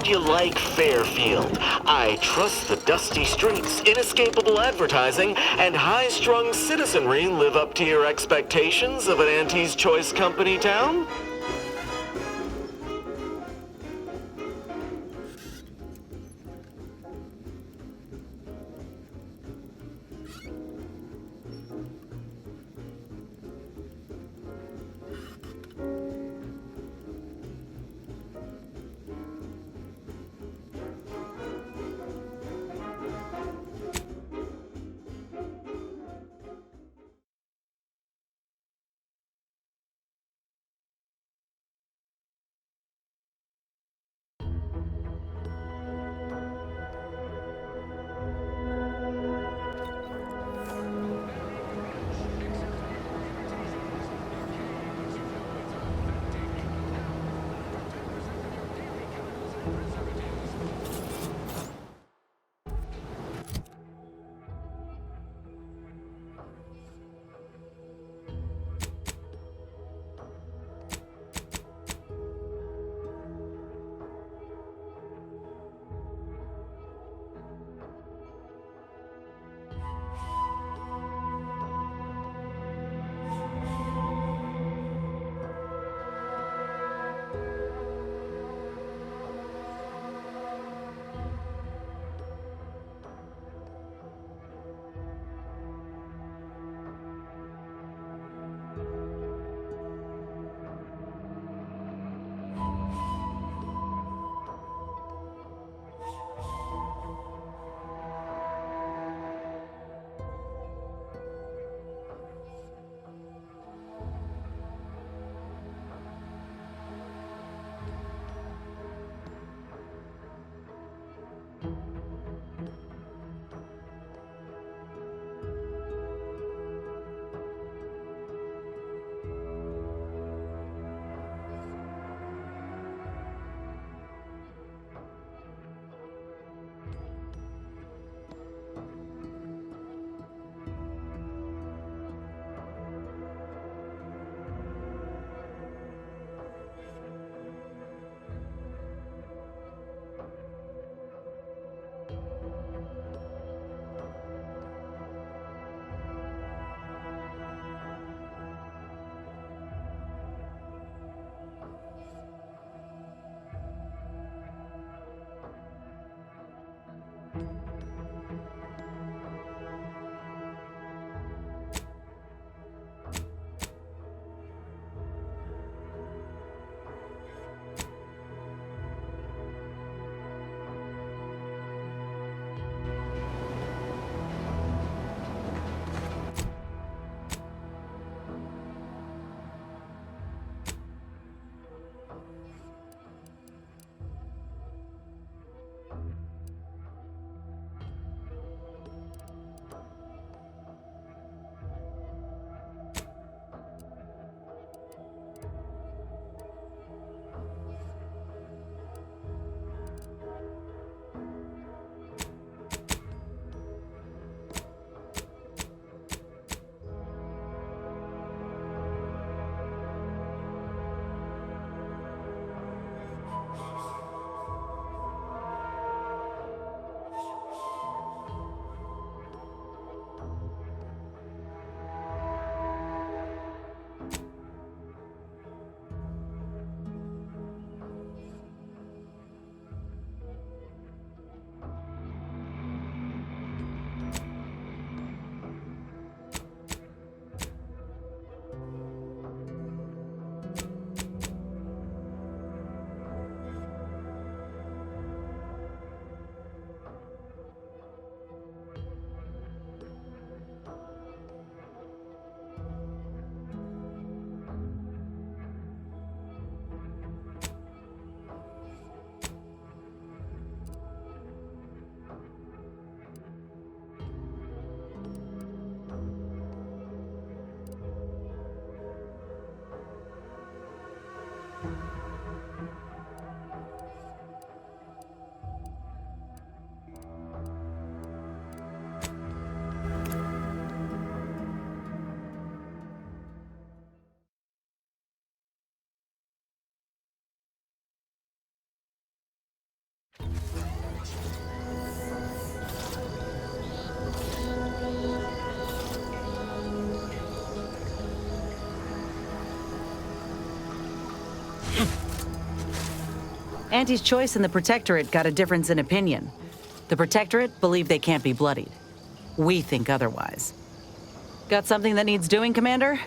How'd you like Fairfield? I trust the dusty streets, inescapable advertising, and high-strung citizenry live up to your expectations of an Auntie's Choice Company town? Auntie's Choice and the Protectorate got a difference in opinion. The Protectorate believe they can't be bloodied. We think otherwise. Got something that needs doing, Commander?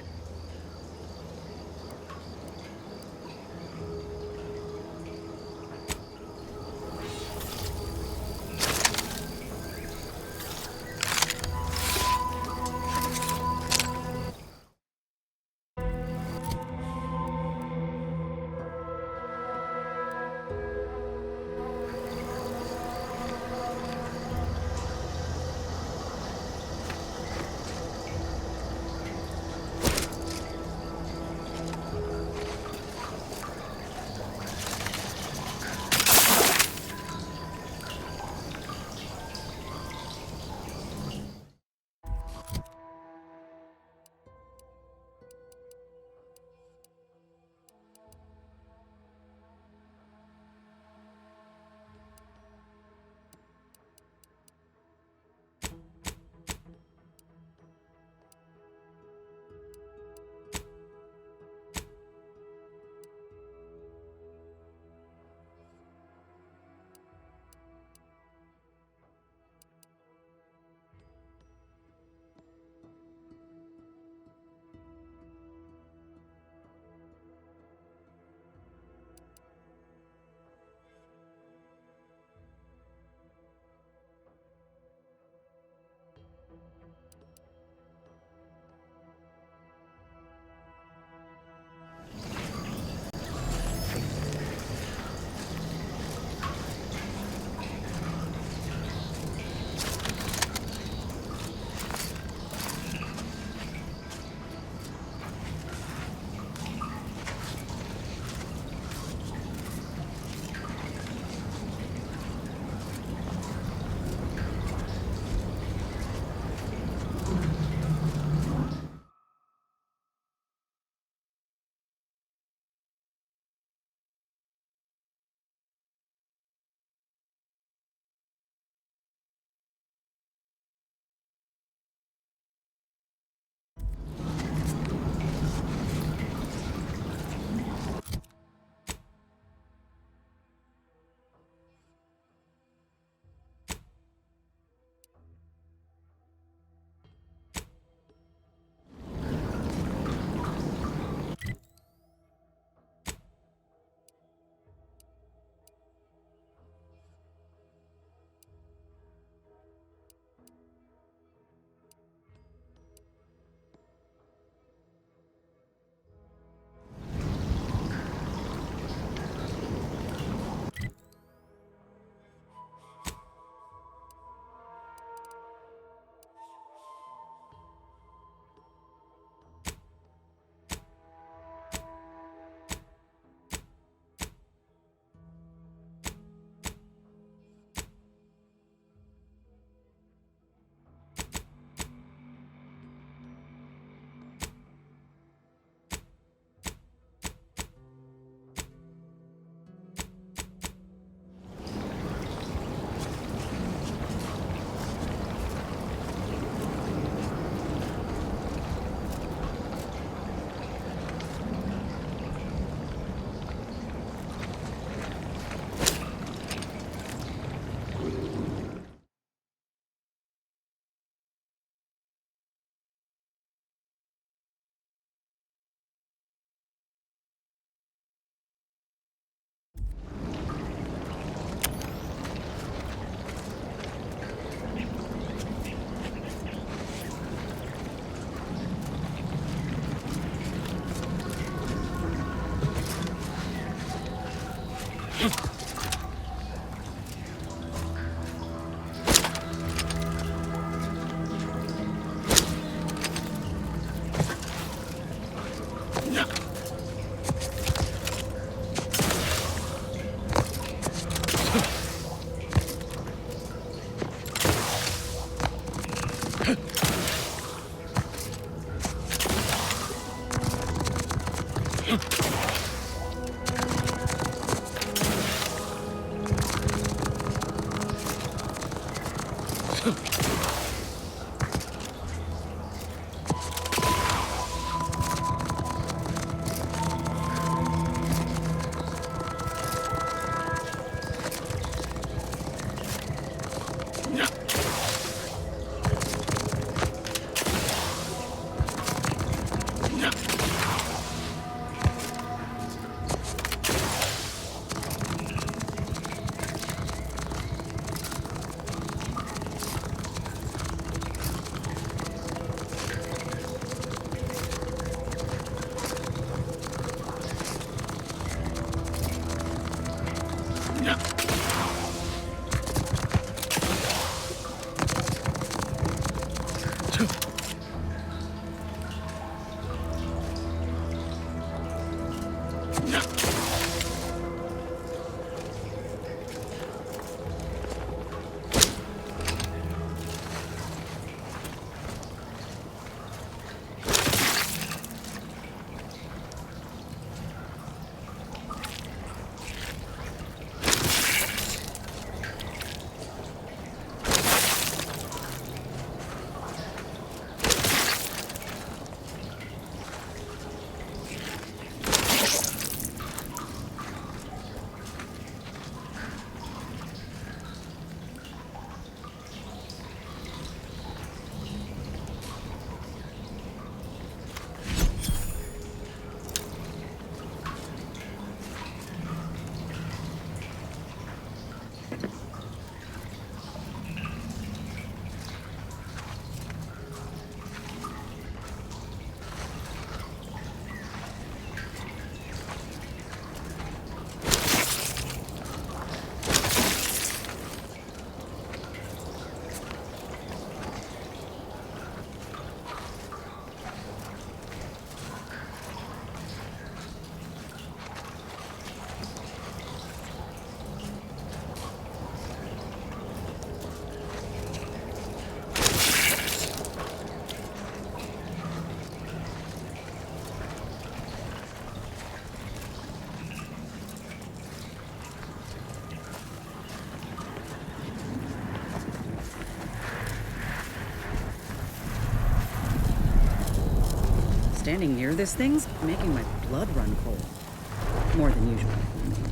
Standing near this thing's making my blood run cold. More than usual, I mean.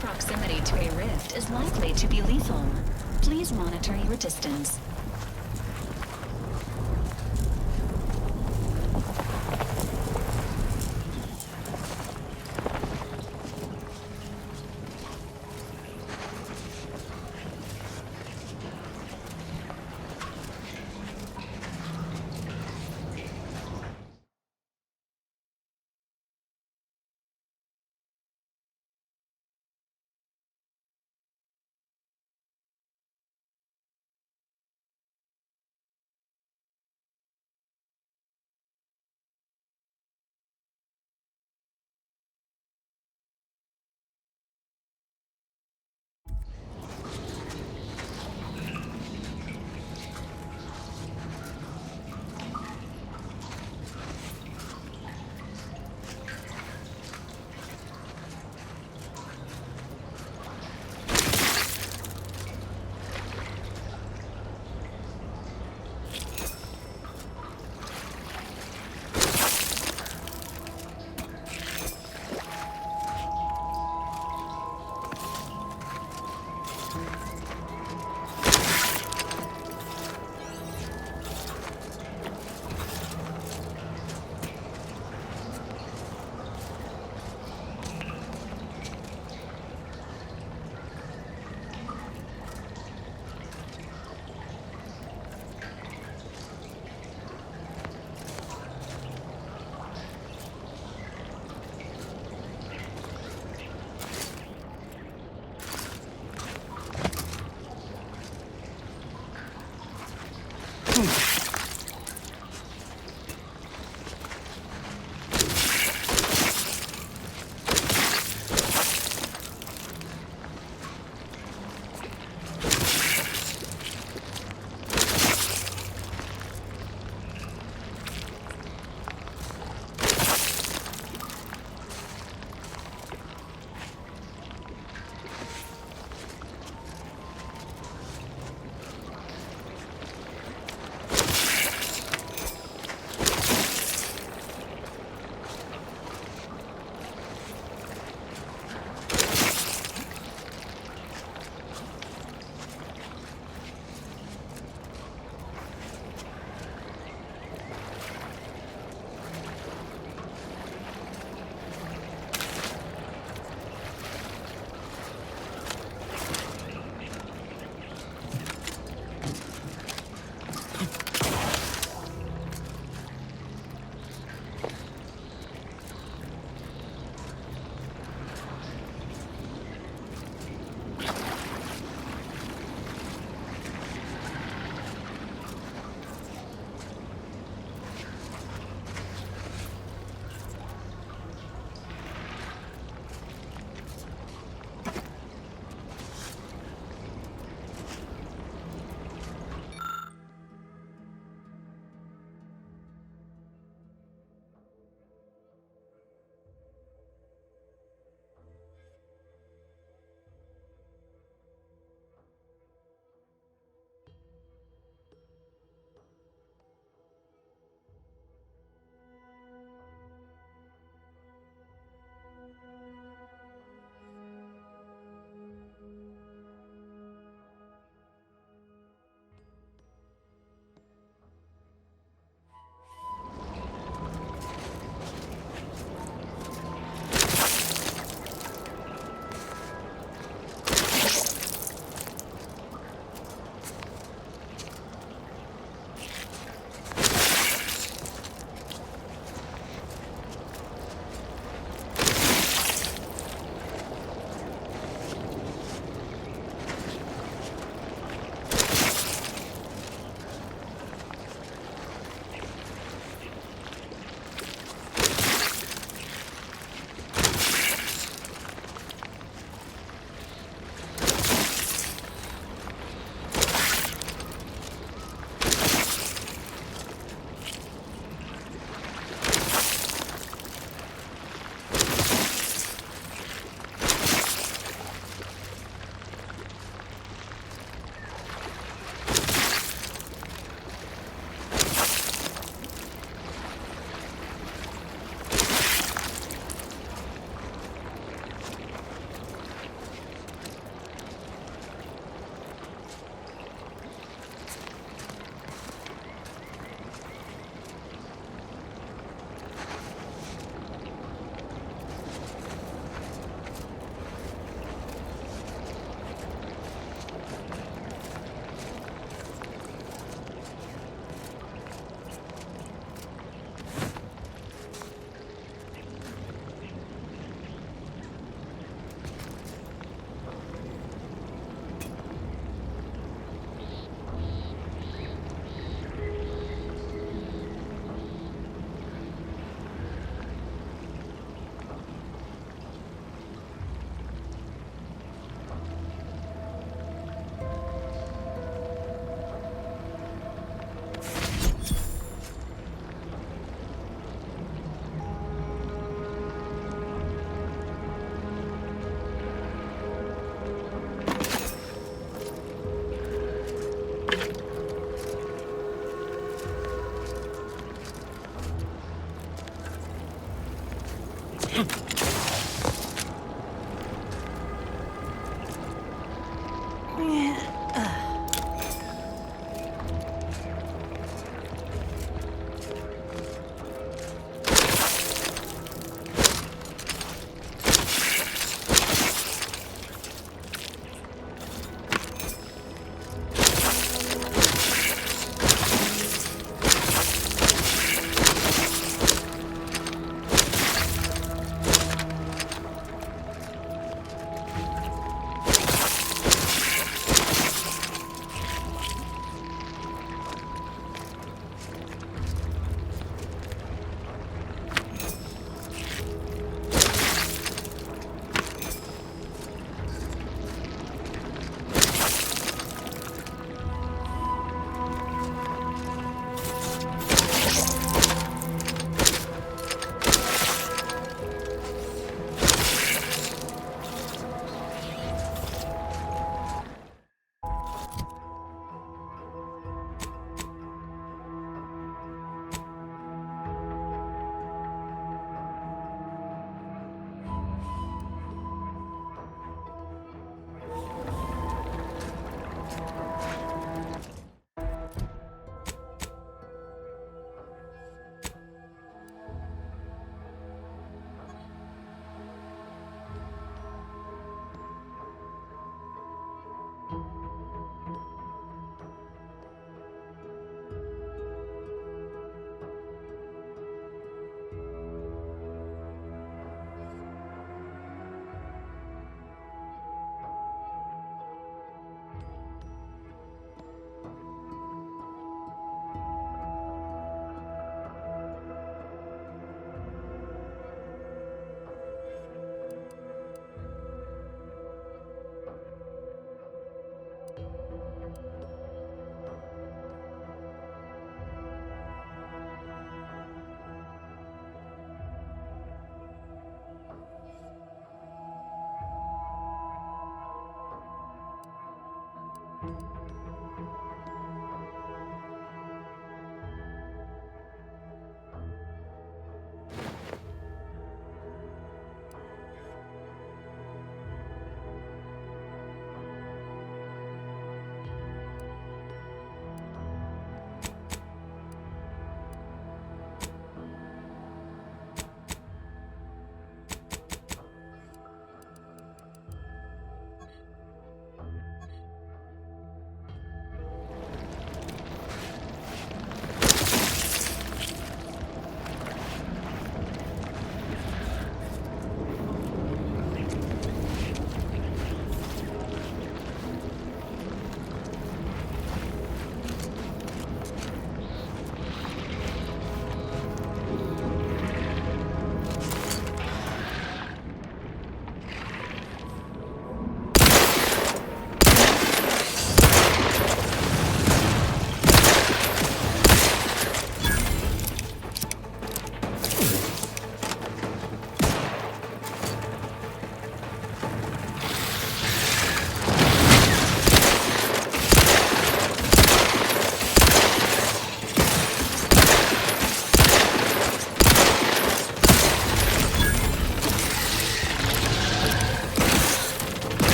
Proximity to a rift is likely to be lethal. Please monitor your distance.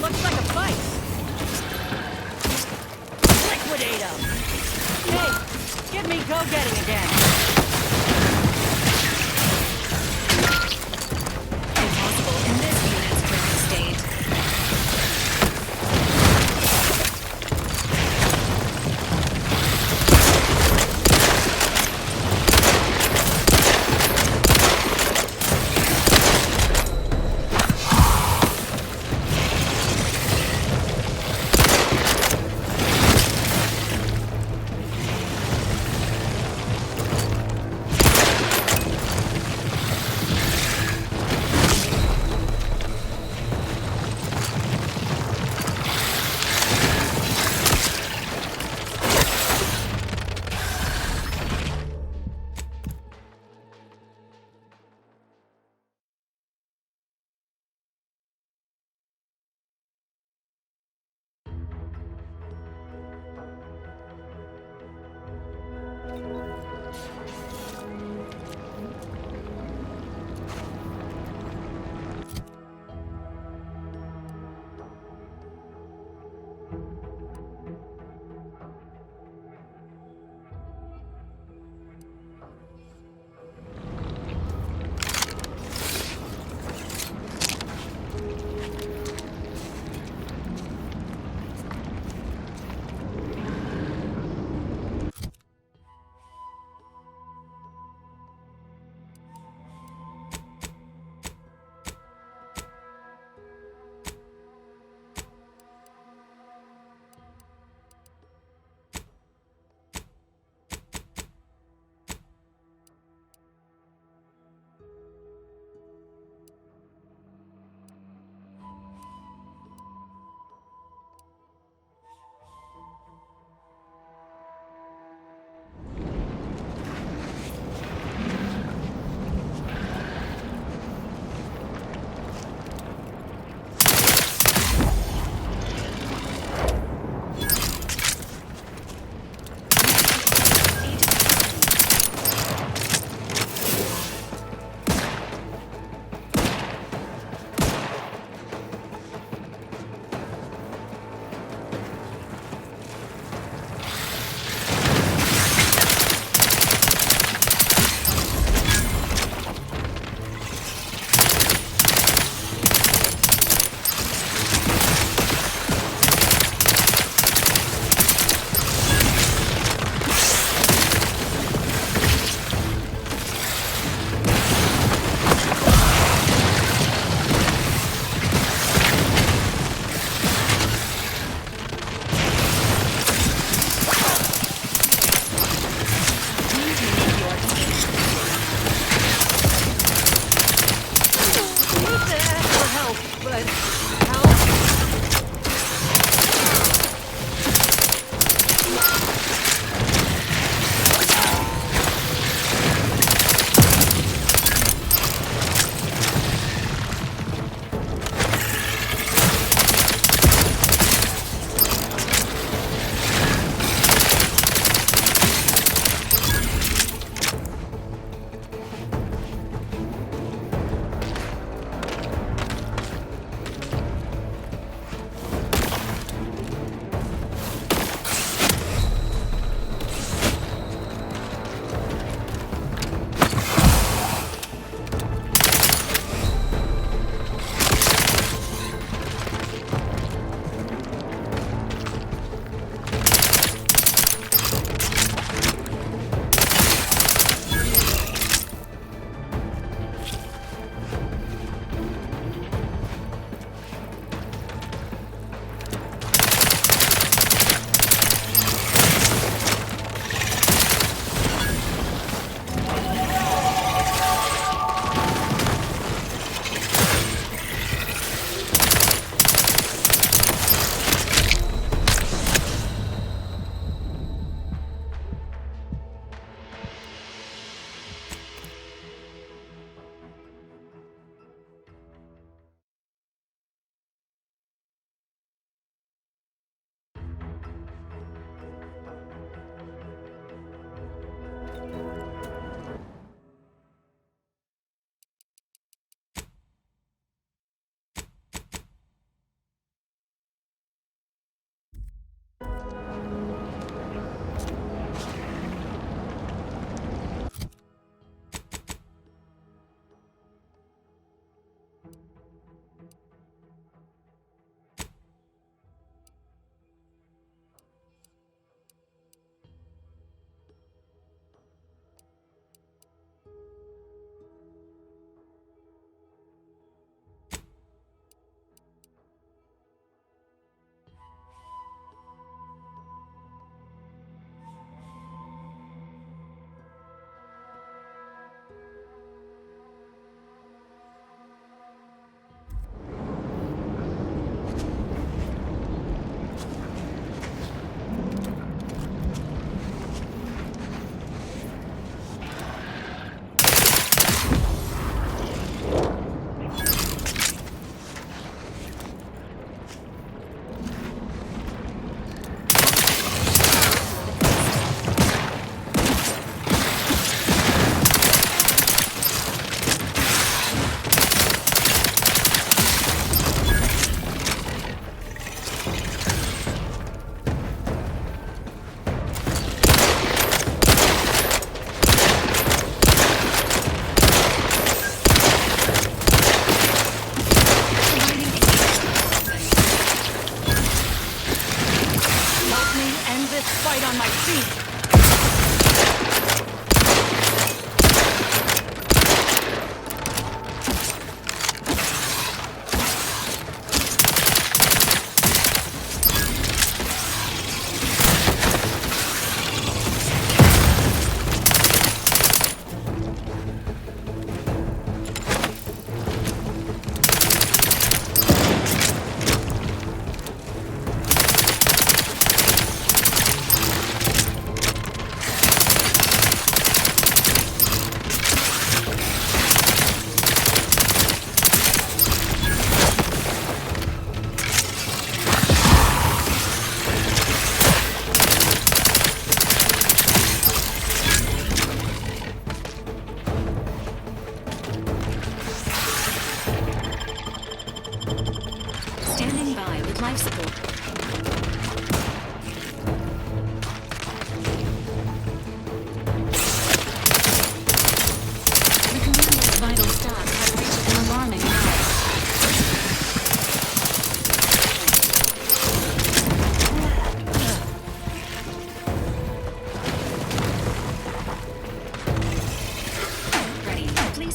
Looks like a fight. Liquidate him. Hey, get me go-getting again. Impossible in this unit's current state.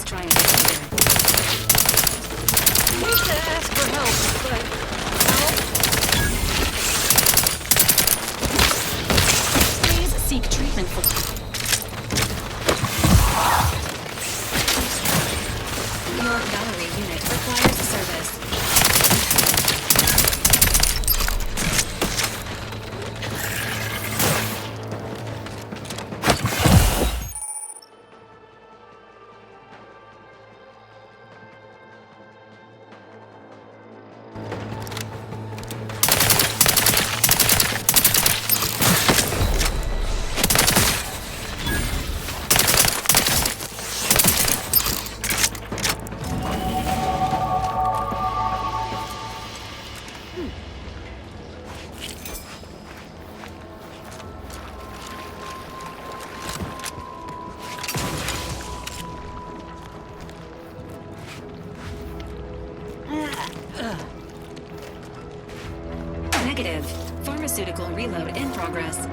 try and here. Hate to ask for help, but help? Please seek treatment for... Your gallery unit requires service. Negative. Pharmaceutical reload in progress.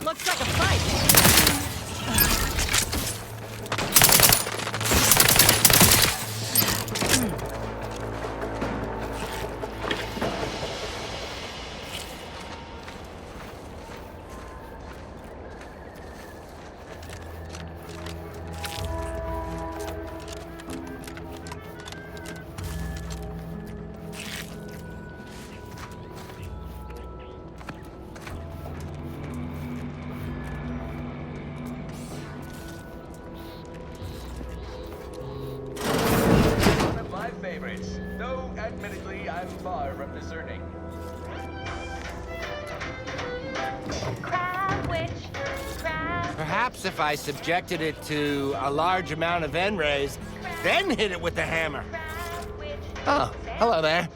Looks like a fight. One of my favorites, though admittedly I'm far from discerning. Crab witch, crab, Perhaps if I subjected it to a large amount of N-rays, then hit it with the hammer. crab witch. Oh, hello there.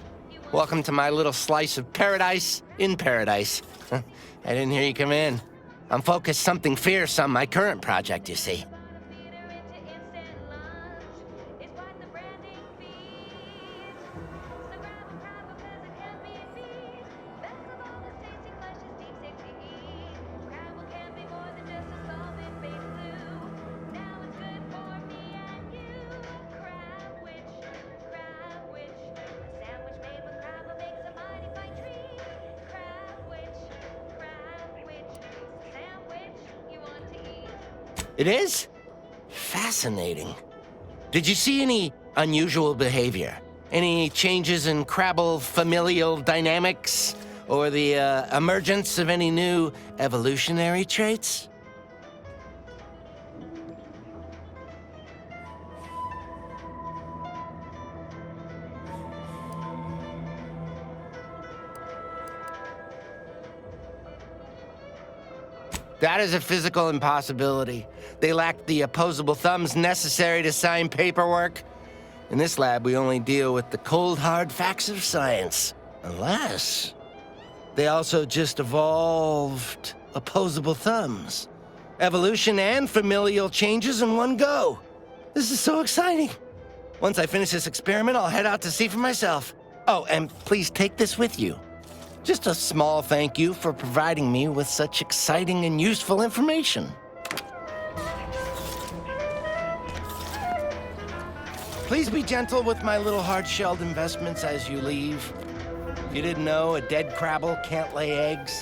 Welcome to my little slice of paradise in paradise. I didn't hear you come in. I'm focused something fierce on my current project, you see. Feeder into instant lunch. It's quite the branding feast. So grab a crab because it can be a feast. Best of all, this tasty flesh is deep, sick to eat. Crabble can be more than just a solvent-based stew. Now it's good for me and you. Crab witch, crab witch. A sandwich made with crab makes a mighty fine treat. Crab witch, sandwich you want to eat. It is? Fascinating. Did you see any unusual behavior? Any changes in Crabble familial dynamics? Or the emergence of any new evolutionary traits? That is a physical impossibility. They lack the opposable thumbs necessary to sign paperwork. In this lab, we only deal with the cold, hard facts of science. Unless they also just evolved opposable thumbs. Evolution and familial changes in one go. This is so exciting. Once I finish this experiment, I'll head out to see for myself. Oh, and please take this with you. Just a small thank you for providing me with such exciting and useful information. Please be gentle with my little hard-shelled investments as you leave. If you didn't know, a dead Crabble can't lay eggs.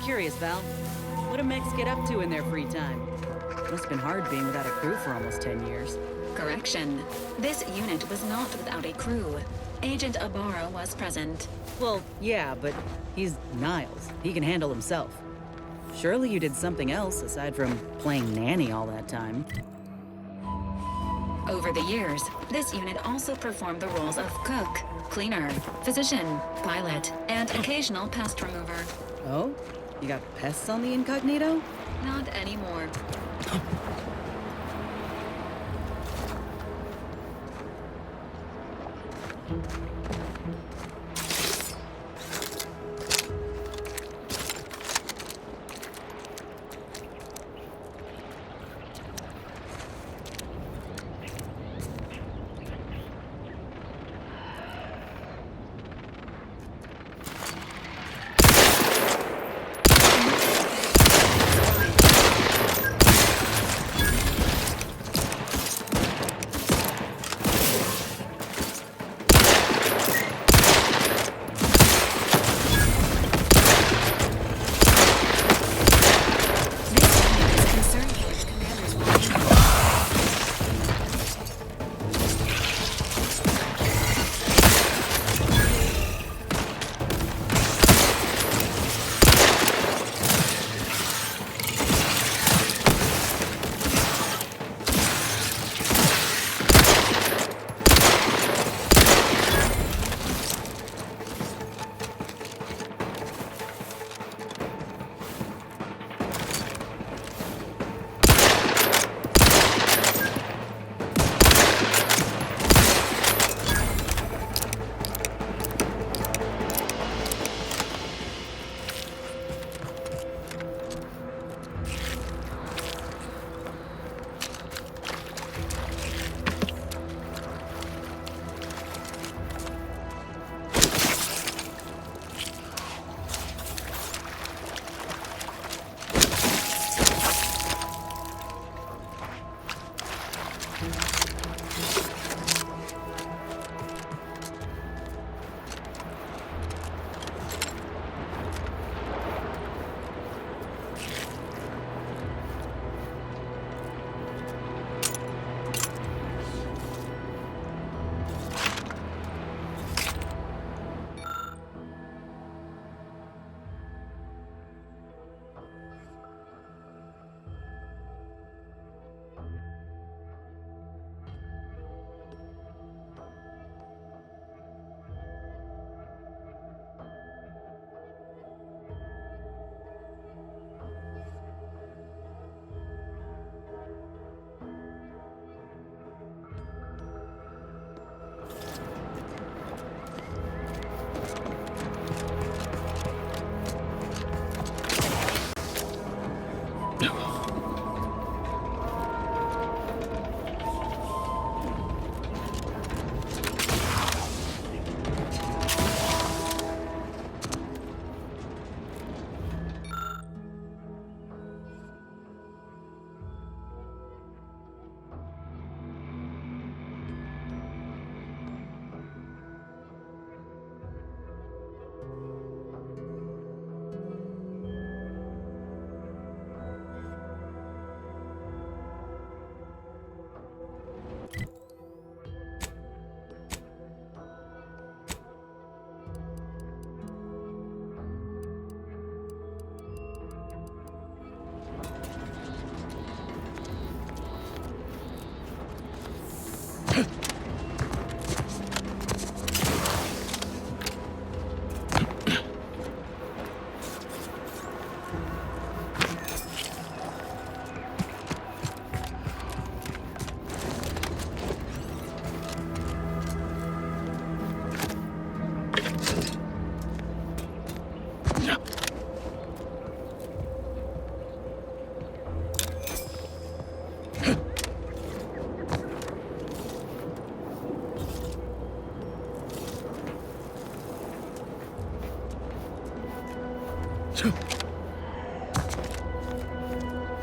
curious, Val. What do mechs get up to in their free time? Must have been hard being without a crew for almost 10 years. Correction. This unit was not without a crew. Agent Ibarra was present. Well, yeah, but he's Niles. He can handle himself. Surely you did something else aside from playing nanny all that time. Over the years, this unit also performed the roles of cook, cleaner, physician, pilot, and occasional pest remover. Oh? You got pests on the incognito? Not anymore.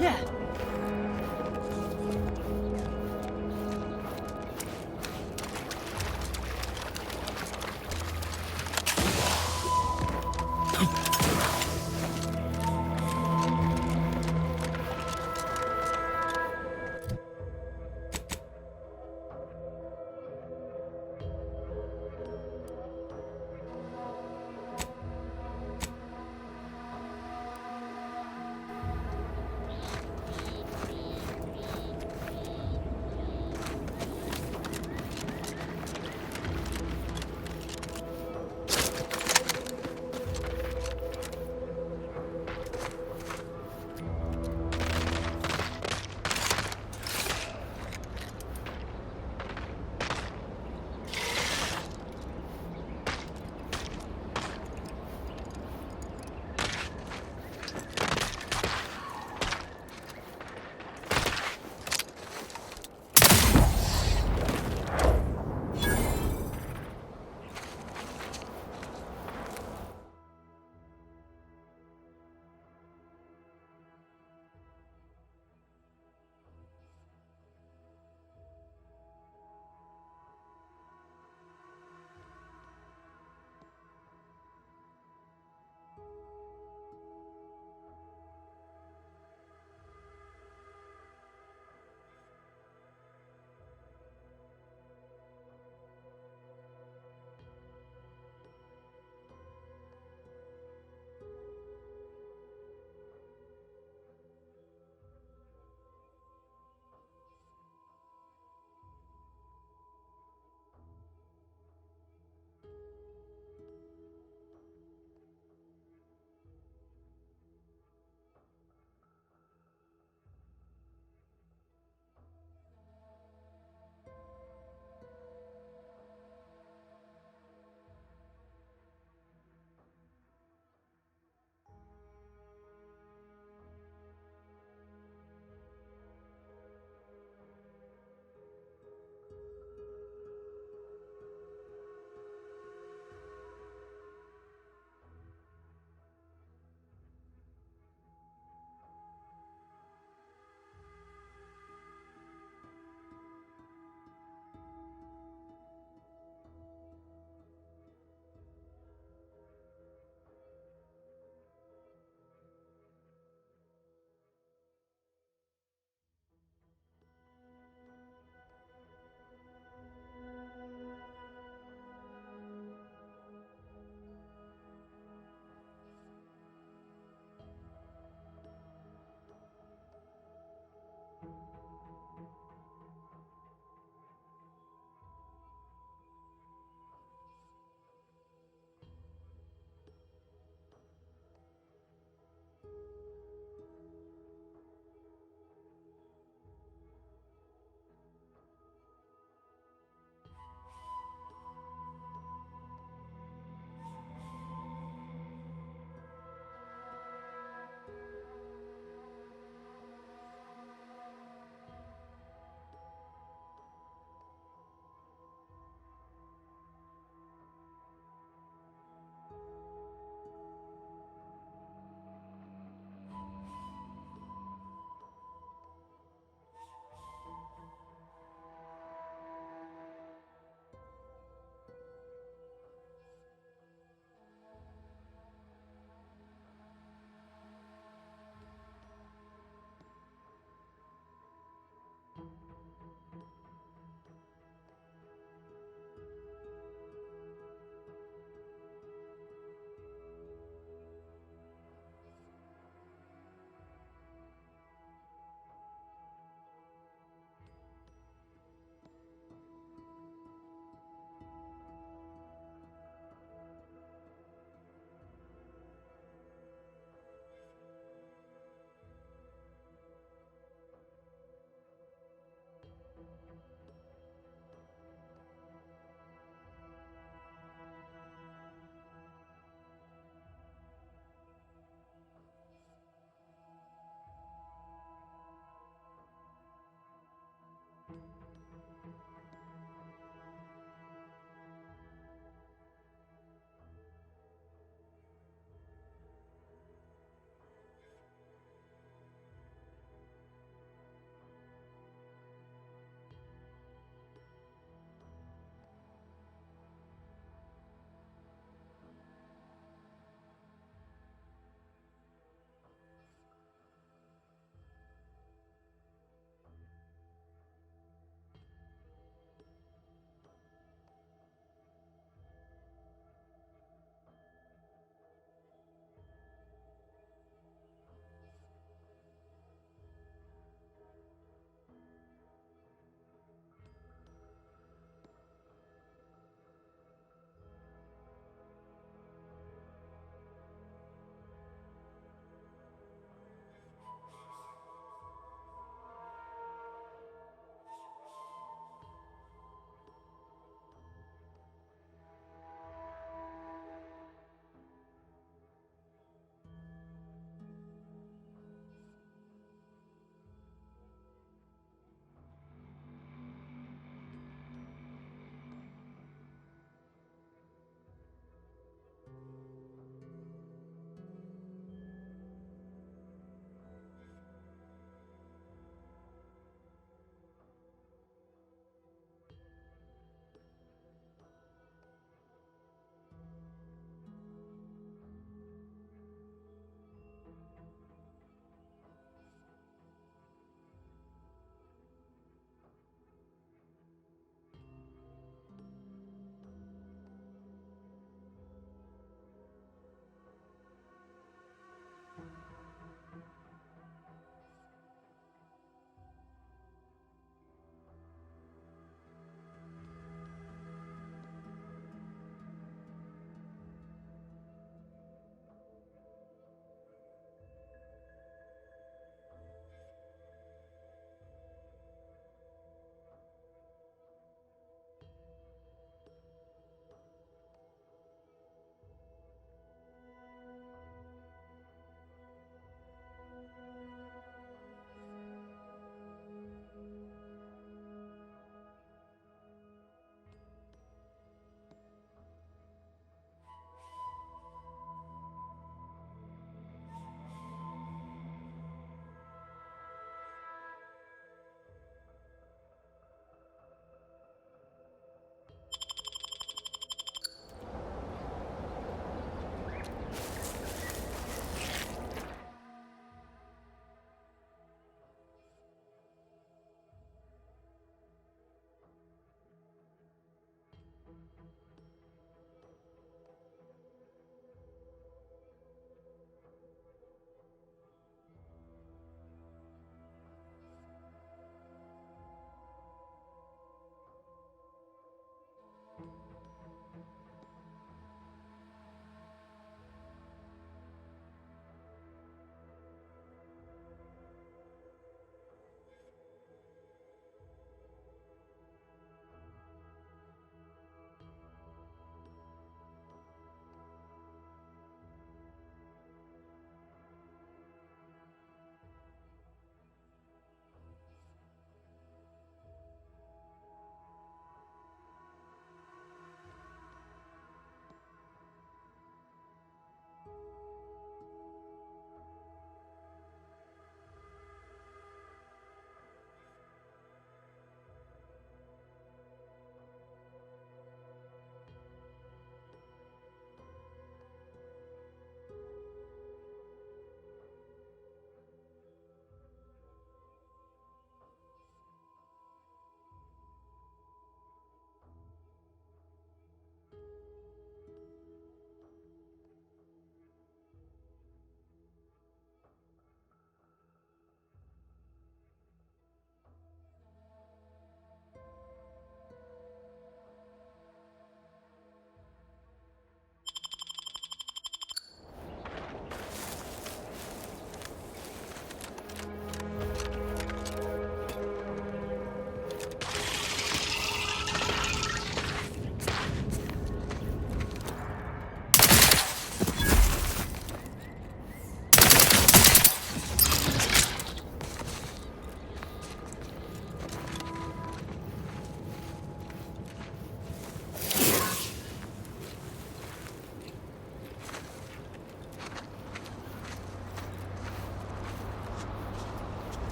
Yeah.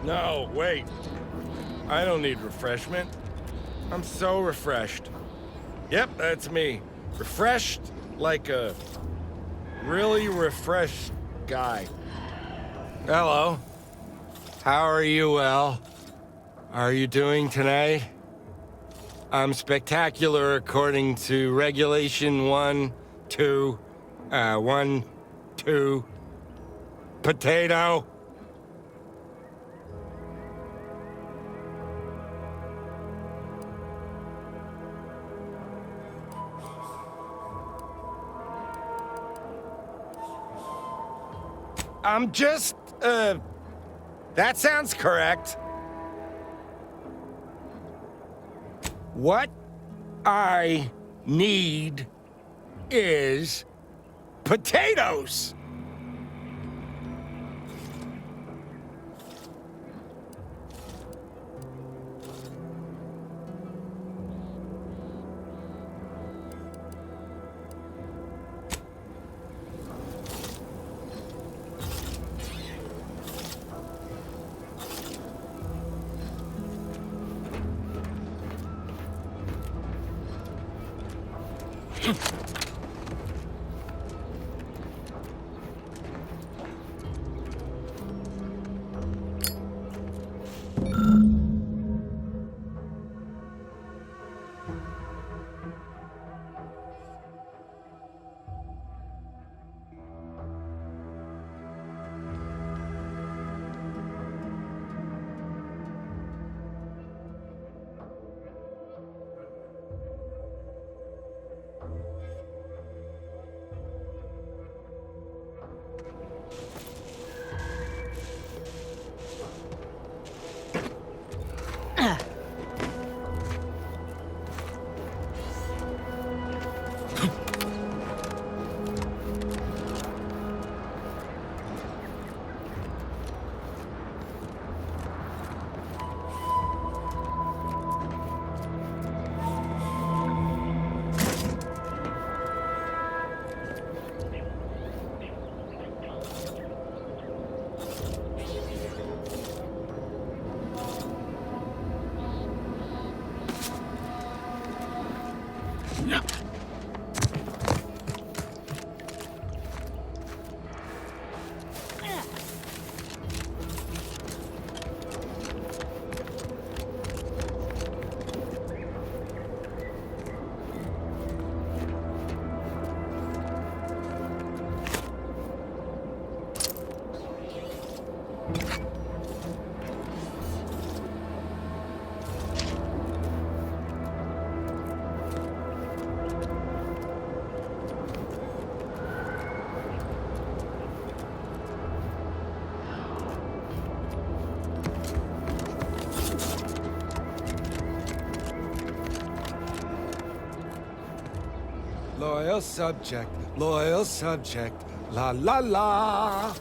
No, wait. I don't need refreshment. I'm so refreshed. Yep, that's me. Refreshed like a really refreshed guy. Hello. How are you, El? Are you doing tonight? I'm spectacular according to Regulation 1, 2, 1, 2. Potato. I'm just, that sounds correct. What I need is potatoes. Loyal subject, la la la.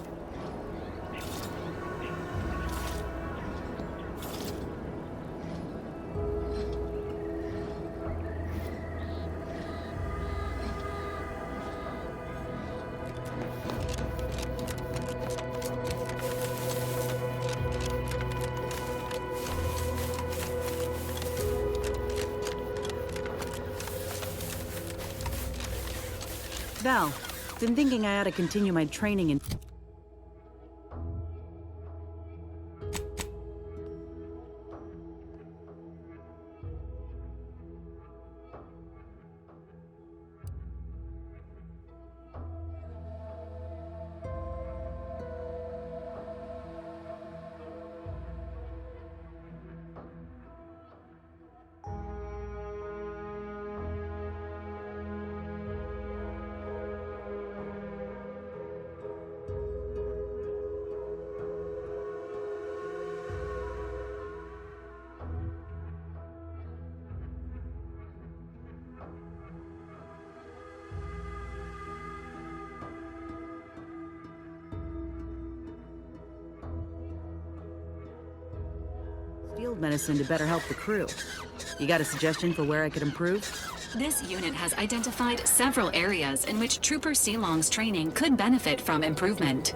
Val, been thinking I ought to continue my training in... field medicine to better help the crew. You got a suggestion for where I could improve? This unit has identified several areas in which Trooper Sealong's training could benefit from improvement.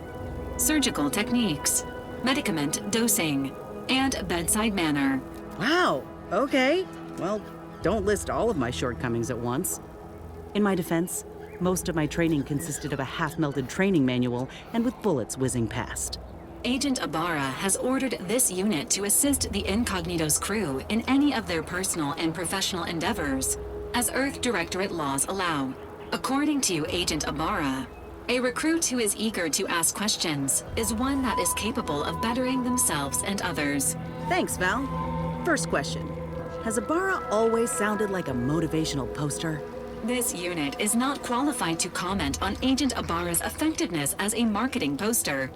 Surgical techniques, medicament dosing, and bedside manner. Wow, okay. Well, don't list all of my shortcomings at once. In my defense, most of my training consisted of a half-melted training manual and with bullets whizzing past. Agent Ibarra has ordered this unit to assist the Incognito's crew in any of their personal and professional endeavors, as Earth Directorate laws allow. According to Agent Ibarra, a recruit who is eager to ask questions is one that is capable of bettering themselves and others. Thanks, Val. First question. Has Ibarra always sounded like a motivational poster? This unit is not qualified to comment on Agent Ibarra's effectiveness as a marketing poster.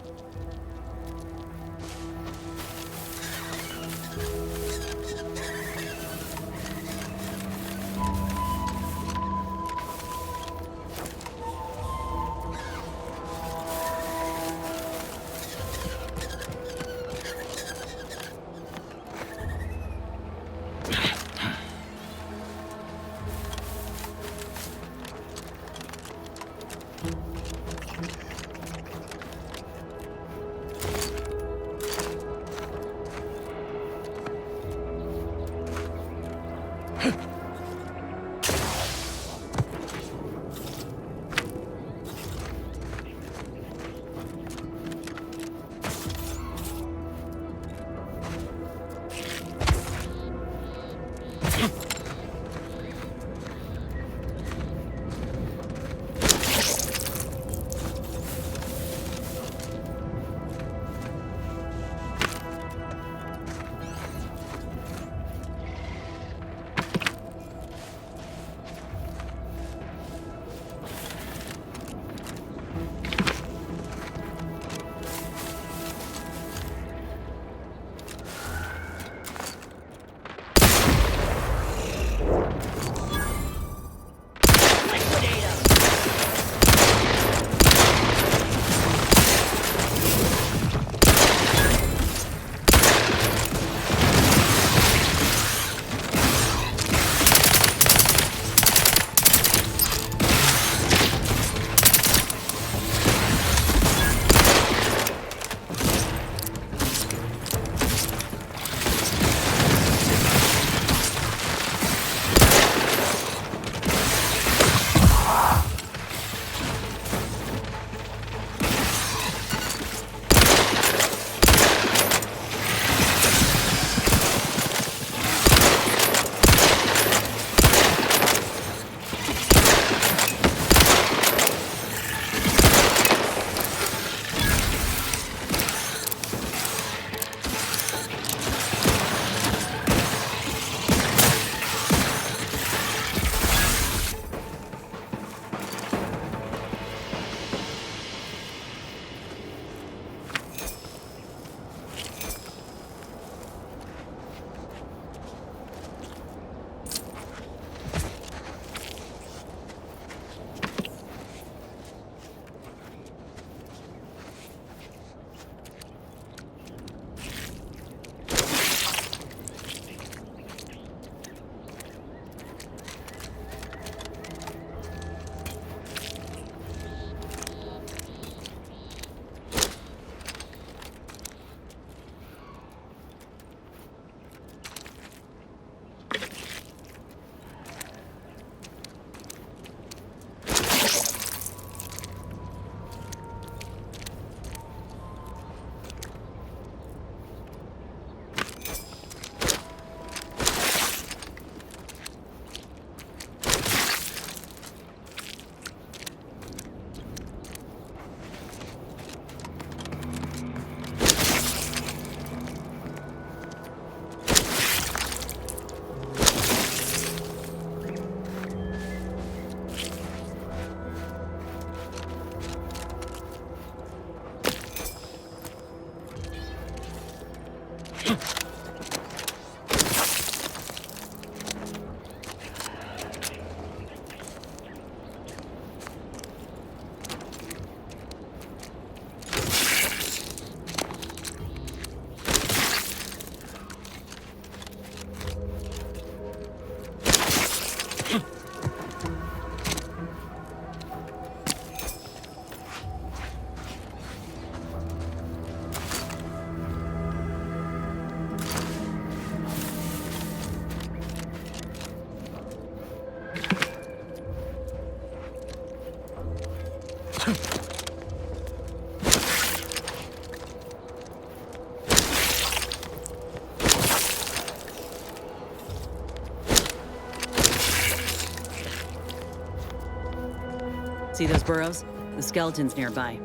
See those burrows? The skeleton's nearby.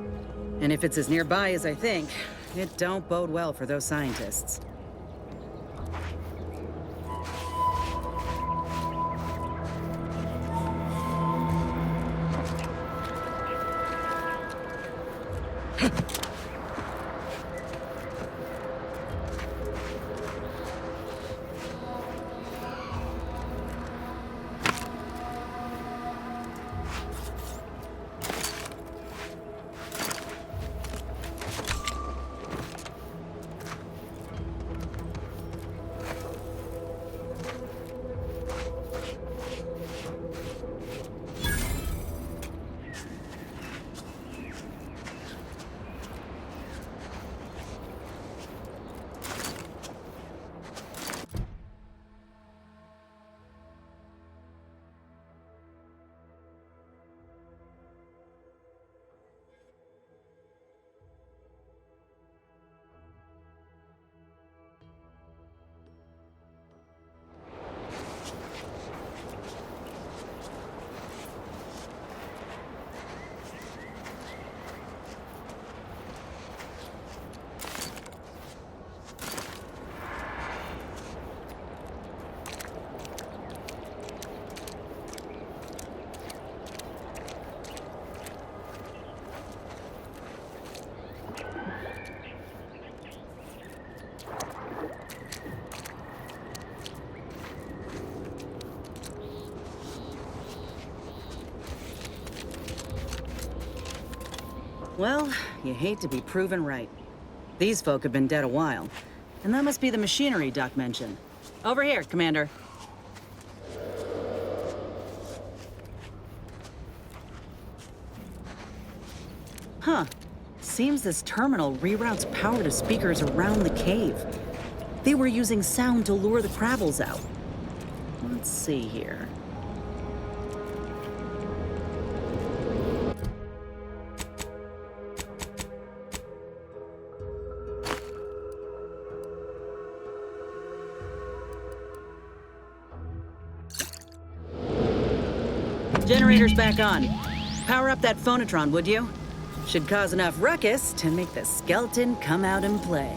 And if it's as nearby as I think, it don't bode well for those scientists. Well, you hate to be proven right. These folk have been dead a while. And that must be the machinery Doc mentioned. Over here, Commander. Huh. Seems this terminal reroutes power to speakers around the cave. They were using sound to lure the Krabbles out. Let's see here. Generator's back on. Power up that phonotron, would you? Should cause enough ruckus to make the skeleton come out and play.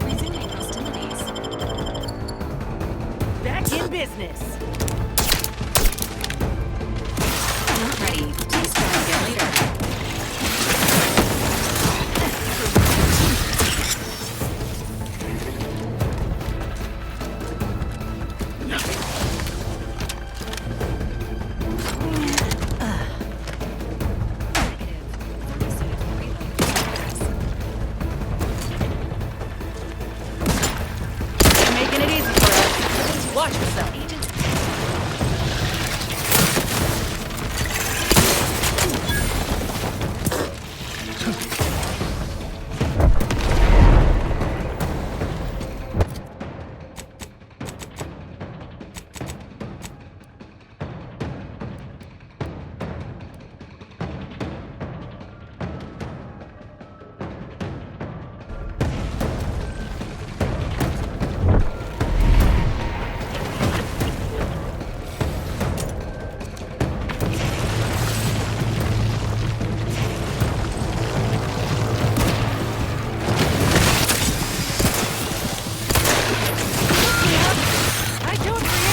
Resuming hostilities. Back in business. Not ready. Please try again later. You're making it easy for us. Watch yourself. I do it for you.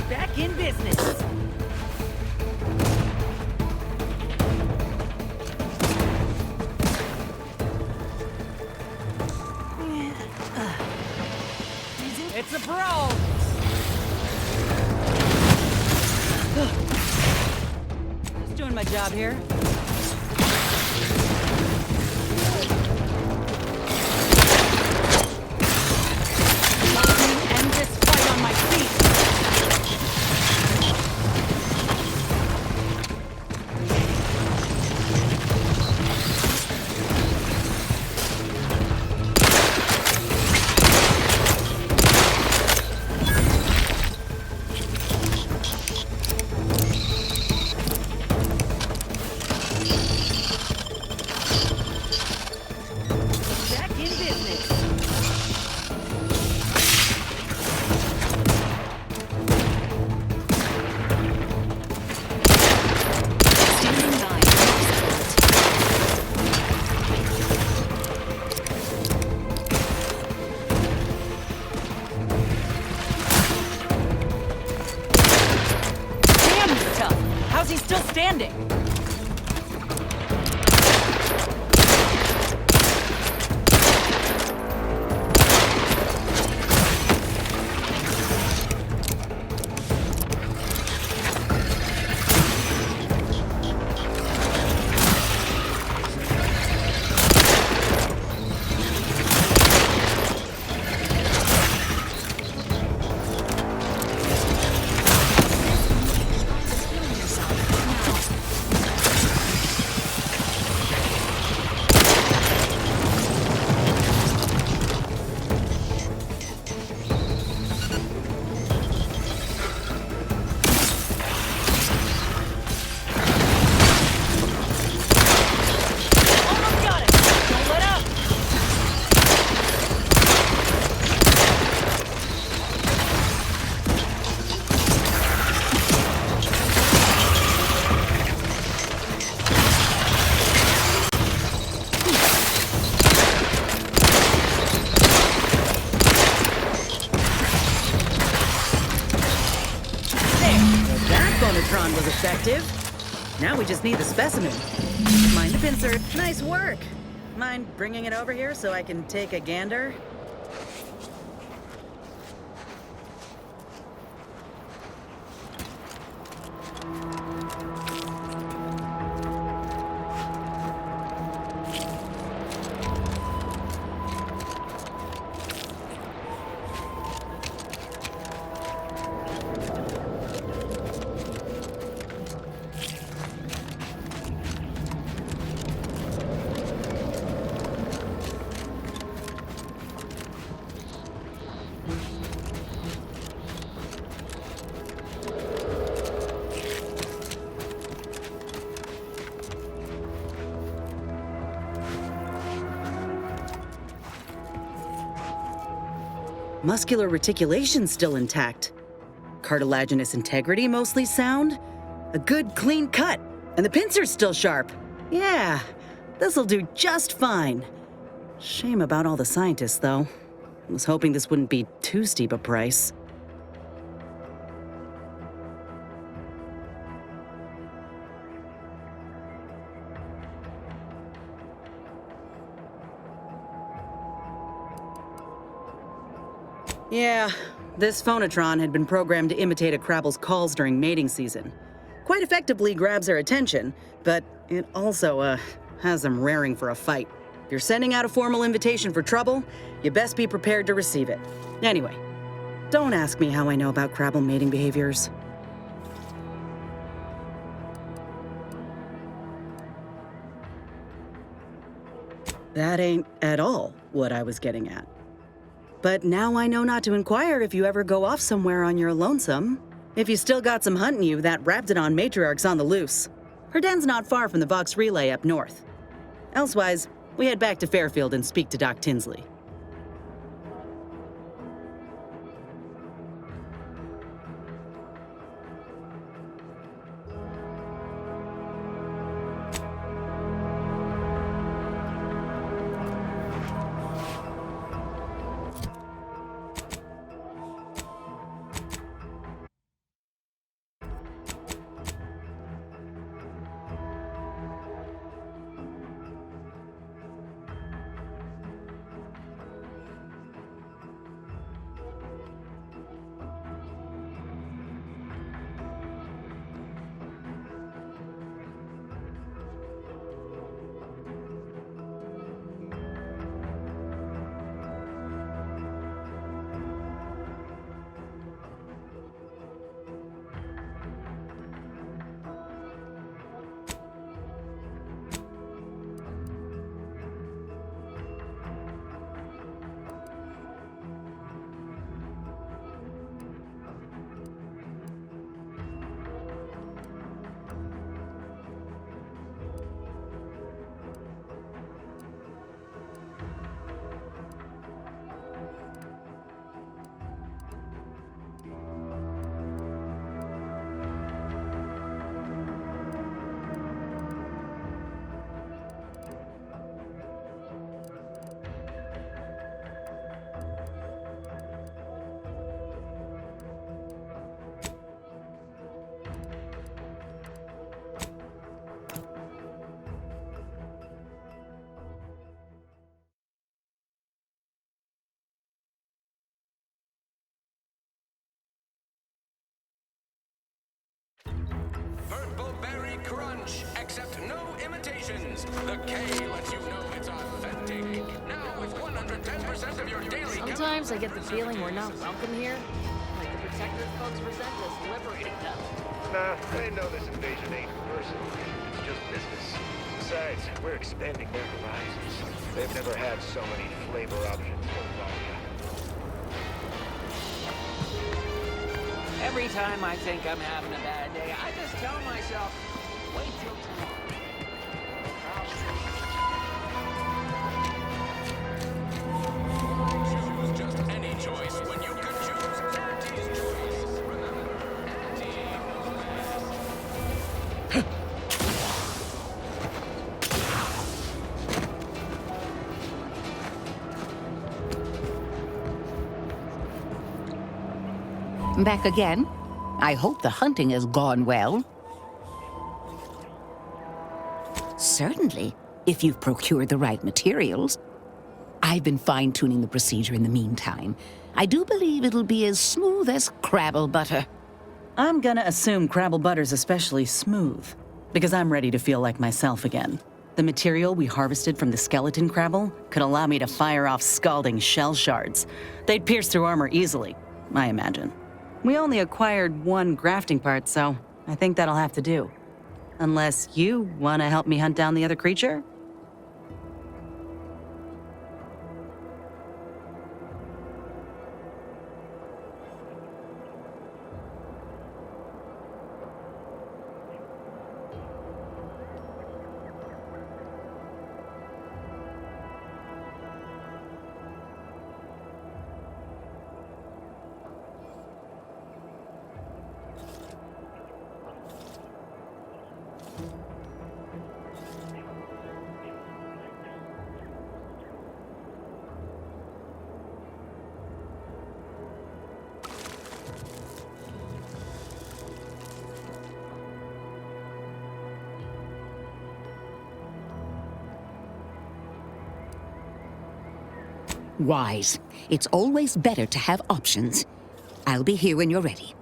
Back in business. It's a brawl. Just doing my job here. Closing and effective. Now we just need the specimen. Mind the pincer. Nice work. Mind bringing it over here so I can take a gander? Muscular reticulation still intact. Cartilaginous integrity mostly sound. A good clean cut. And the pincer's still sharp. Yeah, this'll do just fine. Shame about all the scientists, though. I was hoping this wouldn't be too steep a price. Yeah, this phonotron had been programmed to imitate a Crabble's calls during mating season. Quite effectively grabs their attention, but it also, has them raring for a fight. If you're sending out a formal invitation for trouble, you best be prepared to receive it. Anyway, don't ask me how I know about Crabble mating behaviors. That ain't at all what I was getting at. But now I know not to inquire if you ever go off somewhere on your lonesome. If you still got some hunting you, that Raptidon matriarch's on the loose. Her den's not far from the Vox Relay up north. Elsewise, we head back to Fairfield and speak to Doc Tinsley. Purple Berry Crunch. Accept no imitations. The K lets you know it's authentic. Now with 110% of your daily... Sometimes I get the feeling we're not welcome here. Like the Protector folks resent us liberating them. Nah, they know this invasion ain't personal. It's just business. Besides, we're expanding their horizons. They've never had so many flavor options for vodka. Every time I think I'm having a bad day, I just tell myself, wait till tomorrow. Choose just any choice when you could choose Auntie's choice. Remember, Auntie Back again? I hope the hunting has gone well. certainly, if you've procured the right materials. I've been fine-tuning the procedure in the meantime. I do believe it'll be as smooth as Crabble butter. I'm gonna assume Crabble Butter's especially smooth, because I'm ready to feel like myself again. The material we harvested from the skeleton Crabble could allow me to fire off scalding shell shards. They'd pierce through armor easily, I imagine. We only acquired one grafting part, so I think that'll have to do. Unless you want to help me hunt down the other creature? Wise. It's always better to have options. I'll be here when you're ready.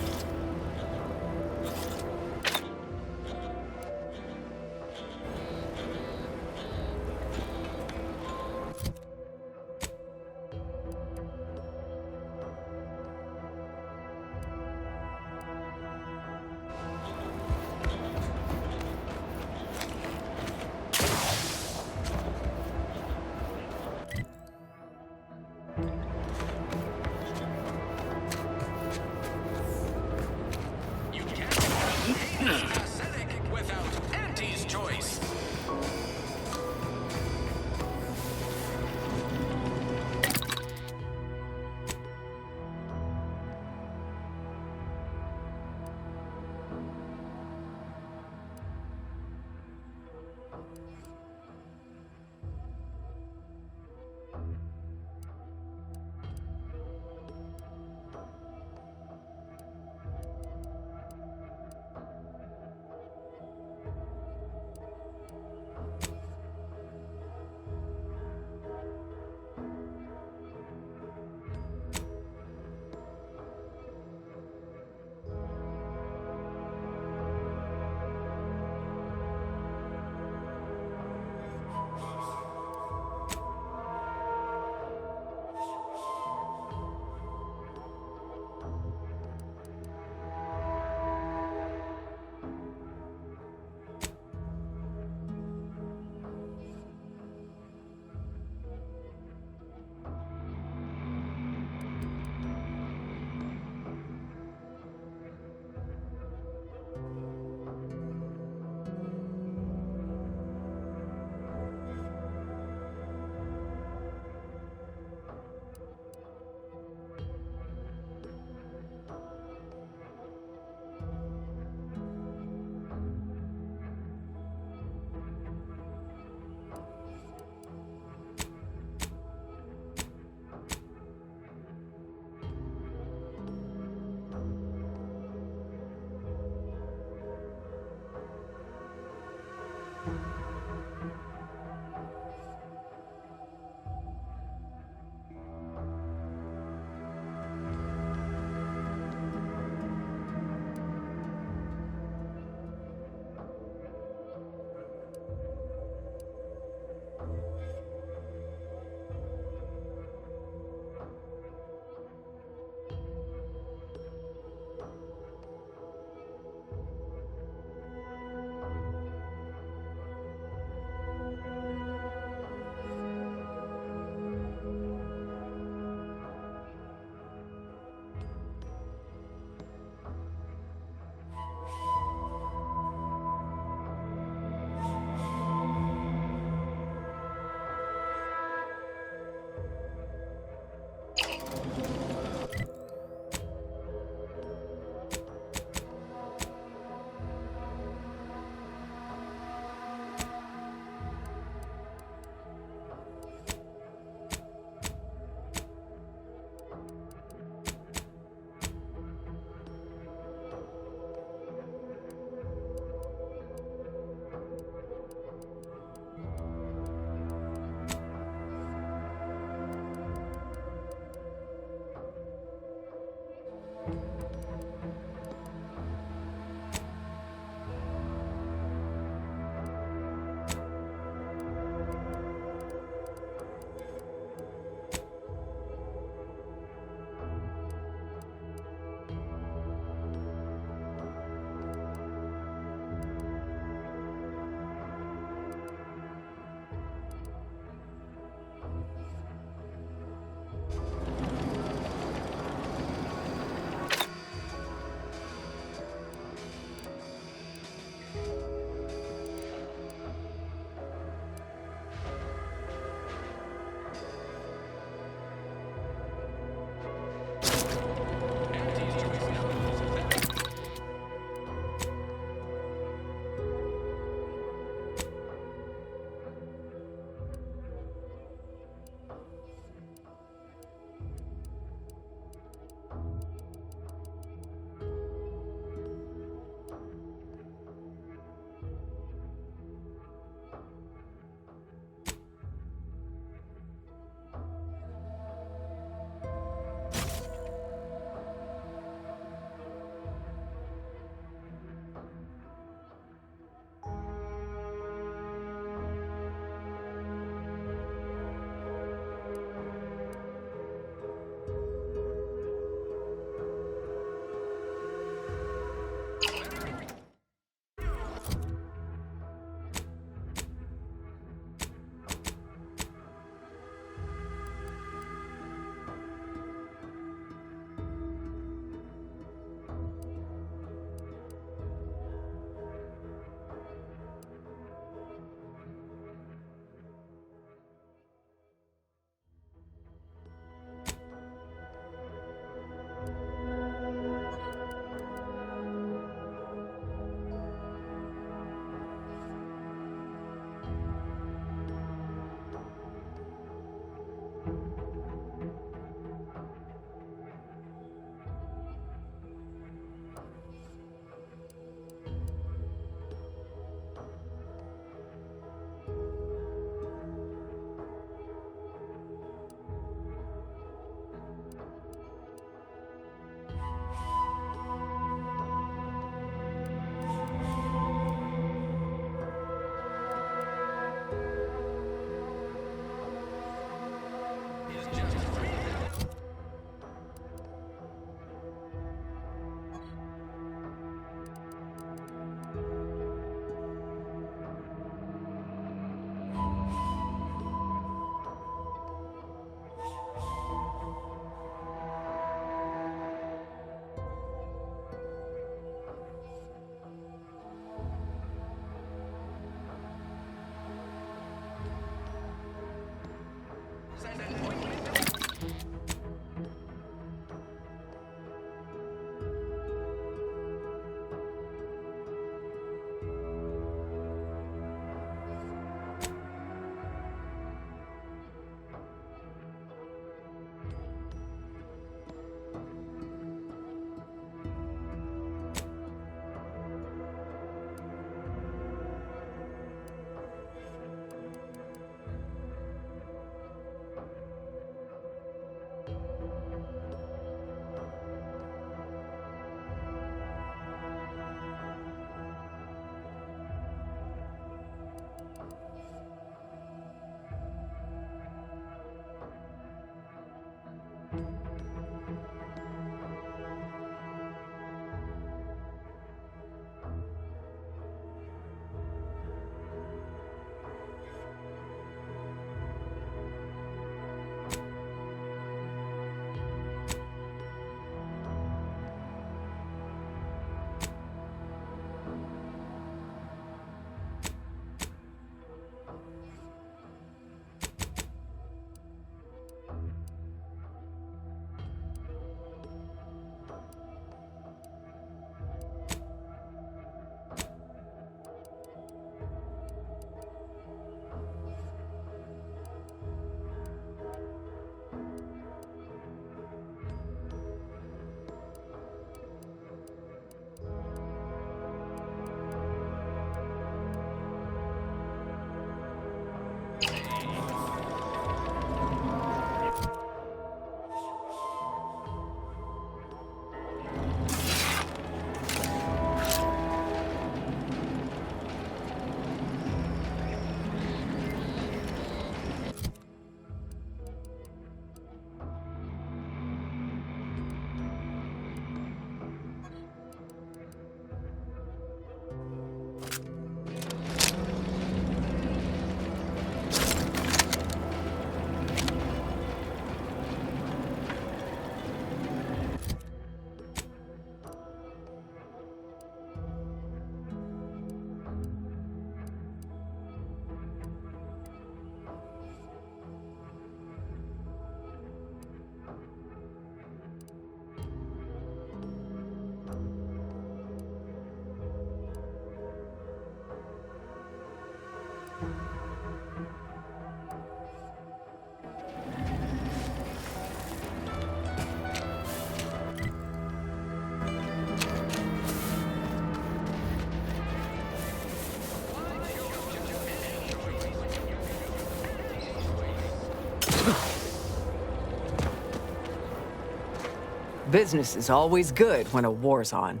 Business is always good when a war's on.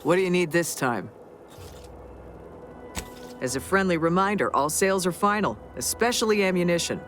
What do you need this time? As a friendly reminder, all sales are final, especially ammunition.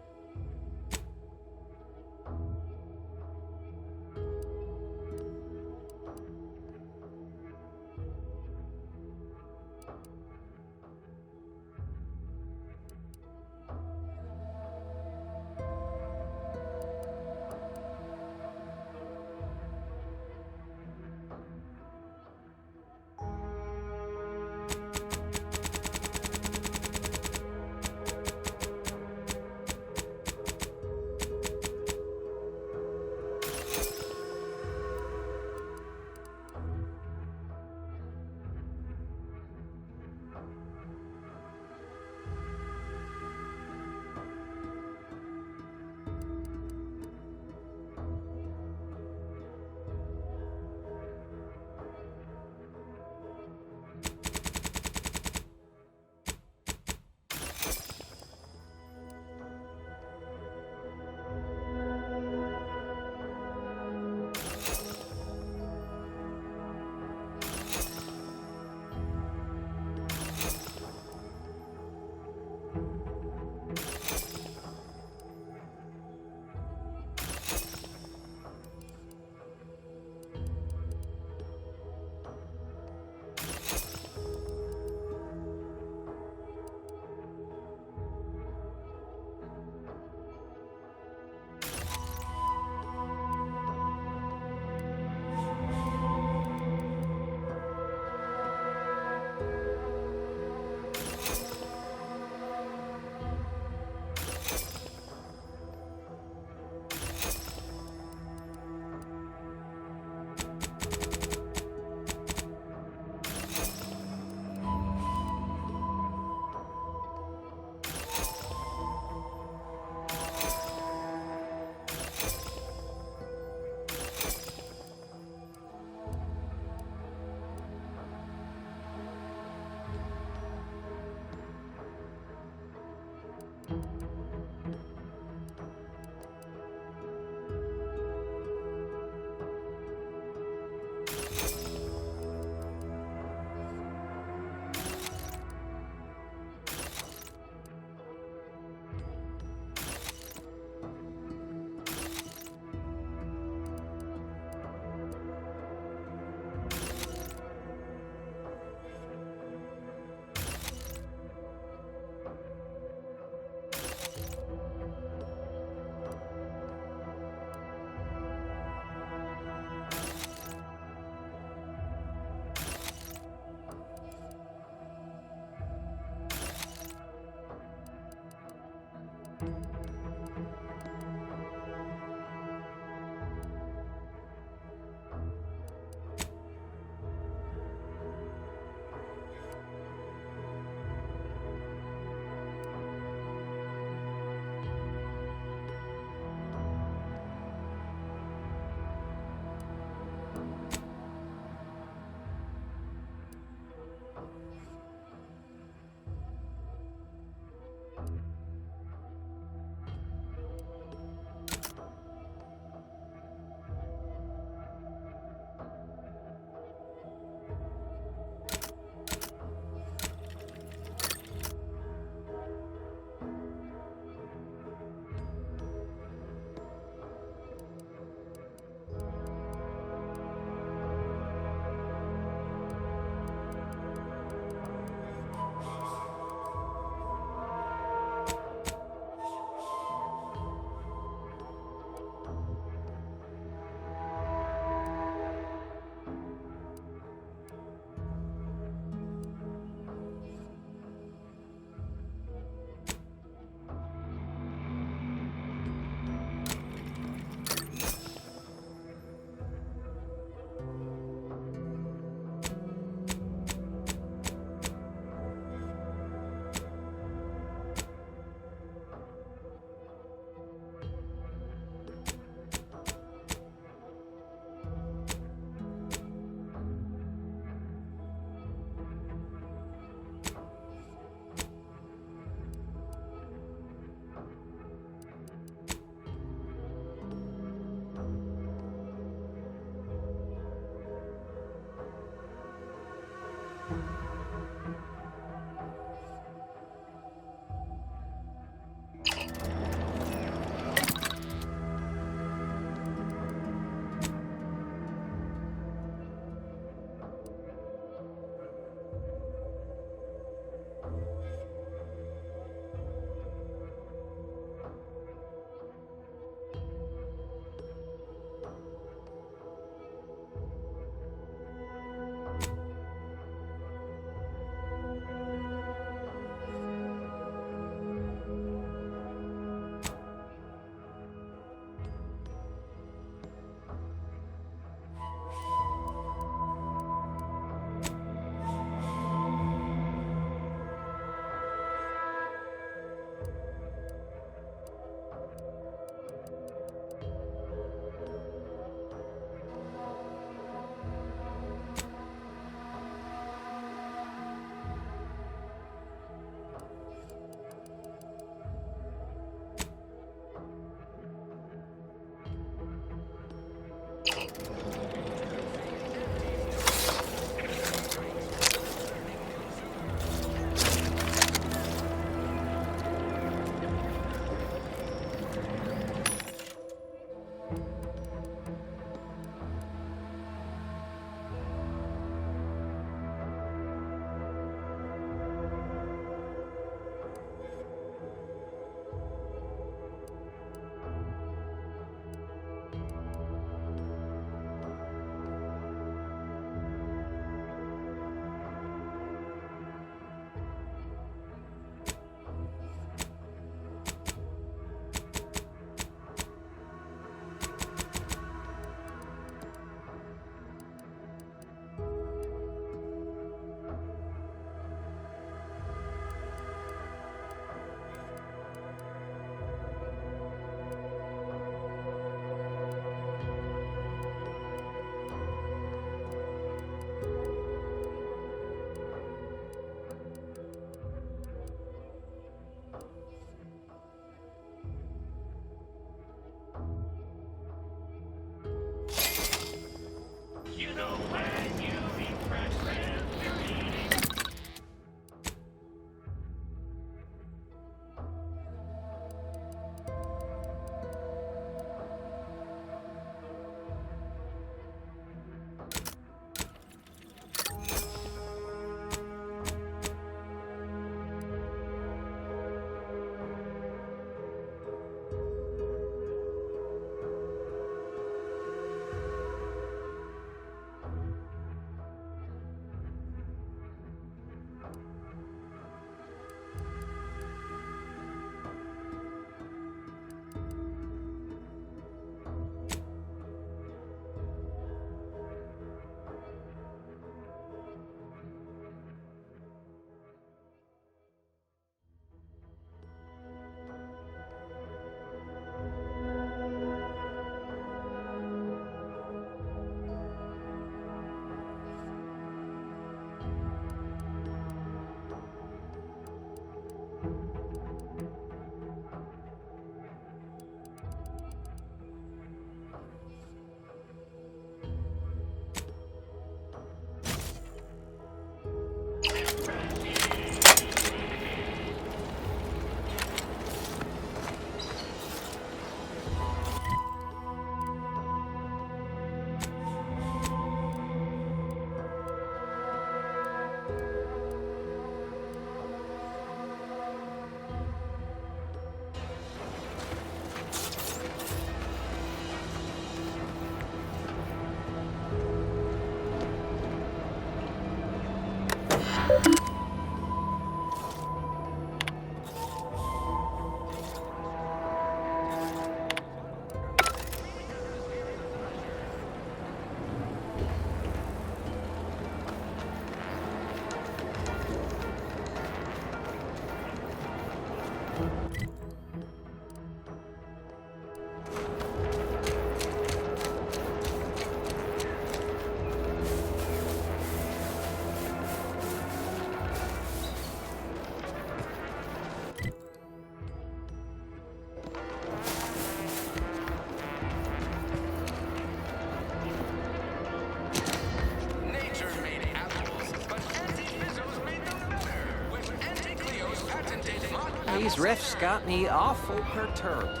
these rifts got me awful perturbed.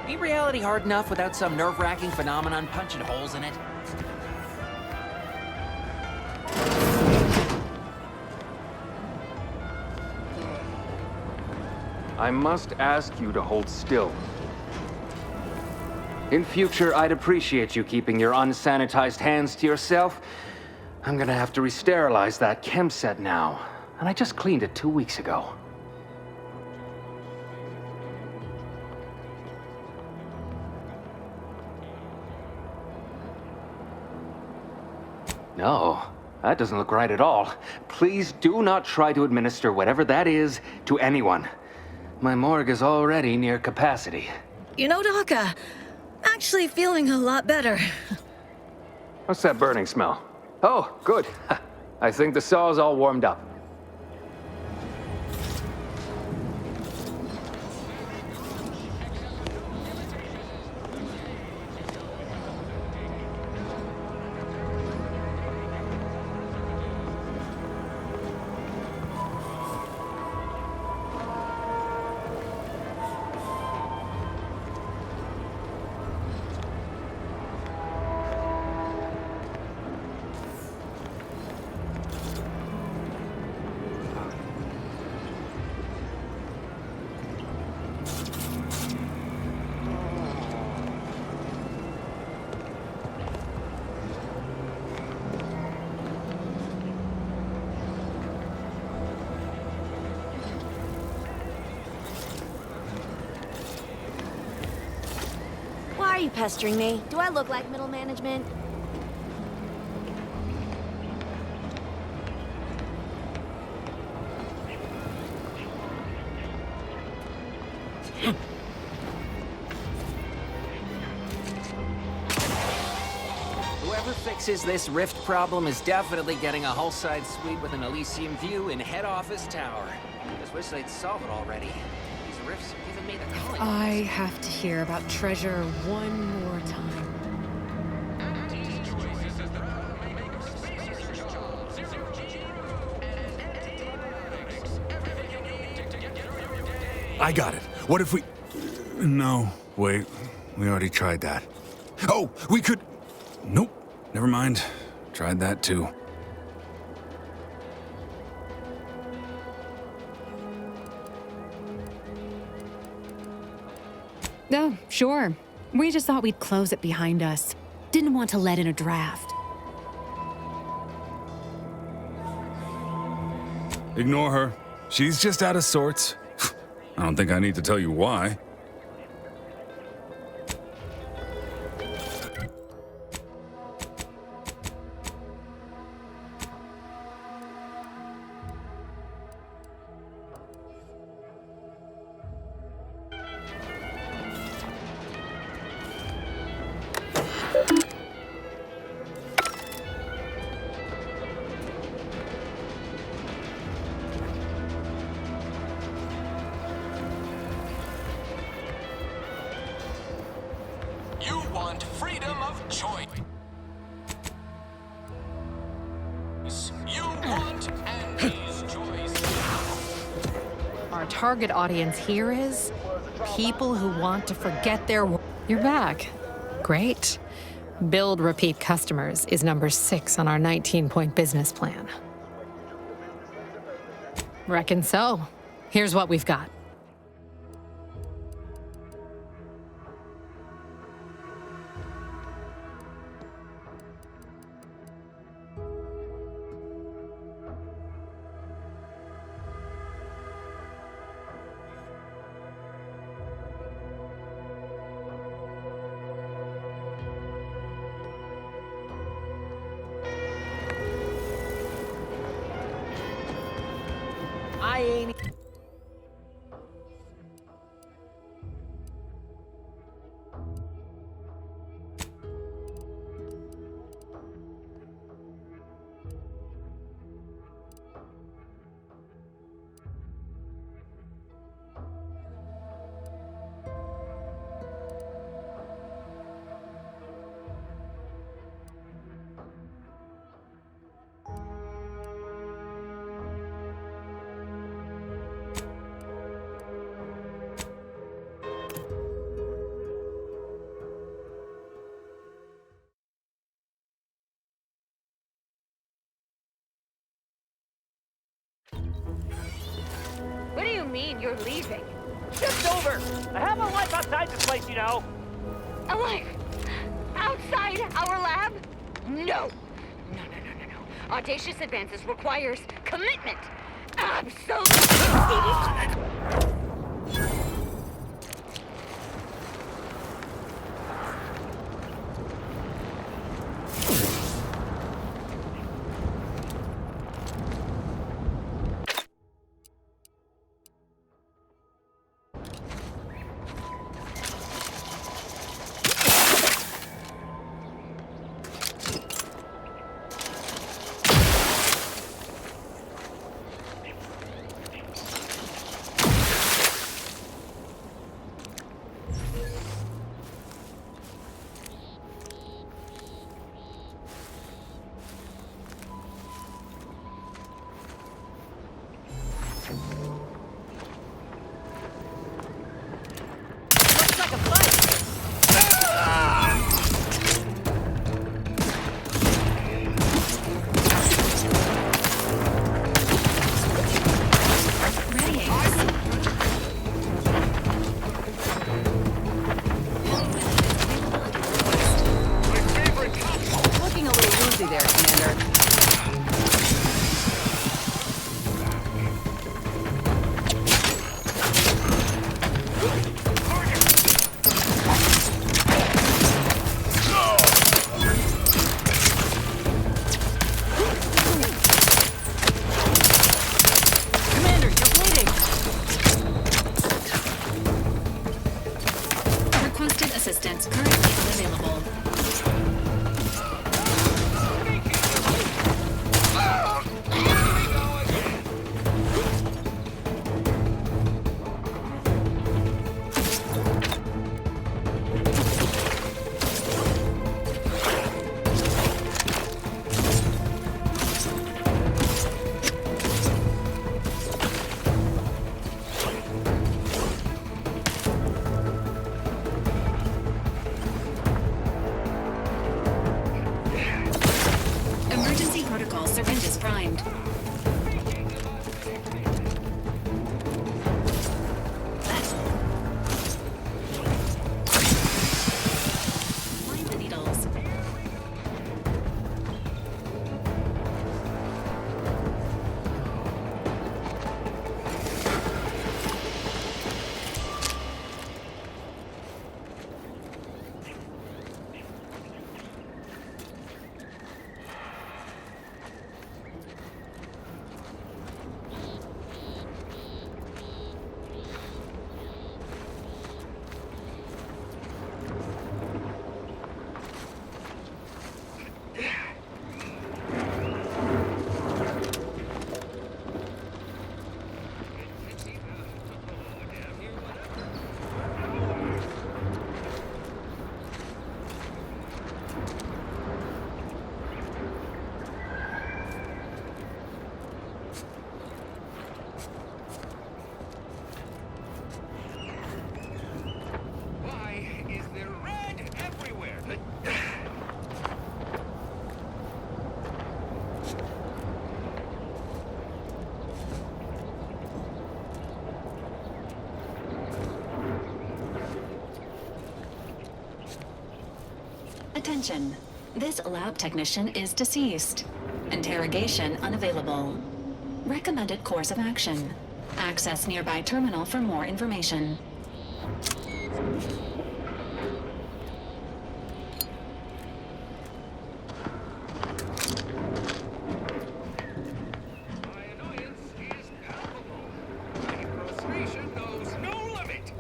Ain't reality hard enough without some nerve-wracking phenomenon punching holes in it? I must ask you to hold still. In future, I'd appreciate you keeping your unsanitized hands to yourself. I'm gonna have to re-sterilize that chem set now, and I just cleaned it 2 weeks ago. No, that doesn't look right at all. Please do not try to administer whatever that is to anyone. My morgue is already near capacity. You know, Doc, actually feeling a lot better. What's that burning smell? Oh, good. I think the saw's all warmed up. Why are you pestering me? Do I look like middle management? Whoever fixes this rift problem is definitely getting a hull-side suite with an Elysium view in head office tower. Just wish they'd solve it already. These rifts are giving me the calling. I have to hear about Treasure one more time. I got it. What if we... No, wait. We already tried that. Oh, we could... Nope. Never mind. Tried that too. Oh, sure. We just thought we'd close it behind us. Didn't want to let in a draft. Ignore her. She's just out of sorts. I don't think I need to tell you why. You want freedom of choice. You want Andy's choice. Our target audience here is people who want to forget their You're back. Great. Build repeat customers is number 6 on our 19-point business plan. Reckon so. Here's what we've got. I ain't... What do you mean you're leaving? Shift's over. I have a life outside this place, you know. A life? Outside our lab? No. No. Audacious advances requires commitment. Absolutely. Looking a little woozy there, Commander. Commander, you're bleeding! Requested assistance currently unavailable. Emergency protocol syringes primed. Line the needles. Why is there red everywhere? Attention. This lab technician is deceased. Interrogation unavailable. Recommended course of action. Access nearby terminal for more information. My annoyance is palpable. My frustration knows no limit.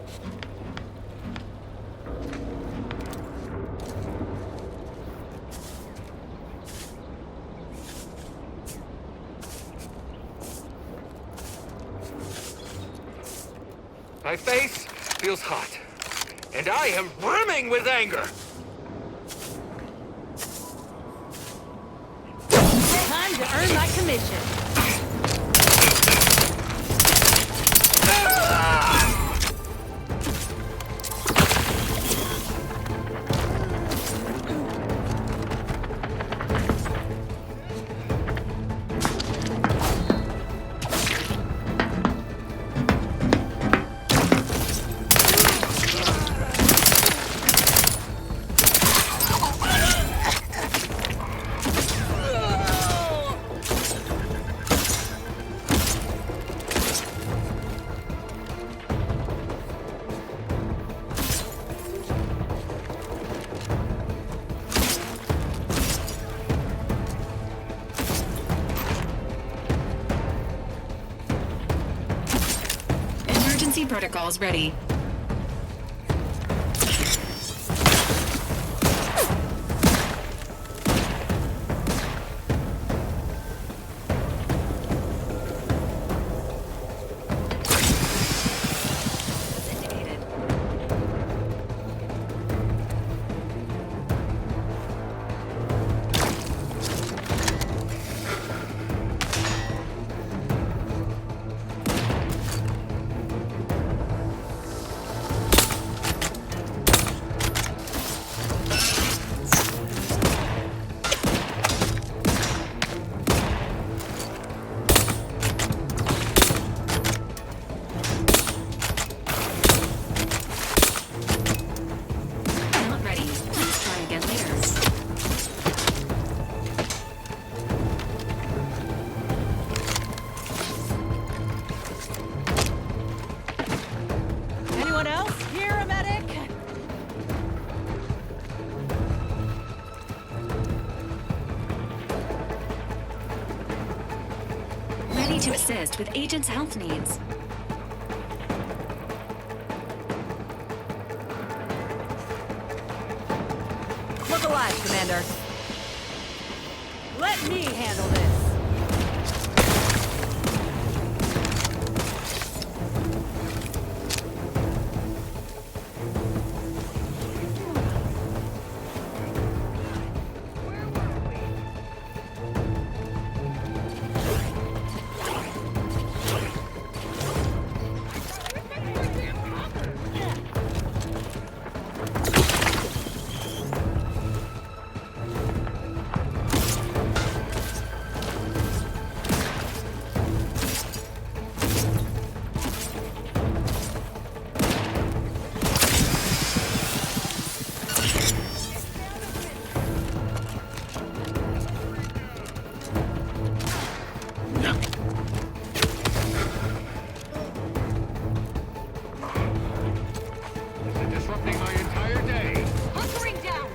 My face feels hot, and I am brimming with anger. Time to earn my commission. protocols ready. Not ready. Let's try again later. Anyone else here, a medic? Ready to assist with agent's health needs. Look alive, Commander. Let me handle this. Disrupting my entire day. Hunkering down!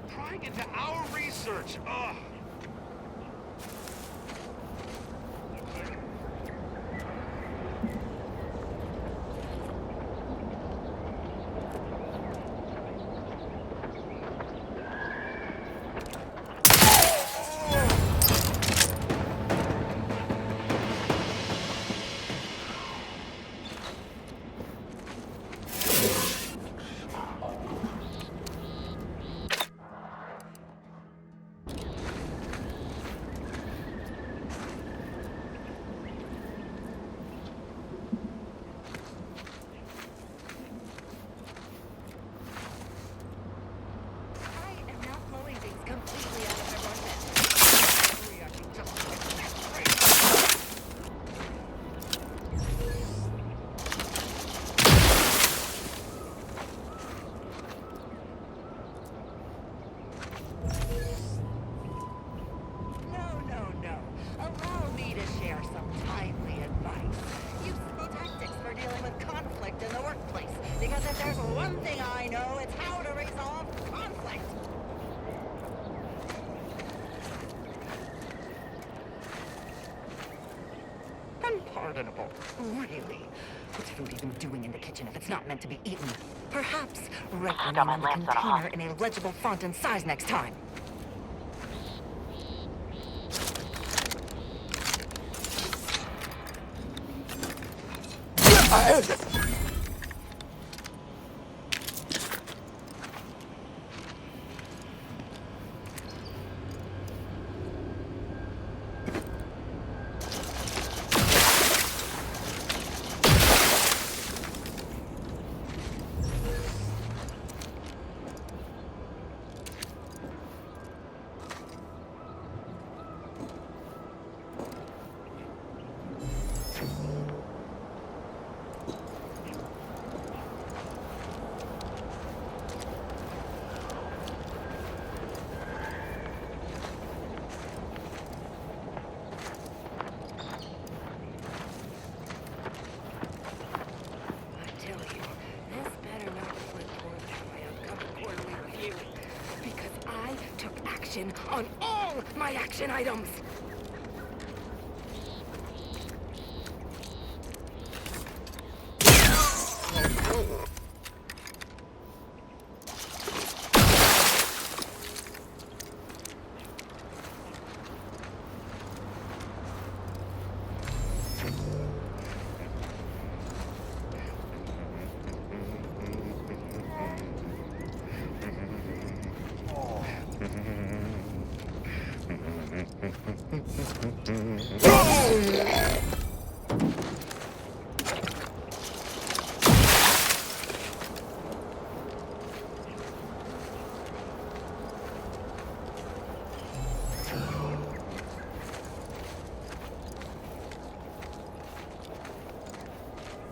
Prying into our research. Ugh. Unpardonable. Really? What's food even doing in the kitchen if it's not meant to be eaten? Perhaps write the name on the container in a legible font and size next time. inspection on all my action items.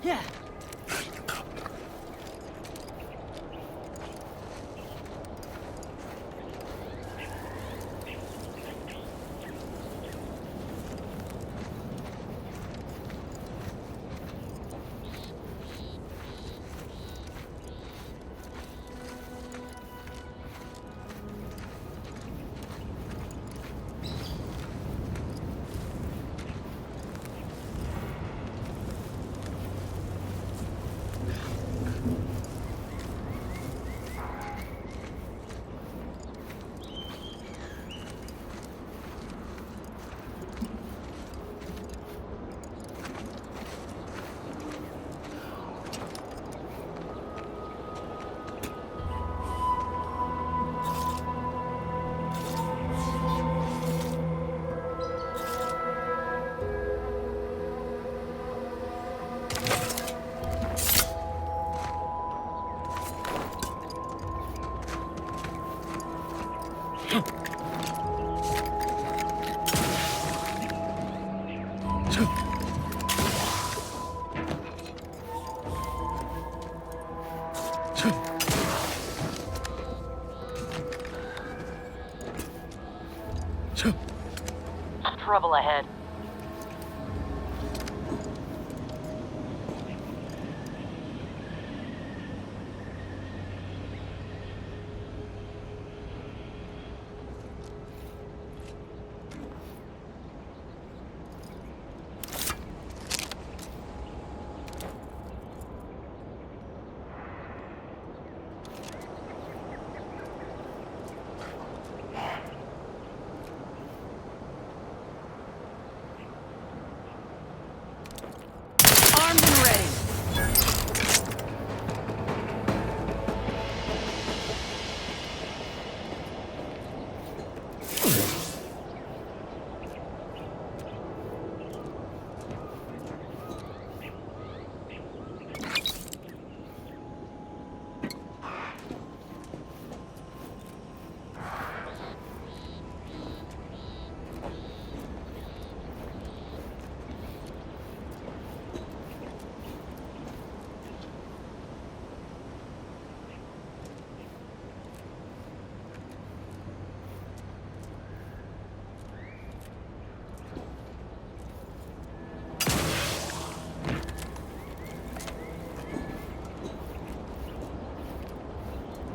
Yeah. Trouble ahead. Armed and ready.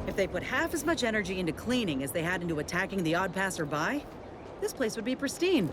If they put half as much energy into cleaning as they had into attacking the odd passerby, this place would be pristine.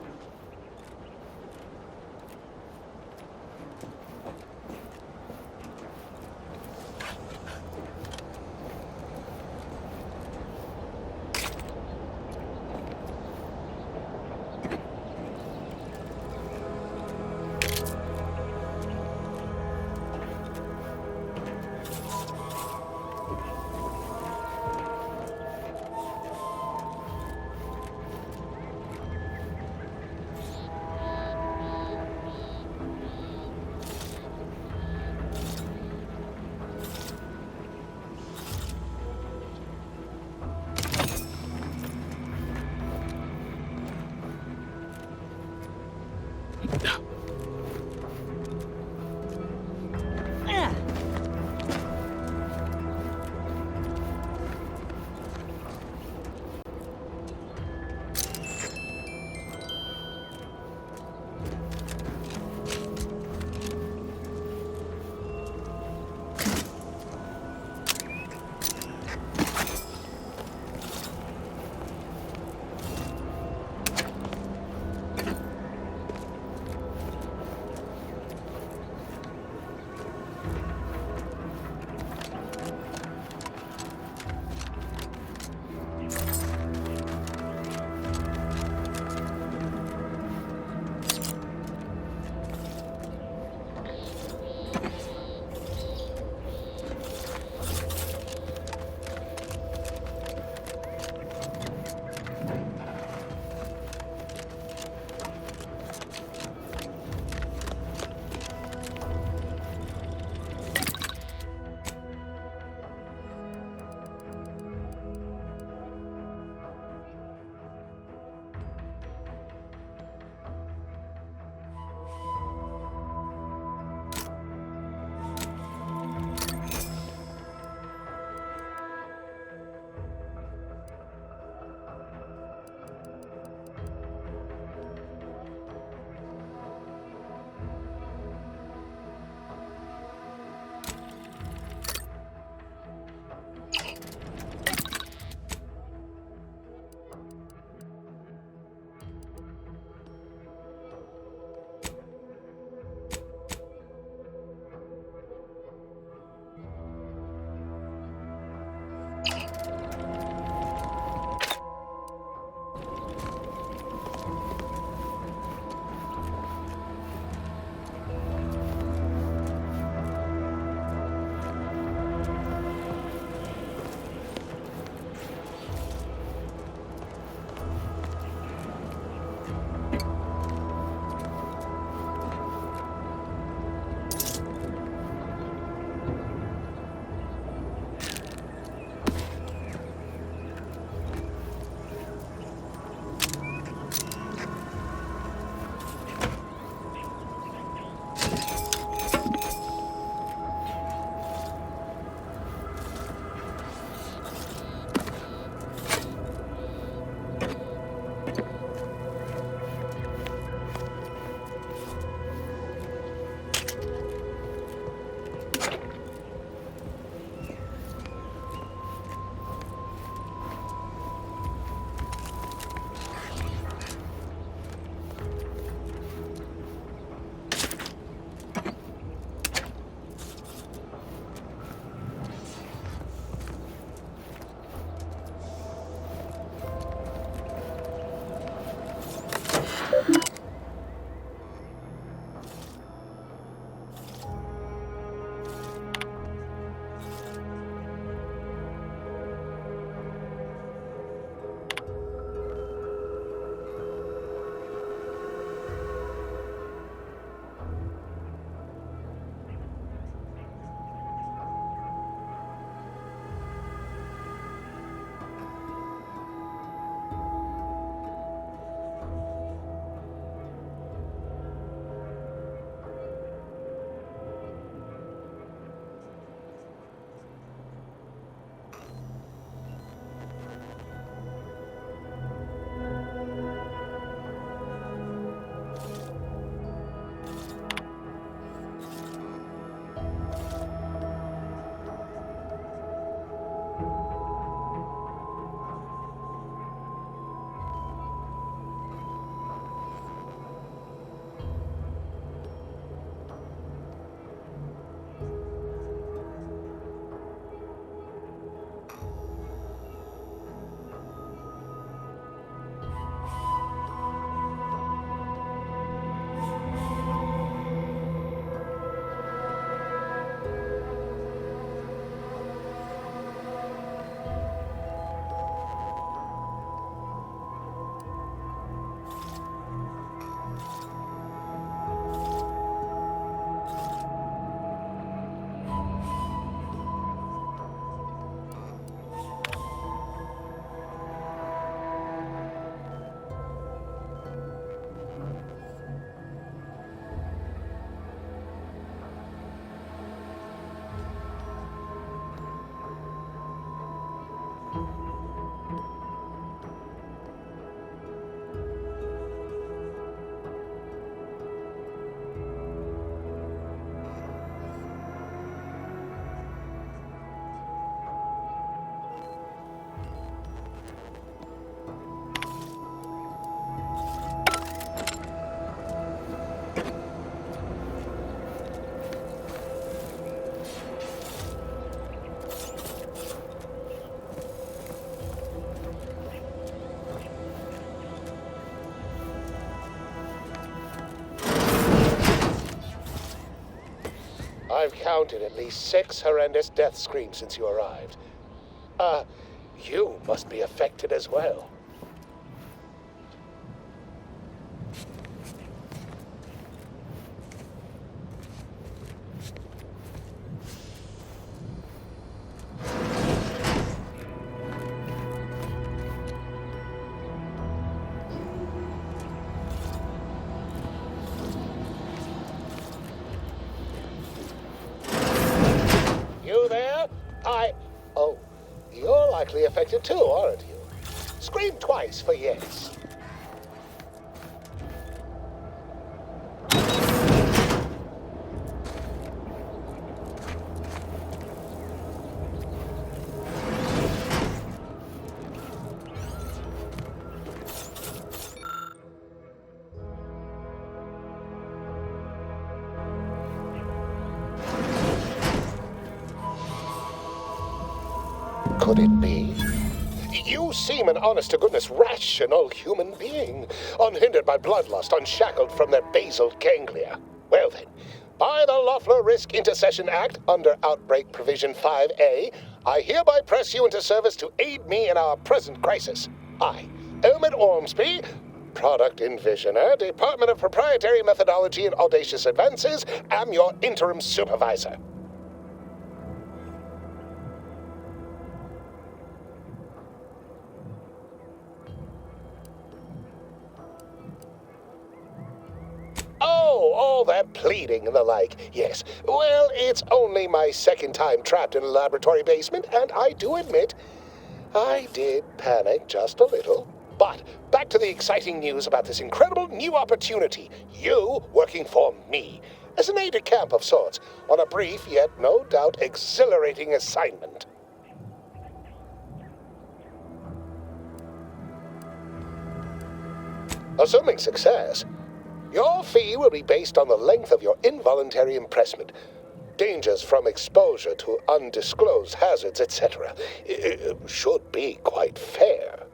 I've counted at least 6 horrendous death screams since you arrived. You must be affected as well. You there? Oh, you're likely affected too, aren't you? Scream twice for yes. Could it be? You seem an honest-to-goodness rational human being, unhindered by bloodlust, unshackled from their basal ganglia. Well then, by the Loeffler Risk Intercession Act, under Outbreak Provision 5A, I hereby press you into service to aid me in our present crisis. I, Elman Ormsby, Product Envisioner, Department of Proprietary Methodology and Audacious Advances, am your interim supervisor. Oh, all that pleading and the like. Yes. Well, it's only my second time trapped in a laboratory basement, and I do admit, I did panic just a little. But back to the exciting news about this incredible new opportunity. You working for me, as an aide-de-camp of sorts, on a brief yet no doubt exhilarating assignment. Assuming success, your fee will be based on the length of your involuntary impressment, dangers from exposure to undisclosed hazards, etc. It should be quite fair.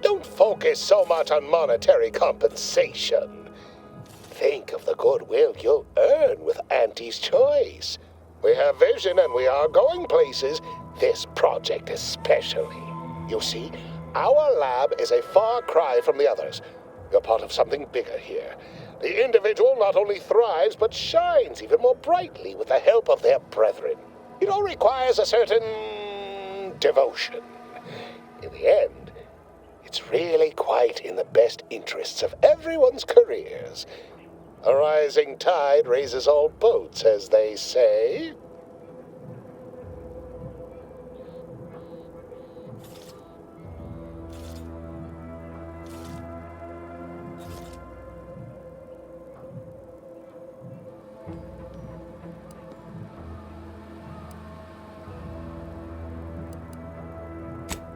Don't focus so much on monetary compensation. Think of the goodwill you'll earn with Auntie's Choice. We have vision and we are going places, this project especially. You see, our lab is a far cry from the others. You're part of something bigger here. The individual not only thrives, but shines even more brightly with the help of their brethren. It all requires a certain devotion. In the end, it's really quite in the best interests of everyone's careers. A rising tide raises all boats, as they say.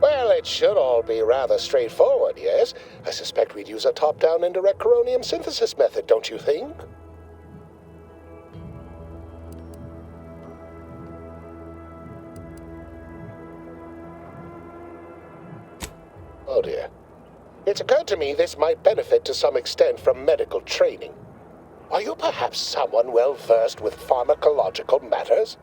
Well, it should all be rather straightforward, yes? I suspect we'd use a top-down indirect coronium synthesis method, don't you think? Oh dear. It's occurred to me this might benefit to some extent from medical training. Are you perhaps someone well-versed with pharmacological matters?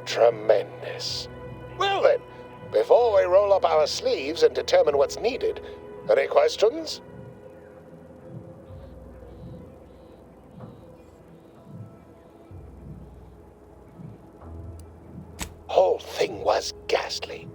Tremendous. Well then, before we roll up our sleeves and determine what's needed, any questions? Whole thing was ghastly.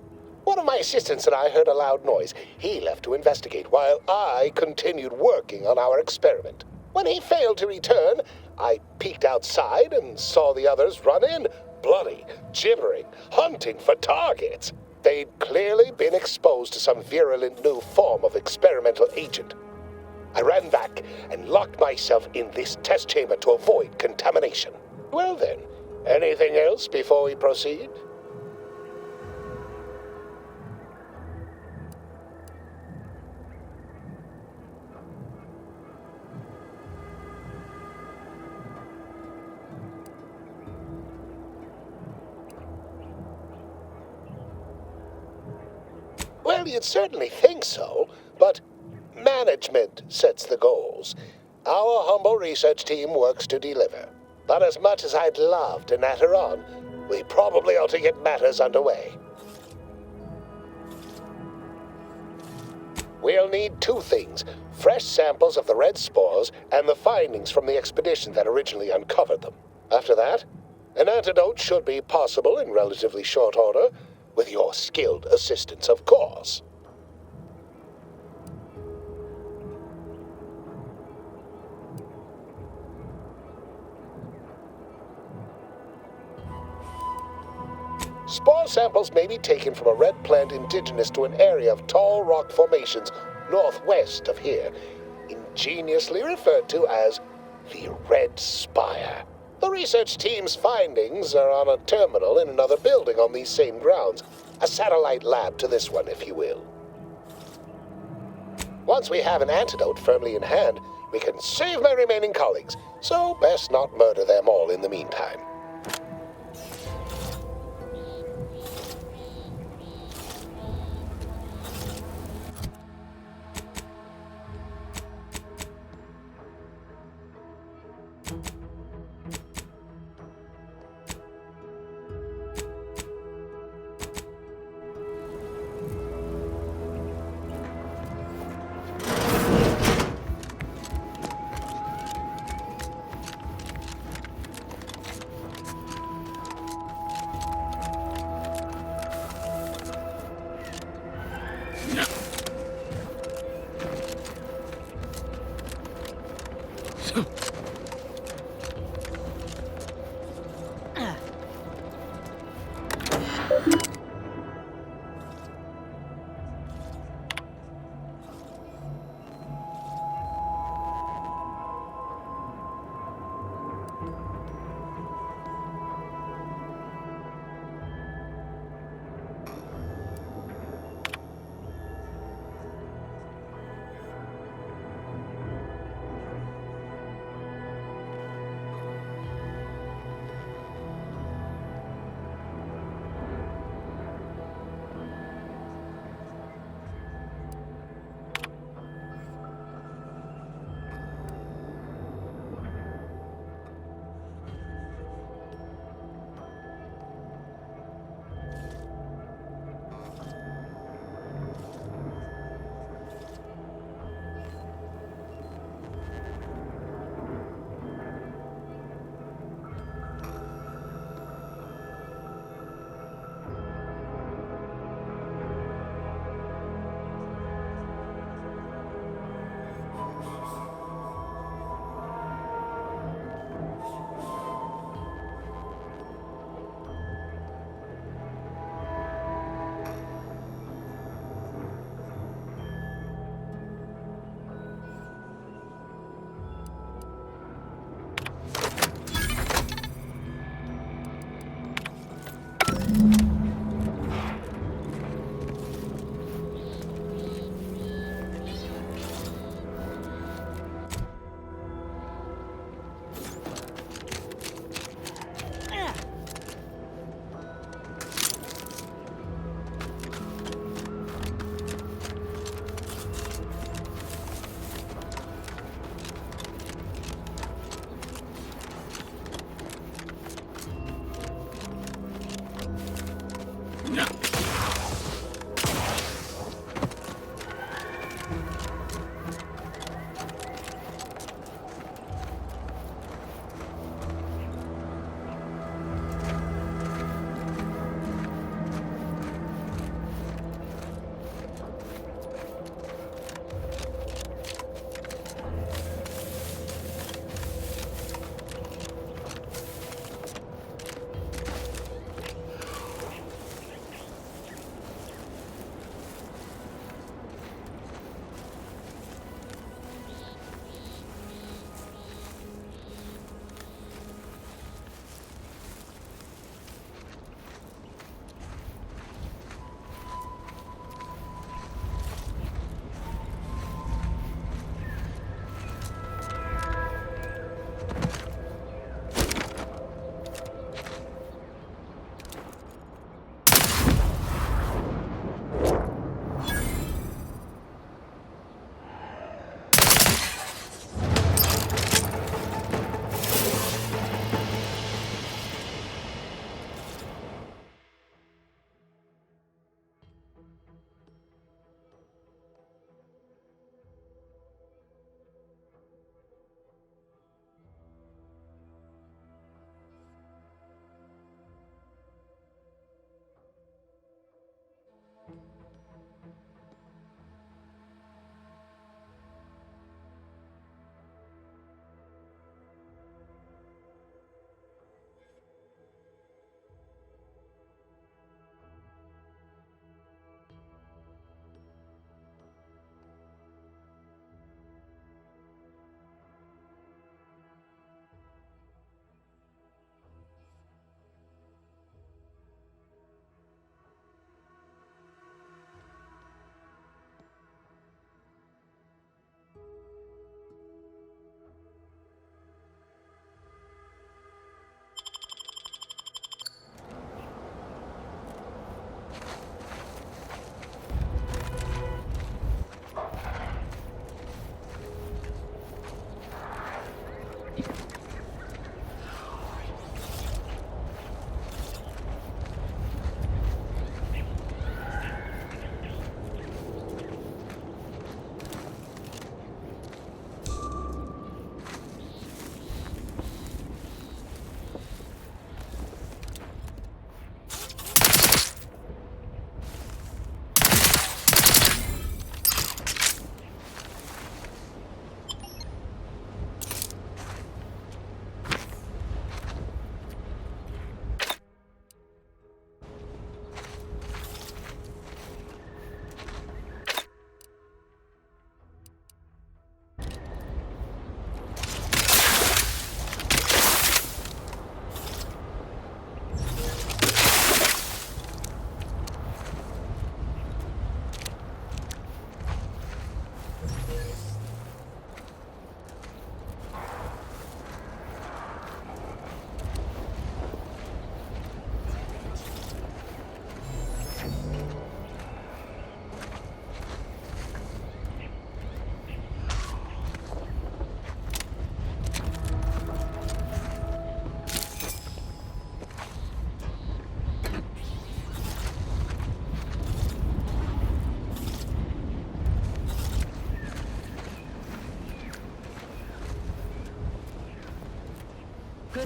One of my assistants and I heard a loud noise. He left to investigate while I continued working on our experiment. When he failed to return, I peeked outside and saw the others run in, bloody, gibbering, hunting for targets. They'd clearly been exposed to some virulent new form of experimental agent. I ran back and locked myself in this test chamber to avoid contamination. Well then, anything else before we proceed? Well, you'd certainly think so, but management sets the goals. Our humble research team works to deliver. But as much as I'd love to natter on, we probably ought to get matters underway. We'll need two things: fresh samples of the red spores and the findings from the expedition that originally uncovered them. After that, an antidote should be possible in relatively short order, with your skilled assistance, of course. Spore samples may be taken from a red plant indigenous to an area of tall rock formations northwest of here, ingeniously referred to as the Red Spire. The research team's findings are on a terminal in another building on these same grounds, a satellite lab to this one, if you will. Once we have an antidote firmly in hand, we can save my remaining colleagues, so best not murder them all in the meantime.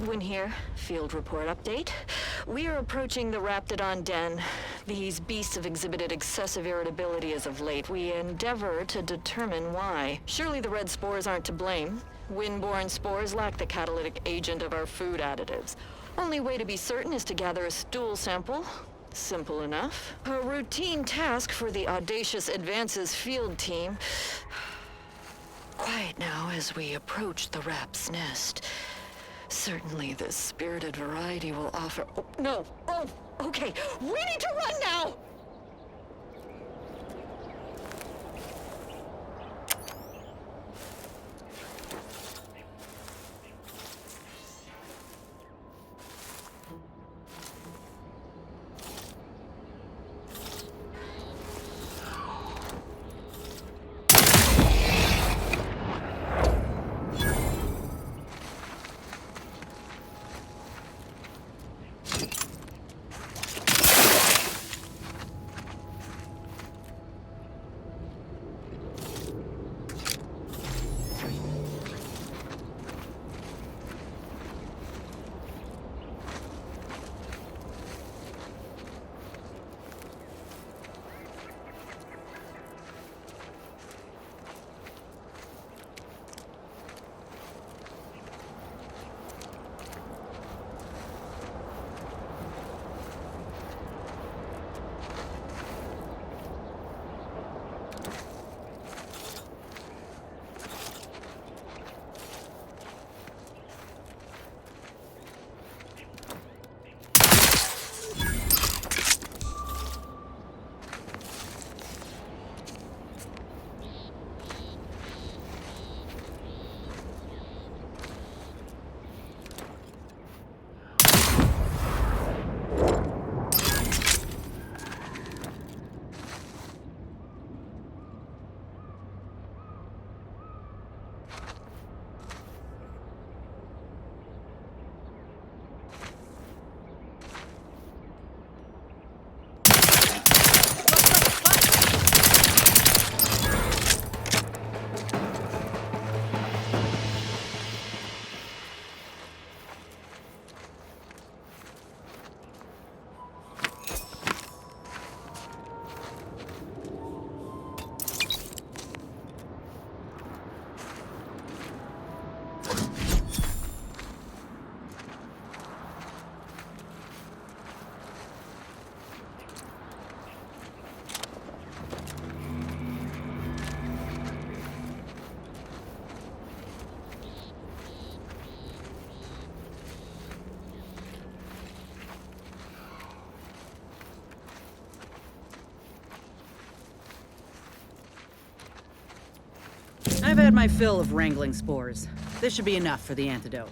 Goodwin here. Field report update. We are approaching the Raptidon Den. These beasts have exhibited excessive irritability as of late. We endeavor to determine why. Surely the red spores aren't to blame. Windborne spores lack the catalytic agent of our food additives. Only way to be certain is to gather a stool sample. Simple enough. A routine task for the Audacious Advances field team. Quiet now as we approach the rap's nest. Certainly the spirited variety will offer... Oh, no! Oh, okay. We need to run now! I've had my fill of wrangling spores. This should be enough for the antidote.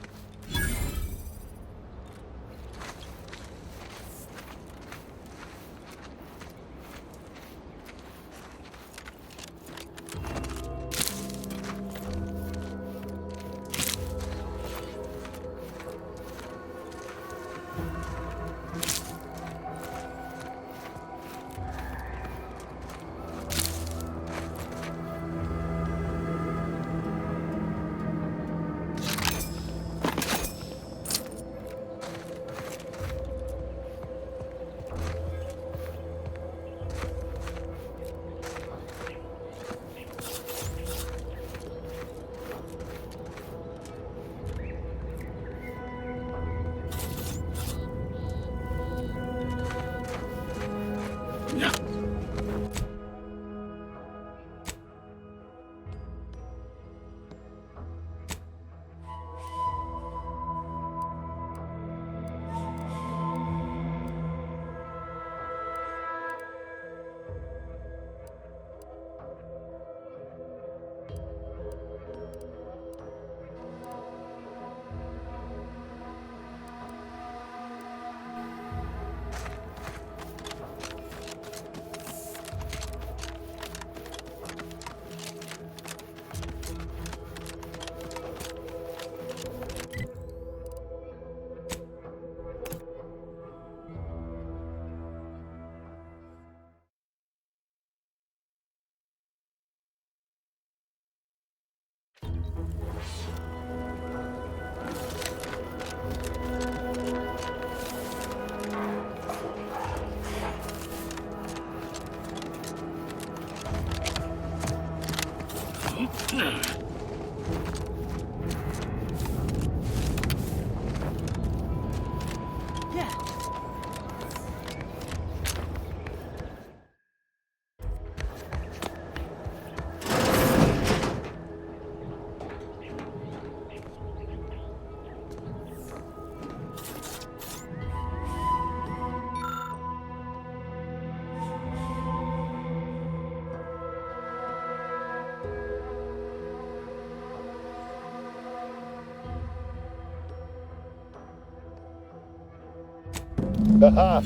Aha!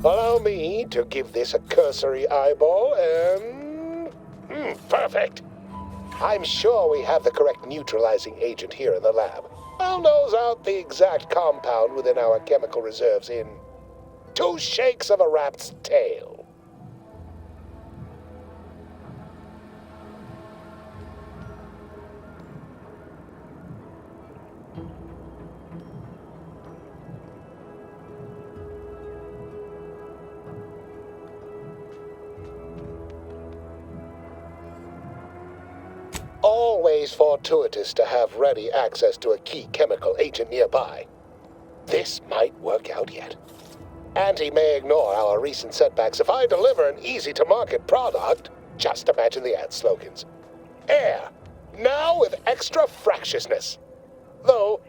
Allow me to give this a cursory eyeball and... perfect! I'm sure we have the correct neutralizing agent here in the lab. I'll nose out the exact compound within our chemical reserves in 2 shakes of a rat's tail. Always fortuitous to have ready access to a key chemical agent nearby. This might work out yet. Auntie may ignore our recent setbacks if I deliver an easy-to-market product. Just imagine the ad slogans. Air, now with extra fractiousness. Though,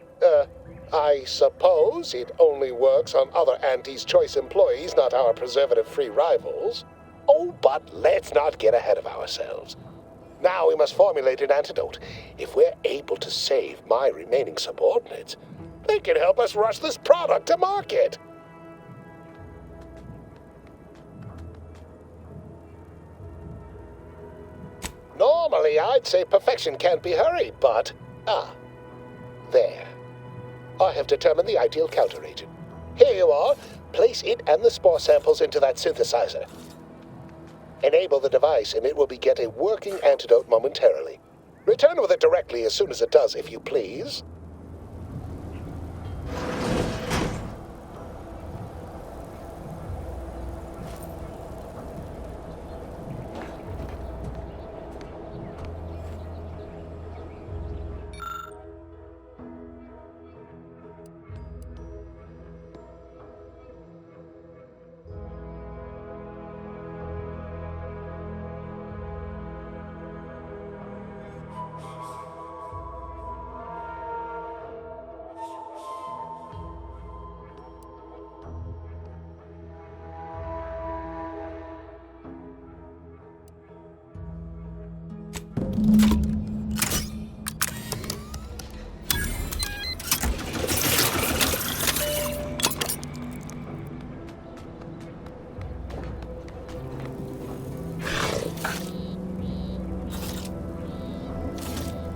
I suppose it only works on other Auntie's Choice employees, not our preservative-free rivals. Oh, but let's not get ahead of ourselves. Now we must formulate an antidote. If we're able to save my remaining subordinates, they can help us rush this product to market. Normally, I'd say perfection can't be hurried, but... there. I have determined the ideal counteragent. Here you are. Place it and the spore samples into that synthesizer. Enable the device and it will begin a working antidote momentarily. Return with it directly as soon as it does, if you please.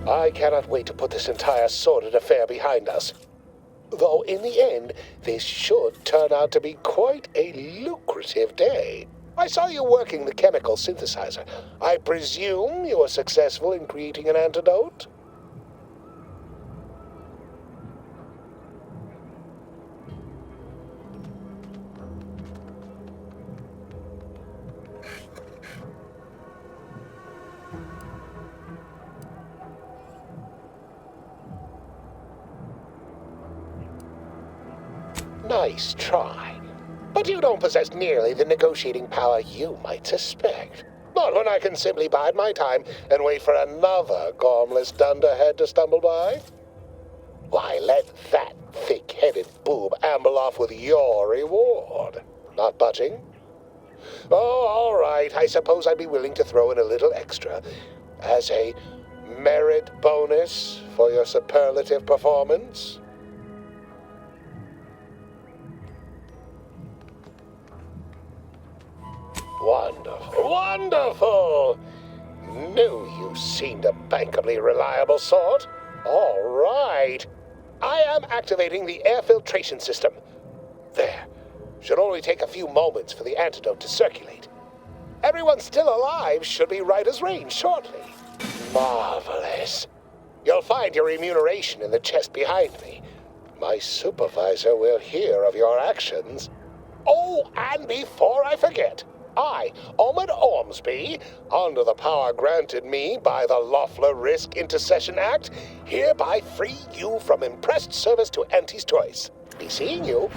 I cannot wait to put this entire sordid affair behind us. Though in the end, this should turn out to be quite a lucrative day. I saw you working the chemical synthesizer. I presume you were successful in creating an antidote? Nice try. But you don't possess nearly the negotiating power you might suspect. Not when I can simply bide my time and wait for another gormless dunderhead to stumble by. Why, let that thick-headed boob amble off with your reward. Not budging? Oh, all right. I suppose I'd be willing to throw in a little extra as a merit bonus for your superlative performance. Wonderful, wonderful! Knew you seemed a bankably reliable sort. All right. I am activating the air filtration system. There. Should only take a few moments for the antidote to circulate. Everyone still alive should be right as rain shortly. Marvelous. You'll find your remuneration in the chest behind me. My supervisor will hear of your actions. Oh, and before I forget, I, Ahmed Ormsby, under the power granted me by the Loeffler Risk Intercession Act, hereby free you from impressed service to Auntie's Choice. Be seeing you.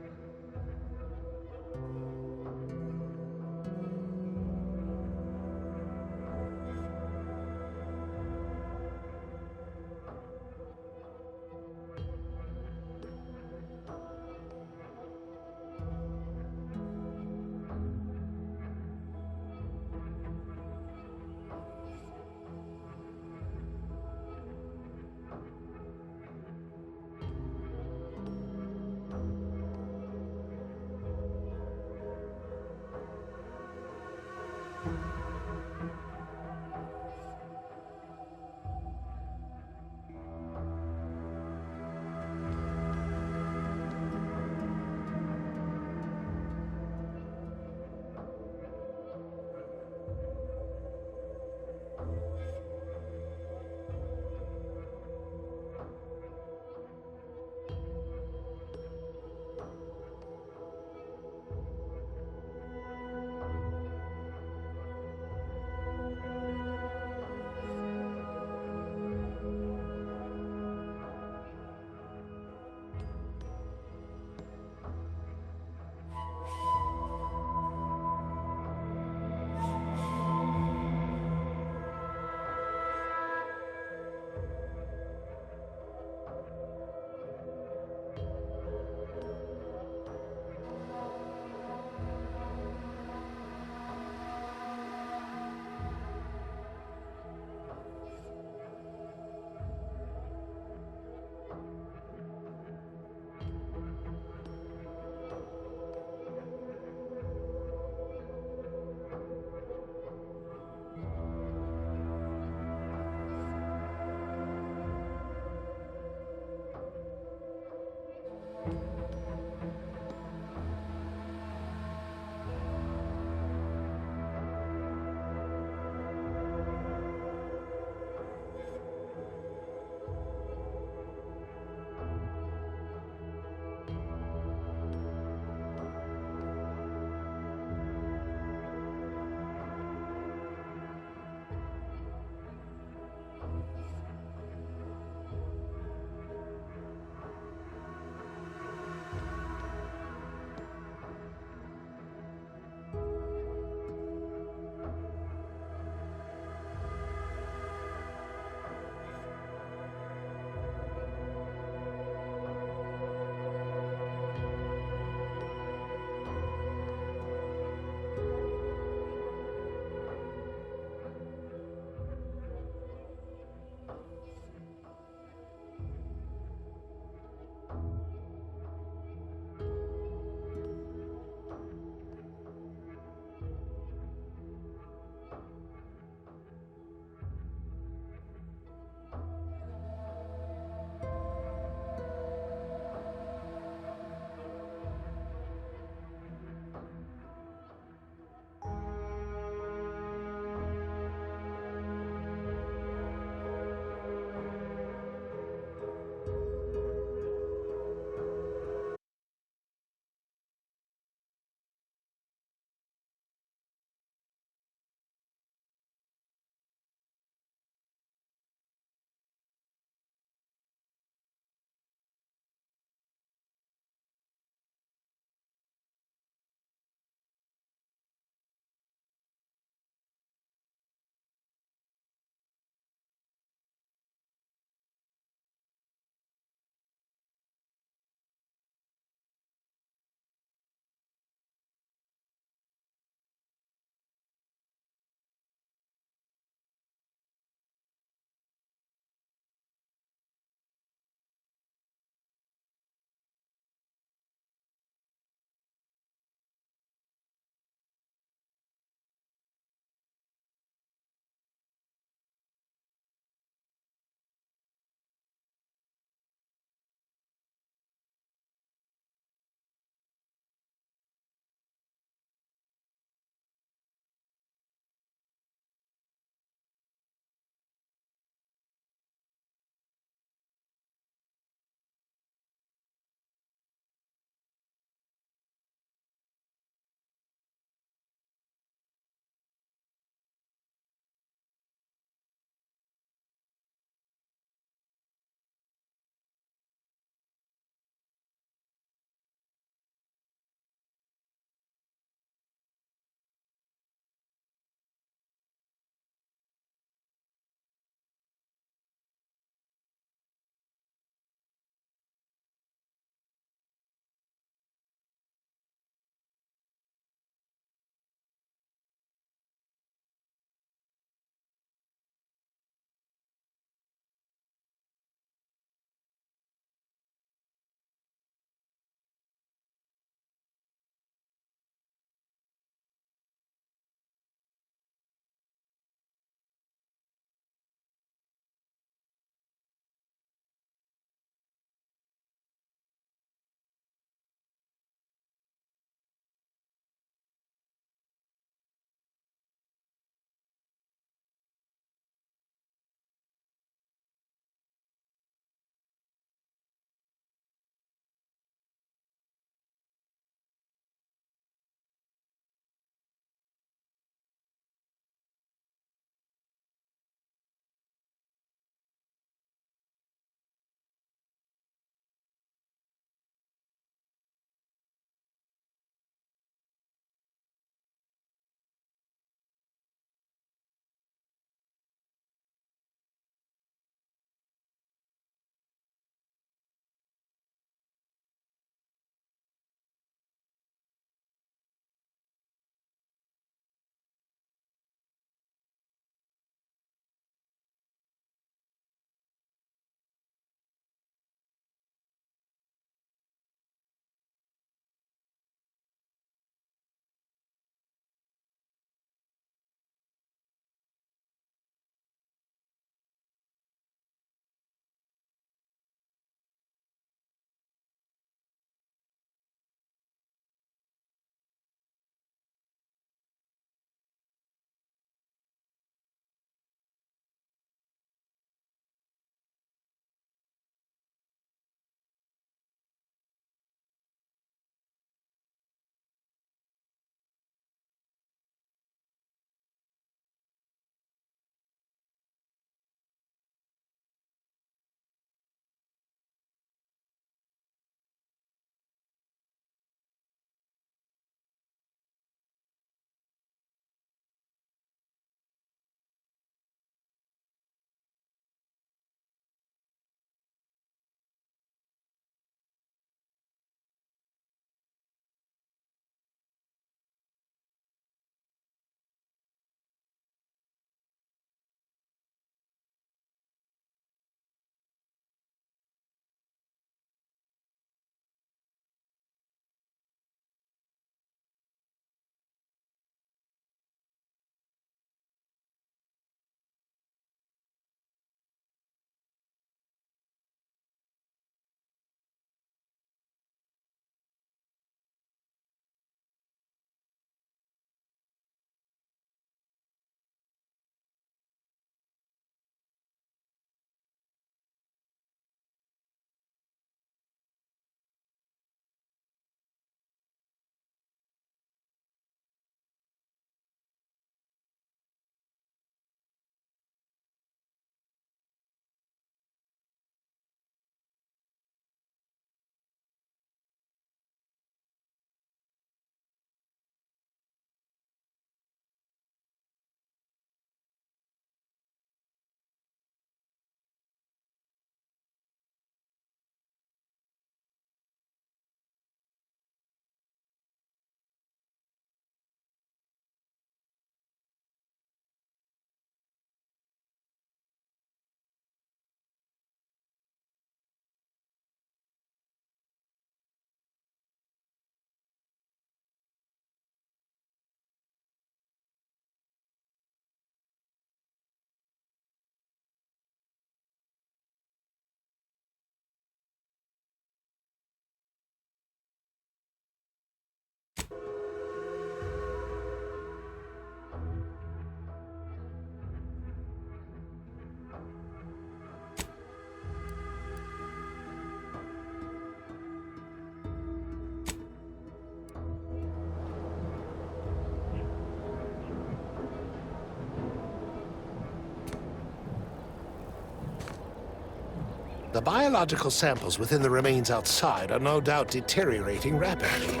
The biological samples within the remains outside are no doubt deteriorating rapidly.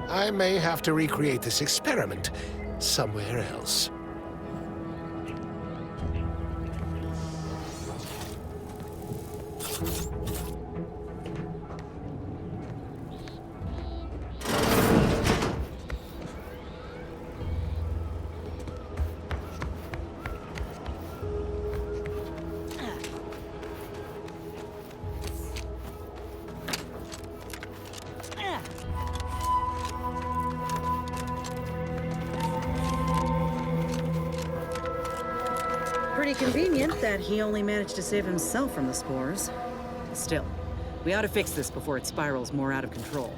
I may have to recreate this experiment somewhere else. Pretty convenient that he only managed to save himself from the spores. Still, we ought to fix this before it spirals more out of control.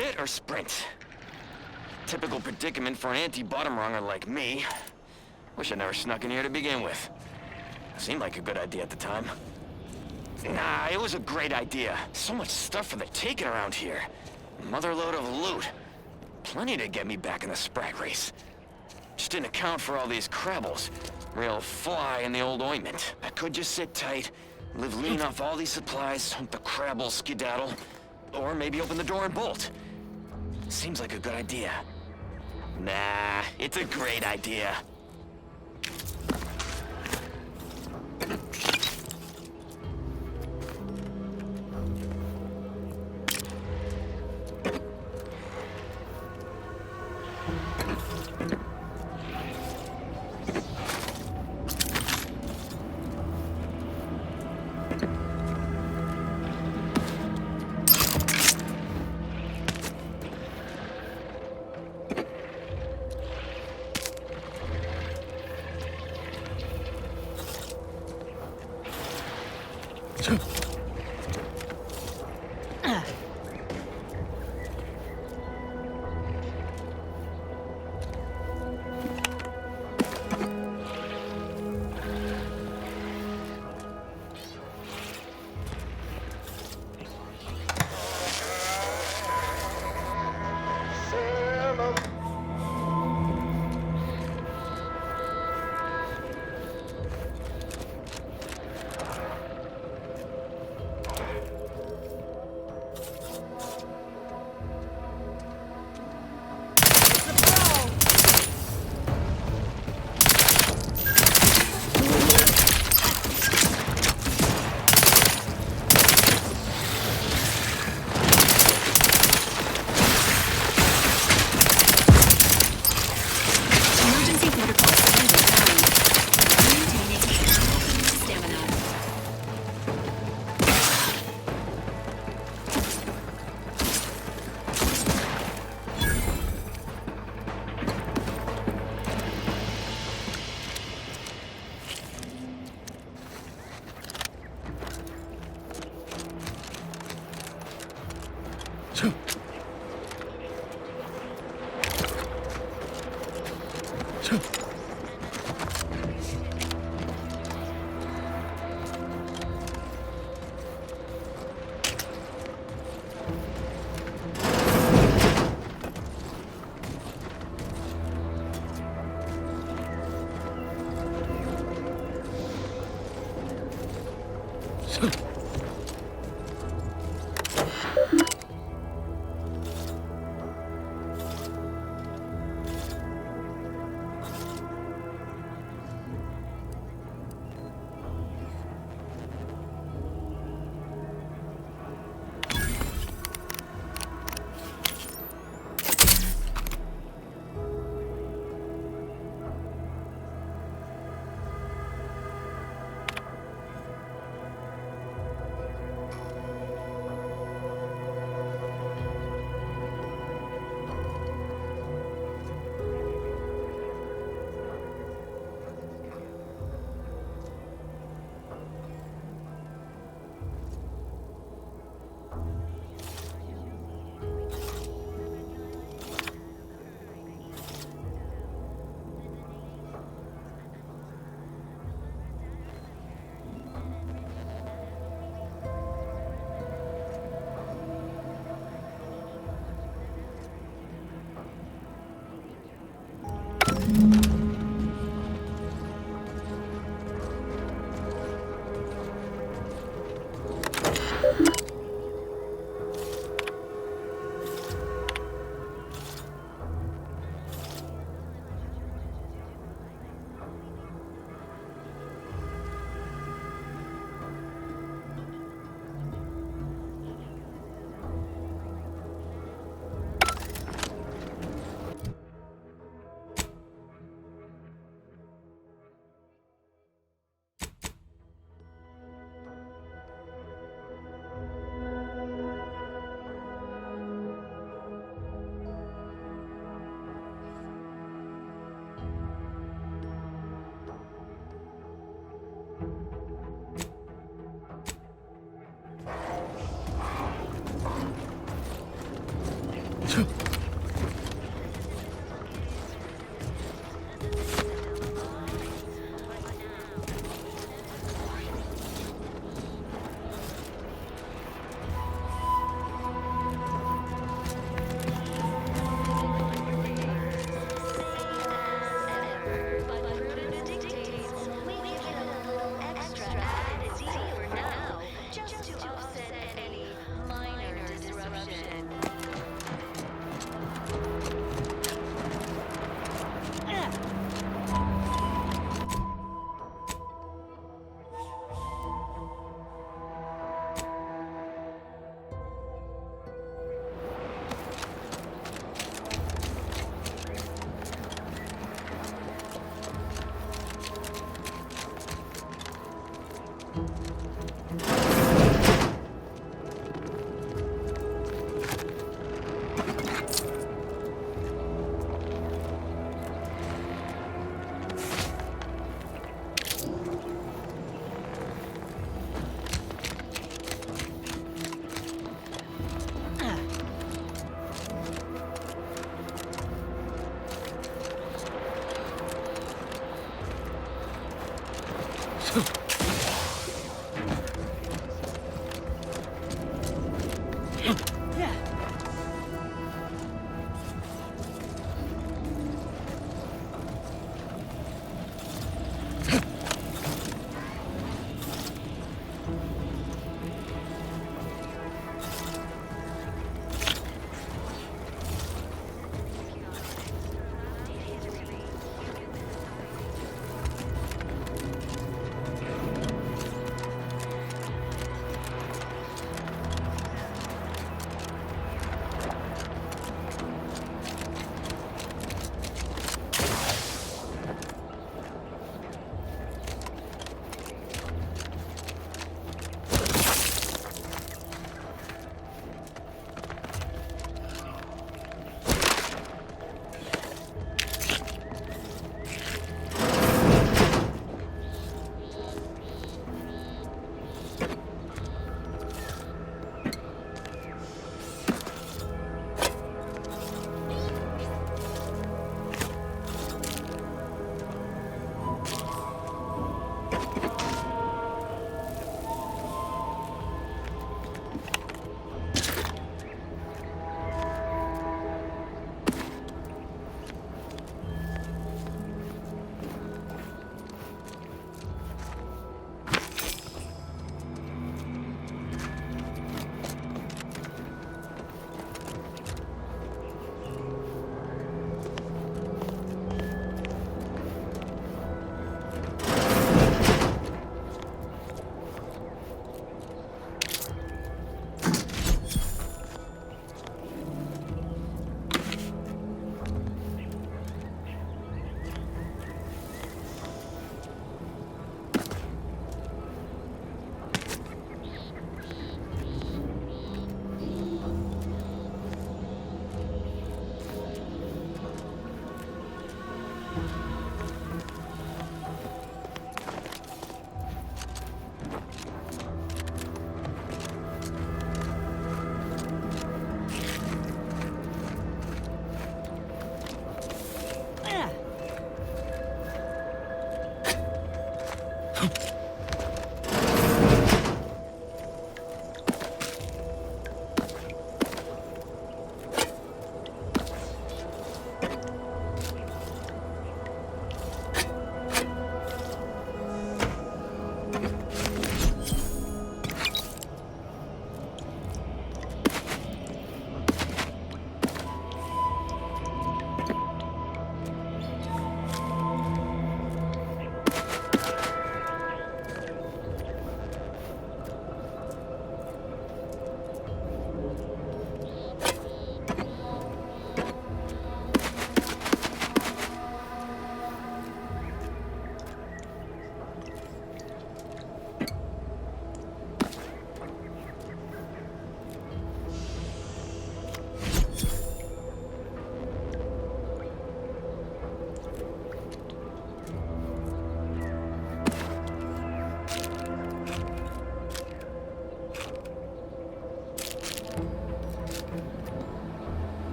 Sit or sprint? Typical predicament for an anti-bottom runger like me. Wish I never snuck in here to begin with. Seemed like a good idea at the time. Nah, it was a great idea. So much stuff for the taking around here. Motherload of loot. Plenty to get me back in the sprag race. Just didn't account for all these crabbles. Real fly in the old ointment. I could just sit tight, live lean off all these supplies, hope the crabbles skedaddle. Or maybe open the door and bolt. Seems like a good idea. Nah, it's a great idea.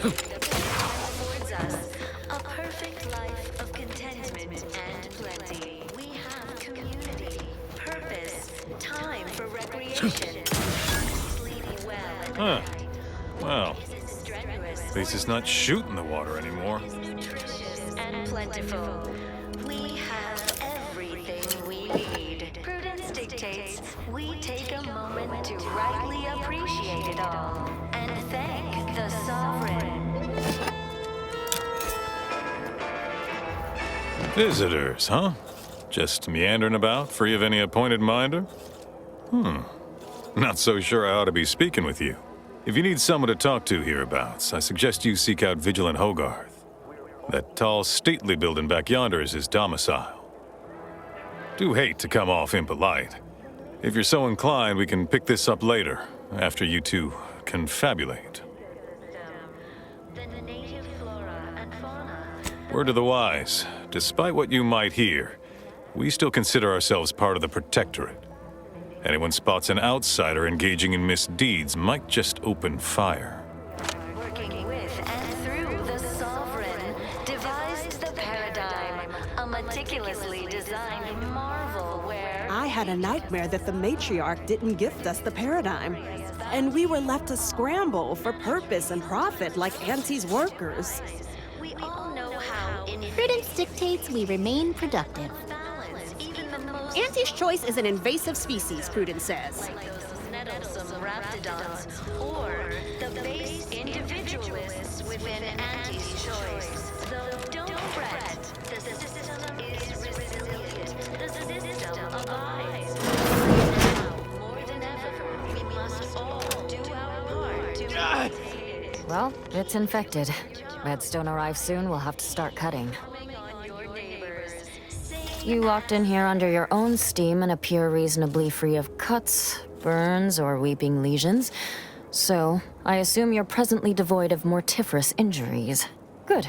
affords us a perfect life of contentment and plenty. We have community, purpose, time for recreation, sleeping well at Huh. night. Well, Strenuous, at least it's not shooting the water anymore. nutritious, and plentiful. We have everything we need. Prudence dictates we take a moment to rightly appreciate it all and thank the sovereign. Visitors, huh? Just meandering about, free of any appointed minder? Not so sure I ought to be speaking with you. If you need someone to talk to hereabouts, I suggest you seek out Vigilant Hogarth. That tall, stately building back yonder is his domicile. Do hate to come off impolite. If you're so inclined, we can pick this up later, after you two confabulate. Word to the wise, despite what you might hear, we still consider ourselves part of the Protectorate. Anyone spots an outsider engaging in misdeeds might just open fire. Working with and through the sovereign, devised the paradigm, a meticulously designed marvel where I had a nightmare that the matriarch didn't gift us the paradigm, and we were left to scramble for purpose and profit like Auntie's workers. dictates we remain productive. Auntie's choice is an invasive species, Prudence says. Meddlesome raptidons, or the base individualists within Auntie's choice. Though don't fret, the system is resilient. The system abides. Now, more than ever, we must all do our part to maintain it. Well, it's infected. Redstone arrives soon, we'll have to start cutting. You walked in here under your own steam and appear reasonably free of cuts, burns, or weeping lesions. So, I assume you're presently devoid of mortiferous injuries. Good.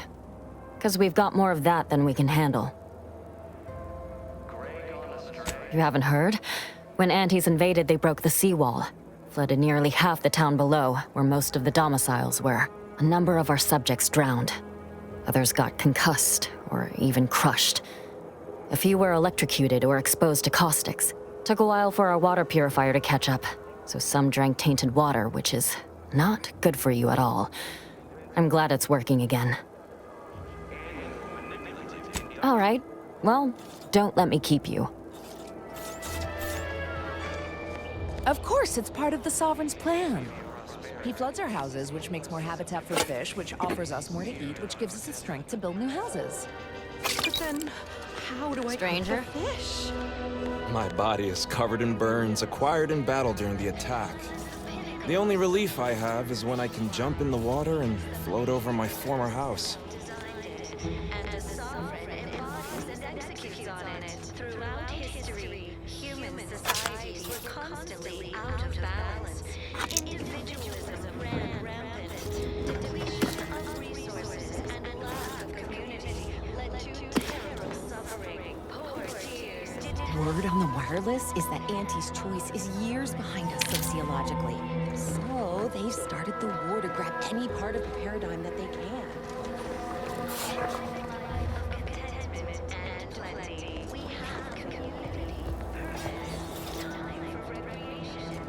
Because we've got more of that than we can handle. You haven't heard? When Antes invaded, they broke the seawall. Flooded nearly half the town below, where most of the domiciles were. A number of our subjects drowned. Others got concussed, or even crushed. A few were electrocuted or exposed to caustics. Took a while for our water purifier to catch up, so some drank tainted water, which is not good for you at all. I'm glad it's working again. All right, well, don't let me keep you. Of course, it's part of the Sovereign's plan. He floods our houses, which makes more habitat for fish, which offers us more to eat, which gives us the strength to build new houses. But then, how do I Stranger? cook the fish? My body is covered in burns acquired in battle during the attack. The only relief I have is when I can jump in the water and float over my former house. And the sovereign embodies and executes on it. Throughout history, human societies were constantly out of balance. Individualism ran rampant. Depletion of resources and lack of community led to terrible suffering. Poor tears. Word on the wireless is that Auntie's choice is years behind us sociologically. So they've started the war to grab any part of the paradigm that they can. And plenty. We have community. Time for recreation.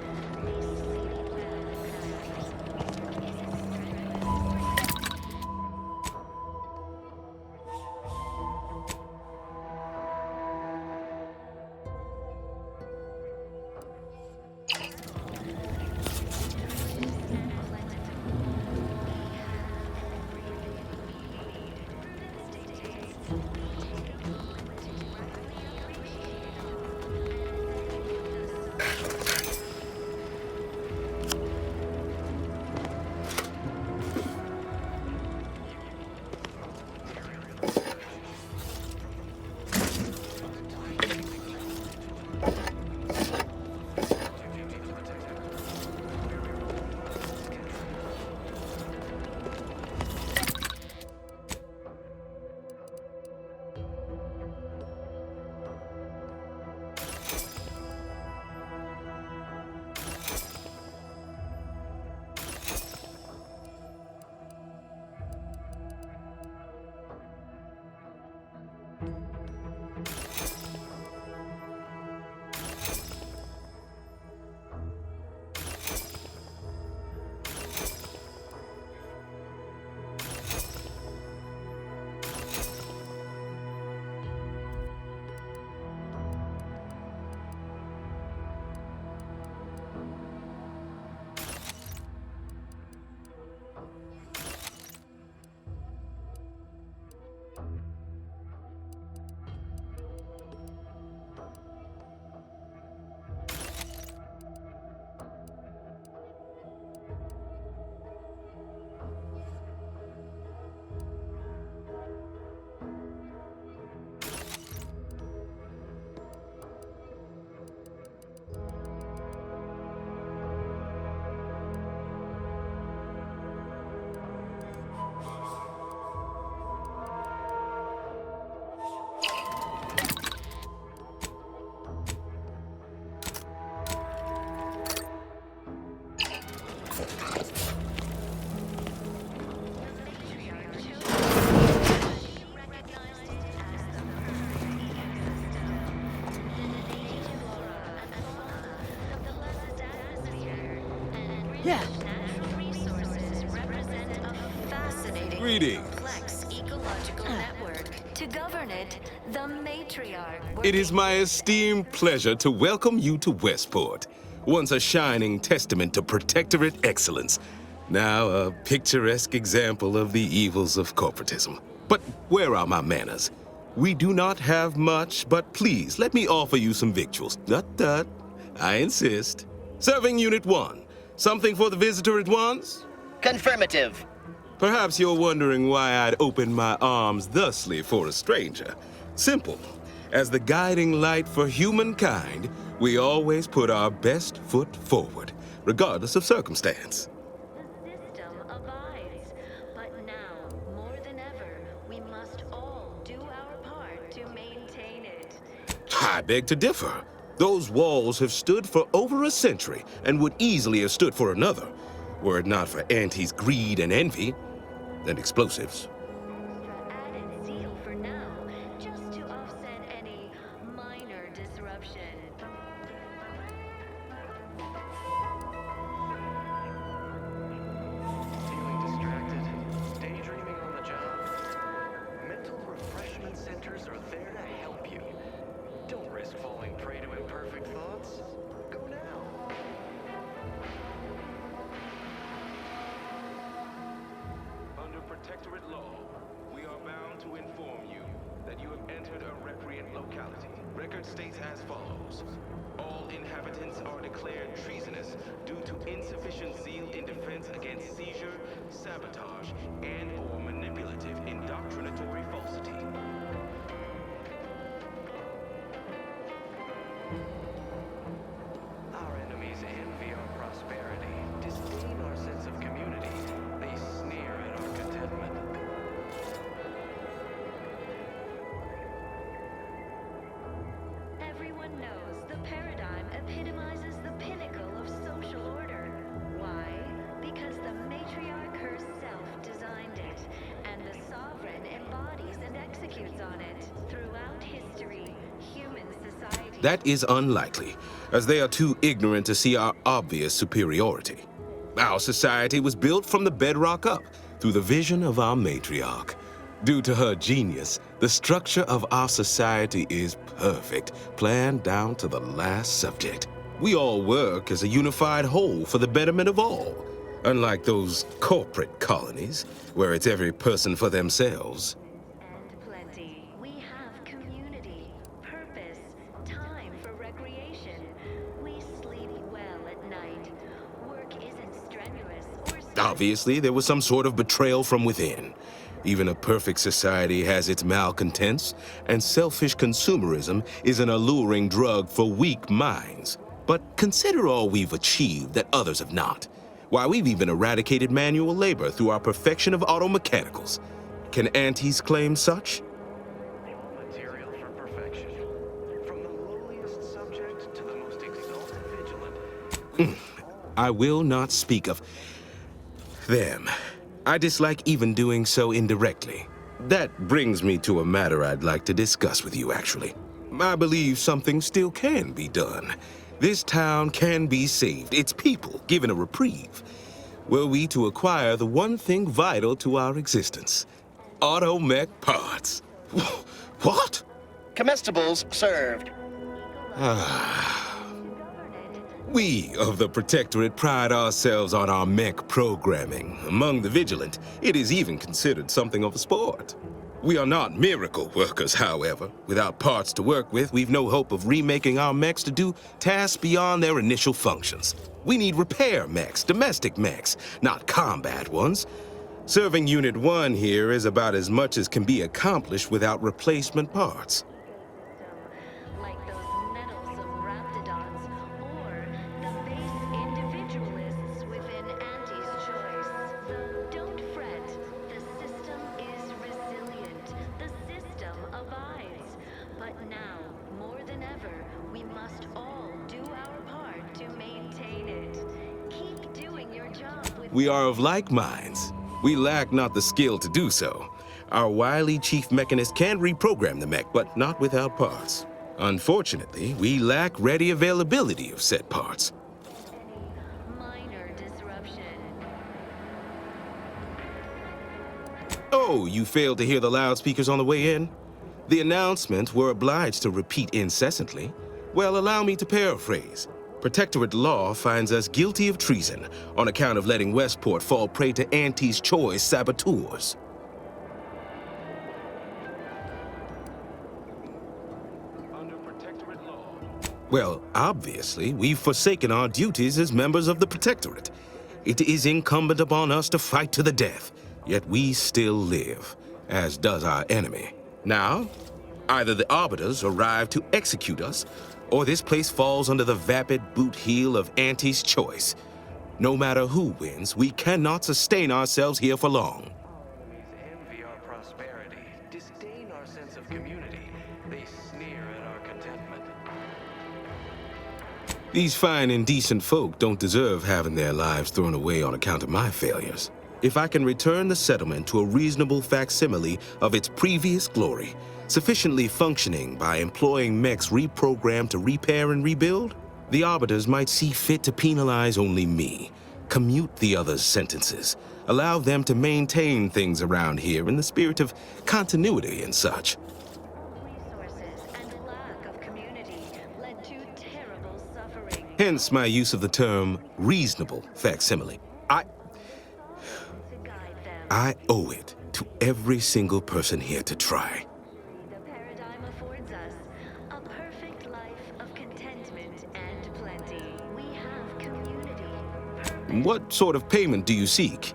Yeah. Resources represent a fascinating, Greetings. complex ecological network. To to govern it, the matriarch. It is my esteemed pleasure to welcome you to Westport, once a shining testament to Protectorate excellence, now a picturesque example of the evils of corporatism. But where are my manners? We do not have much, but please let me offer you some victuals. Tut. I insist. Serving Unit 1. Something for the visitor at once? Confirmative. Perhaps you're wondering why I'd open my arms thusly for a stranger. Simple. As the guiding light for humankind, we always put our best foot forward, regardless of circumstance. The system abides, but now, more than ever, we must all do our part to maintain it. I beg to differ. Those walls have stood for over a century and would easily have stood for another, were it not for Auntie's greed and envy, and explosives. Added zeal for now, just to offset any minor disruption. Feeling distracted? Daydreaming on the job? Mental refreshment centers are there to help you. Don't risk falling prey to imperfect thoughts. Go now. Under Protectorate law, we are bound to inform you that you have entered a recreant locality. Record states as follows. All inhabitants are declared treasonous due to insufficient zeal in defense against seizure, sabotage, and/or manipulative indoctrinatory falsity. Our enemies envy our prosperity, disdain our sense of community. They sneer at our contentment. Everyone knows the paradigm epitomizes the pinnacle of social order. Why? Because the matriarch herself designed it, and the sovereign embodies and executes on it. Throughout history, human society... That is unlikely, as they are too ignorant to see our obvious superiority. Our society was built from the bedrock up, through the vision of our matriarch. Due to her genius, the structure of our society is perfect, planned down to the last subject. We all work as a unified whole for the betterment of all, unlike those corporate colonies, where it's every person for themselves. And plenty. We have community, purpose, time for recreation. We sleep well at night. Work isn't strenuous or... Obviously, there was some sort of betrayal from within. Even a perfect society has its malcontents, and selfish consumerism is an alluring drug for weak minds. But consider all we've achieved that others have not. Why, we've even eradicated manual labor through our perfection of auto mechanicals. Can aunties claim such? Material for perfection. From the lowliest subject to the most exalted vigilant. I will not speak of them. I dislike even doing so indirectly. That brings me to a matter I'd like to discuss with you, actually. I believe something still can be done. This town can be saved, its people given a reprieve. Were we to acquire the one thing vital to our existence, automech parts. What? Comestibles served. We of the Protectorate pride ourselves on our mech programming. Among the vigilant, it is even considered something of a sport. We are not miracle workers, however. Without parts to work with, we've no hope of remaking our mechs to do tasks beyond their initial functions. We need repair mechs, domestic mechs, not combat ones. Serving Unit 1 here is about as much as can be accomplished without replacement parts. Like those meddlesome raptidons, or the base individualists within Auntie's choice. Don't fret. The system is resilient. The system abides. But now, more than ever, we must all do our part to maintain it. Keep doing your job with... We are of like minds. We lack not the skill to do so. Our wily chief mechanist can reprogram the mech, but not without parts. Unfortunately, we lack ready availability of said parts. Minor disruption. Oh, you failed to hear the loudspeakers on the way in? The announcements were obliged to repeat incessantly. Well, allow me to paraphrase. Protectorate law finds us guilty of treason on account of letting Westport fall prey to Auntie's Choice saboteurs. Well, obviously, we've forsaken our duties as members of the Protectorate. It is incumbent upon us to fight to the death, yet we still live, as does our enemy. Now, either the Arbiters arrive to execute us, or this place falls under the vapid boot heel of Auntie's Choice. No matter who wins, we cannot sustain ourselves here for long. Envy our prosperity, disdain our sense of community. They sneer at our contentment. These fine and decent folk don't deserve having their lives thrown away on account of my failures. If I can return the settlement to a reasonable facsimile of its previous glory, sufficiently functioning by employing mechs reprogrammed to repair and rebuild, the Arbiters might see fit to penalize only me, commute the others' sentences, allow them to maintain things around here in the spirit of continuity and such. Hence my use of the term reasonable facsimile. I owe it to every single person here to try. The paradigm affords us a perfect life of contentment and plenty. We have community. What sort of payment do you seek?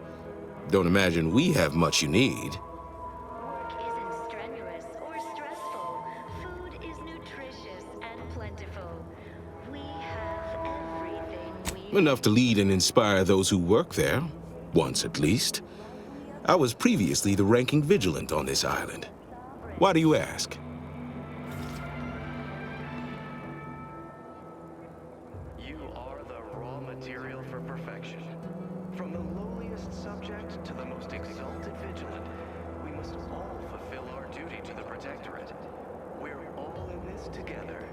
Don't imagine we have much you need. Work isn't strenuous or stressful. Food is nutritious and plentiful. We have everything we Enough to lead and inspire those who work there, once at least. I was previously the ranking vigilant on this island. Why do you ask? You are the raw material for perfection. From the lowliest subject to the most exalted vigilant, we must all fulfill our duty to the Protectorate. We're all in this together.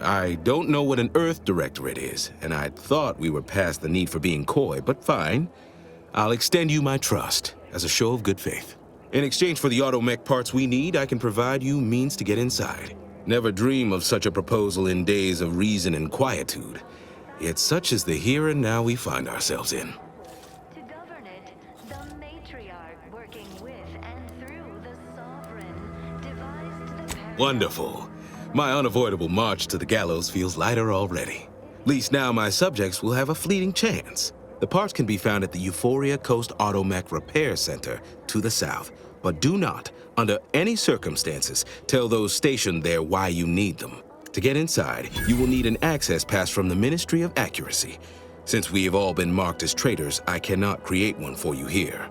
I don't know what an Earth Directorate is, and I thought we were past the need for being coy, but fine. I'll extend you my trust as a show of good faith. In exchange for the automech parts we need, I can provide you means to get inside. Never dream of such a proposal in days of reason and quietude. Yet such is the here and now we find ourselves in. To govern it, the matriarch working with and through the sovereign devised the Wonderful. My unavoidable march to the gallows feels lighter already. At least now my subjects will have a fleeting chance. The parts can be found at the Euphoria Coast Automech Repair Center to the south, but do not, under any circumstances, tell those stationed there why you need them. To get inside, you will need an access pass from the Ministry of Accuracy. Since we have all been marked as traitors, I cannot create one for you here.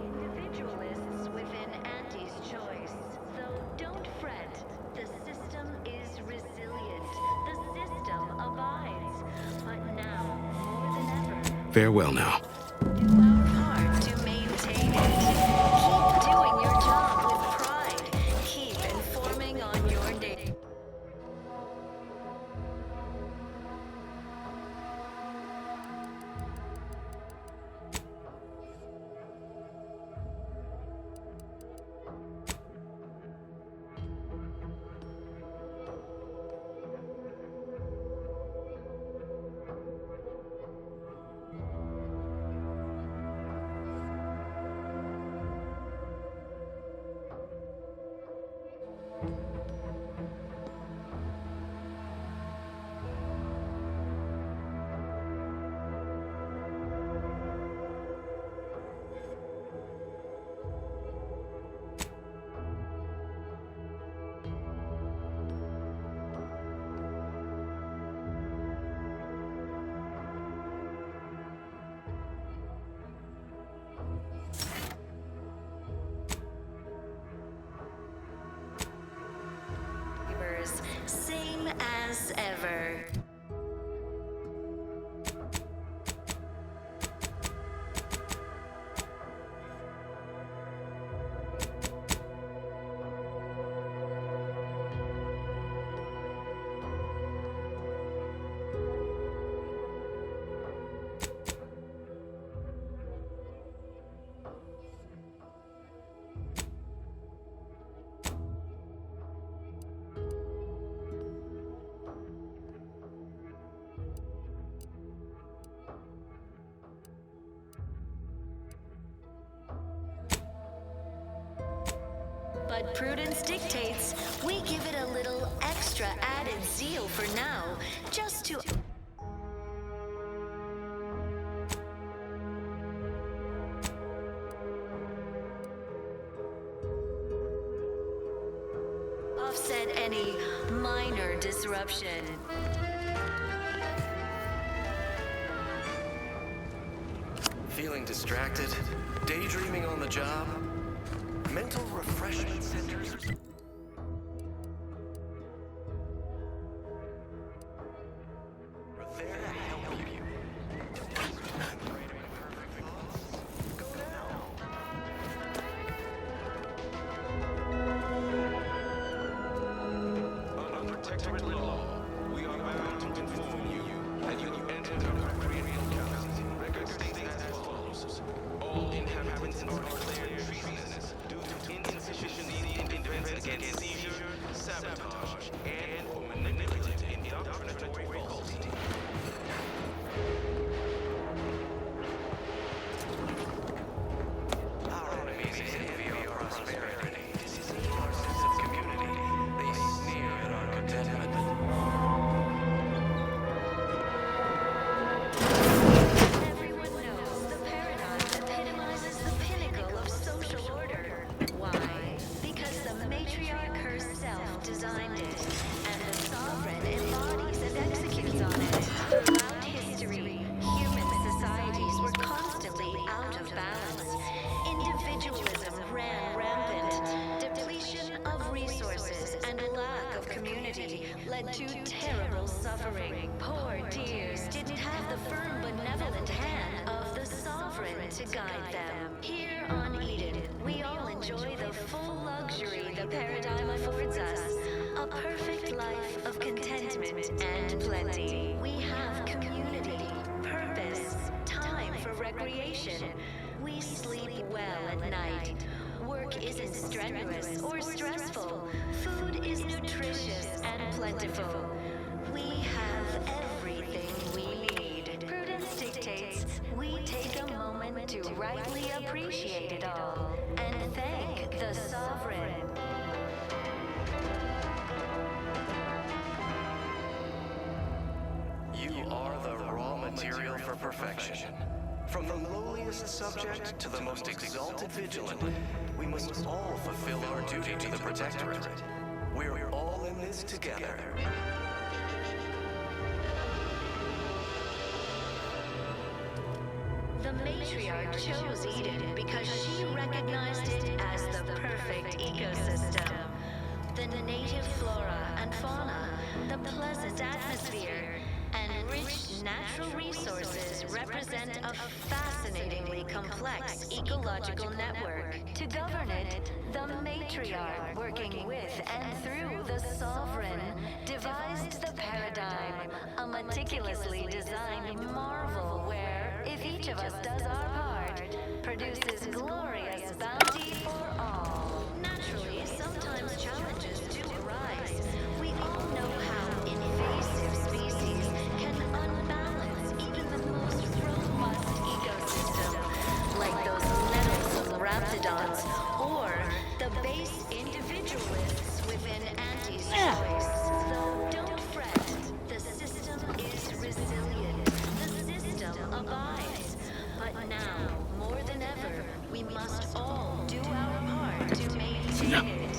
individualists within Auntie's Choice. So don't fret. The system is resilient. The system abides. But now, more than ever, Farewell now. do our part to maintain it. Keep doing your job with pride. Keep informing on your day. Same as ever. Prudence dictates we give it a little extra added zeal for now, just to offset any minor disruption. Feeling distracted? Daydreaming on the job? Mental refreshment centers? Are there to help you. Go now. Under protectorate law, we are bound to inform you that you entered a recreant locality. Record states as follows. All inhabitants are declared treasonous due to insufficient defense against seizure, sabotage, and or manipulative indoctrinatory falsity. Our enemies envy our prosperity, disdain our sense of community. They sneer at our contentment. Everyone knows the paradigm epitomizes the pinnacle of social order. Why? Because the matriarch herself designed it, and the sovereign embodies and executes on it. Throughout history, human societies were constantly out of balance. Individualism ran rampant. Depletion of resources and lack of community led to terrible suffering. Poor dears didn't have the firm, benevolent hand of the sovereign to guide them. Here on Eden, we all enjoy the full luxury the paradigm affords us. A perfect life of contentment and plenty. We have community, purpose, time for recreation. We sleep well at night. Work isn't strenuous or stressful. Food is nutritious and plentiful. We have everything we need. Prudence dictates we take a moment to rightly appreciate it all and thank the sovereign. You are the raw material for perfection. From the lowliest subject to the most exalted vigilant, we must all fulfill our duty to the Protectorate. We're all in this together. The matriarch chose Eden because she recognized it as the perfect ecosystem. The native flora and fauna, the pleasant atmosphere, and rich natural resources represent a fascinatingly complex ecological network. To govern it, the matriarch, working with and through the sovereign, devised the paradigm, a meticulously designed marvel where, if each of us does our part, produces glorious bounty for all. Naturally, sometimes challenges do arise. We all know how invasive species can unbalance even the most robust ecosystem, like those meddlesome raptidons, or the base individualists within Auntie's choice. Though don't fret, the system is resilient. The system abides. But now, more than ever, we must all do our part to maintain it.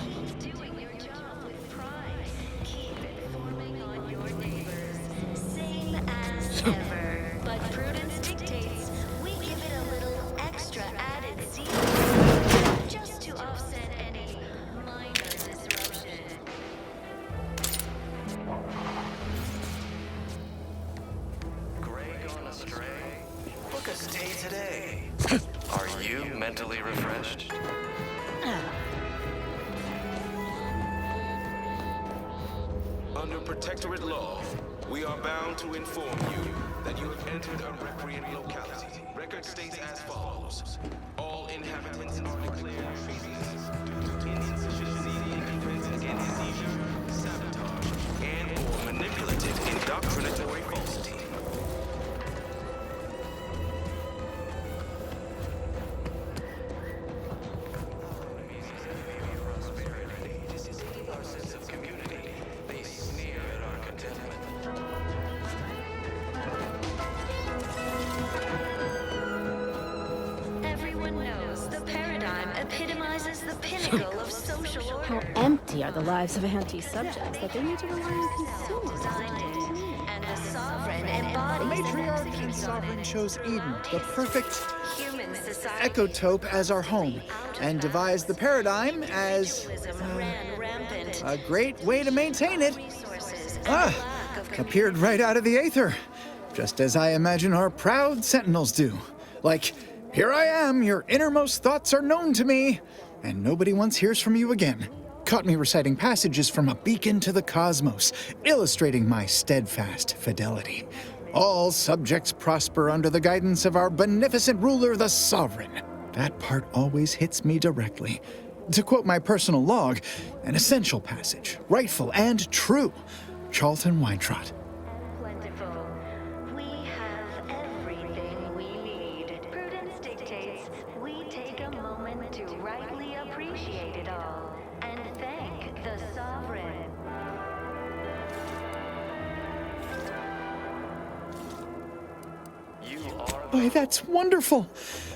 Keep doing your job with pride. Keep informing on your neighbors. Same as ever. But prudence dictates we give it a little extra added zeal, just to offset any minor disruption. Grey gone astray? Book a stay today. Are you mentally refreshed? Under protectorate law, we are bound to inform you that you have entered a recreant locality. Record states as follows. All inhabitants are declared treasonous due to insufficiency in defense against seizure, sabotage, and or manipulative indoctrinatory falsity. are the lives of anti-subjects that they need to rely on consumers. And the sovereign The embodies matriarch and sovereign chose Eden, the perfect human society. ecotope, as our home, and devised the paradigm as Ran rampant. a great way to maintain it. Resources and Ah, lack of appeared right out of the aether, just as I imagine our proud sentinels do. Like, here I am, your innermost thoughts are known to me, and nobody once hears from you again. Caught me reciting passages from a beacon to the cosmos, illustrating my steadfast fidelity. All subjects prosper under the guidance of our beneficent ruler, the sovereign. That part always hits me directly. To quote my personal log, an essential passage, rightful and true. Charlton Weintraut. plentiful. We have everything we need. Prudence dictates we take a moment to rightly appreciate it all and thank the sovereign. Why, that's wonderful.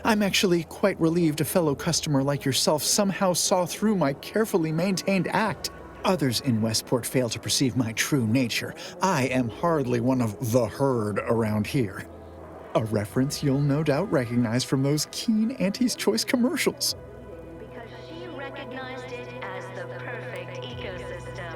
I'm actually quite relieved a fellow customer like yourself somehow saw through my carefully maintained act. Others in Westport fail to perceive my true nature. I am hardly one of the herd around here. A reference you'll no doubt recognize from those keen Auntie's Choice commercials. Because she recognized it as the perfect ecosystem.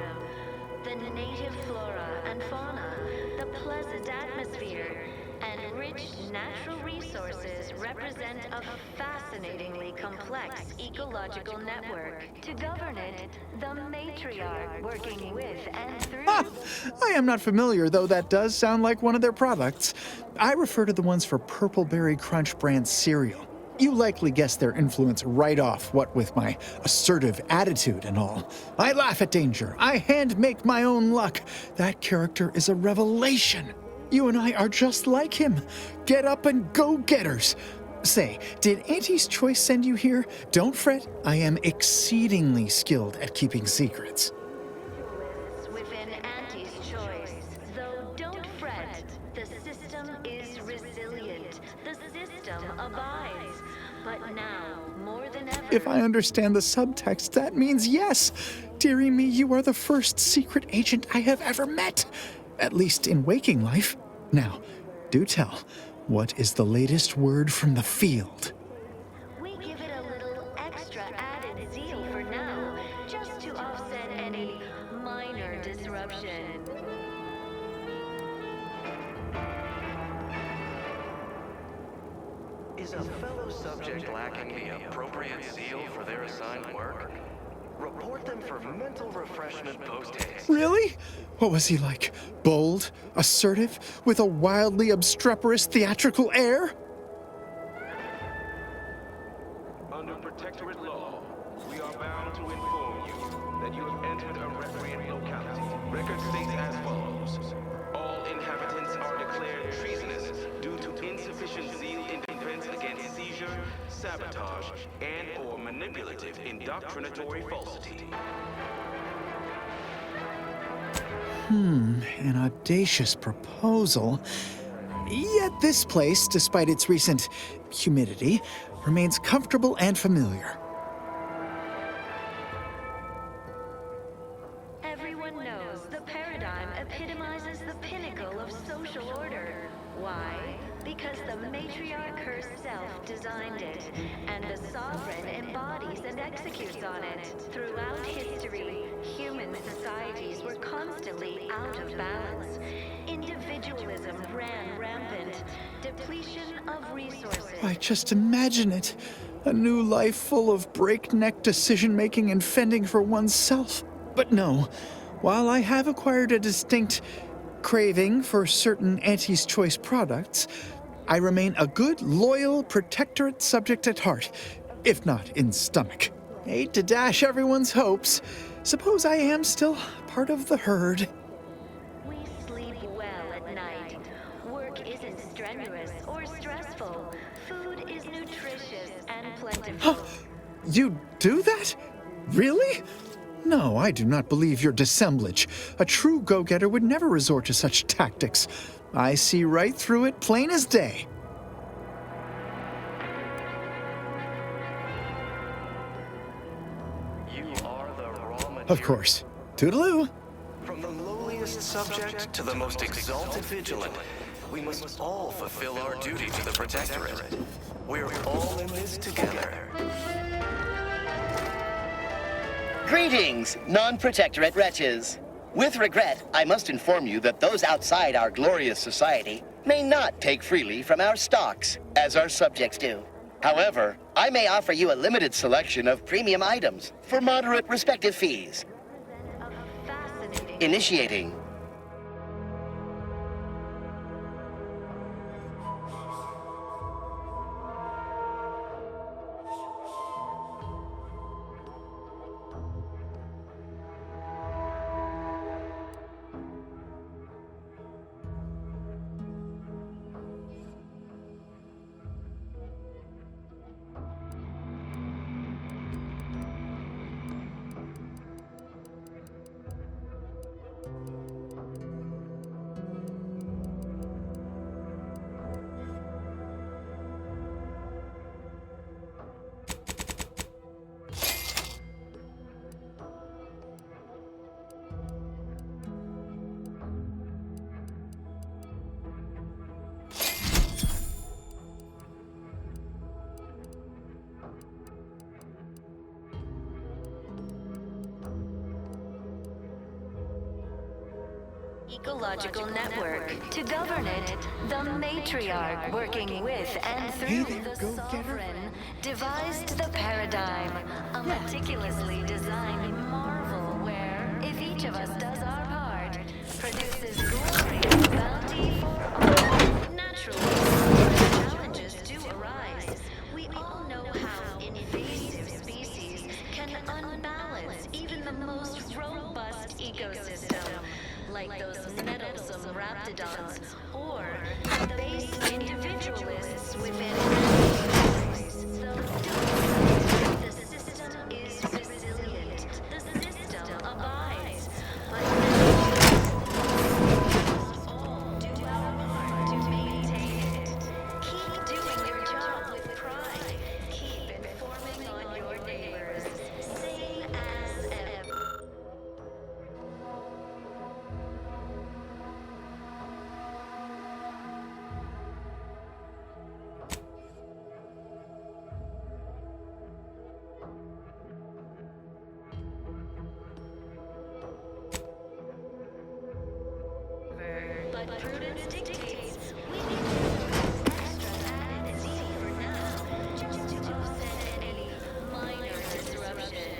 The native flora and fauna, the pleasant atmosphere, and rich natural resources represent a fascinatingly complex ecological network. To govern it, the matriarch working with and through. I am not familiar, though that does sound like one of their products. I refer to the ones for Purpleberry Crunch brand cereal. You likely guessed their influence right off, what with my assertive attitude and all. I laugh at danger. I hand make my own luck. That character is a revelation. You and I are just like him. Get up and go-getters. Say, did Auntie's Choice send you here? Don't fret, I am exceedingly skilled at keeping secrets. Within Auntie's Choice, though don't fret, the system is resilient. The system abides. But now, more than ever, If I understand the subtext, that means yes. Dearie me, you are the first secret agent I have ever met. At least in waking life. Now, do tell, what is the latest word from the field? we give it a little extra added zeal for now, just to offset any minor disruption. Is a fellow subject lacking the appropriate zeal for their assigned work? Report them for mental refreshment post-haste. Really? What was he like? Bold? Assertive? With a wildly obstreperous theatrical air? Under protectorate law, we are bound to inform you that you have entered a recreant locality. Record states as follows. All inhabitants are declared treasonous due to insufficient zeal in defense against seizure, sabotage, and/or manipulative indoctrinatory falsity. An audacious proposal. Yet this place, despite its recent humidity, remains comfortable and familiar. Everyone knows the paradigm epitomizes the pinnacle of social order. Why? Because the matriarch herself designed it, and the sovereign embodies and executes on it. Throughout history, human societies were constantly out of balance. Individualism ran rampant. Depletion of resources. I just imagine it. A new life full of breakneck decision-making and fending for oneself. But no, while I have acquired a distinct craving for certain Auntie's Choice products, I remain a good, loyal protectorate subject at heart, if not in stomach. Hate to dash everyone's hopes. Suppose I am still part of the herd. We sleep well at night. Work isn't strenuous or stressful. Food is nutritious and plentiful. You do that? Really? No, I do not believe your dissemblage. A true go-getter would never resort to such tactics. I see right through it, plain as day. You are the raw Of course. Toodaloo! From the lowliest subject to the most exalted vigilant, we must all fulfill our duty to the Protectorate. We're all in this together. Greetings, non-protectorate wretches. With regret, I must inform you that those outside our glorious society may not take freely from our stocks, as our subjects do. However, I may offer you a limited selection of premium items for moderate respective fees. Initiating. Ecological network. To govern it, the matriarch, working with and through the sovereign, devised the paradigm, a meticulously designed marvel where, if each of us does our part, produces glory and bounty for all. Naturally, challenges do arise. We all know how invasive species can unbalance even the most robust ecosystem, like those nettlesome raptidons, or the base individualists within the system is resilient. The system abides. But all do our part to maintain it. Keep doing your job with pride. Keep informing on your neighbors. Same as ever. But prudence dictates we need to extra added Z for now, just to offset any minor disruption.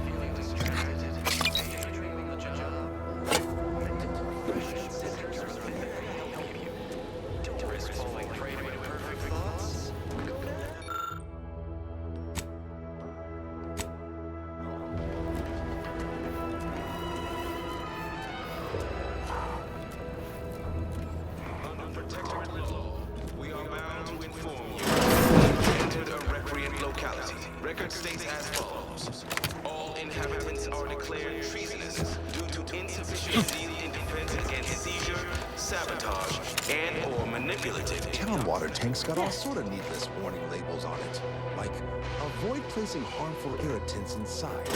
Feeling distracted, daydreaming on the job. Mental refreshment centers are there to help you. Don't risk falling prey to imperfect thoughts. Go now. Under Protectorate law, we are bound to inform you that you entered a recreant locality. Record states as follows. All inhabitants are declared treasonous due to insufficient zeal in defense against seizure, sabotage, and/or manipulative. Town water tanks got all sort of needless warning labels on it. Like, avoid placing harmful irritants inside.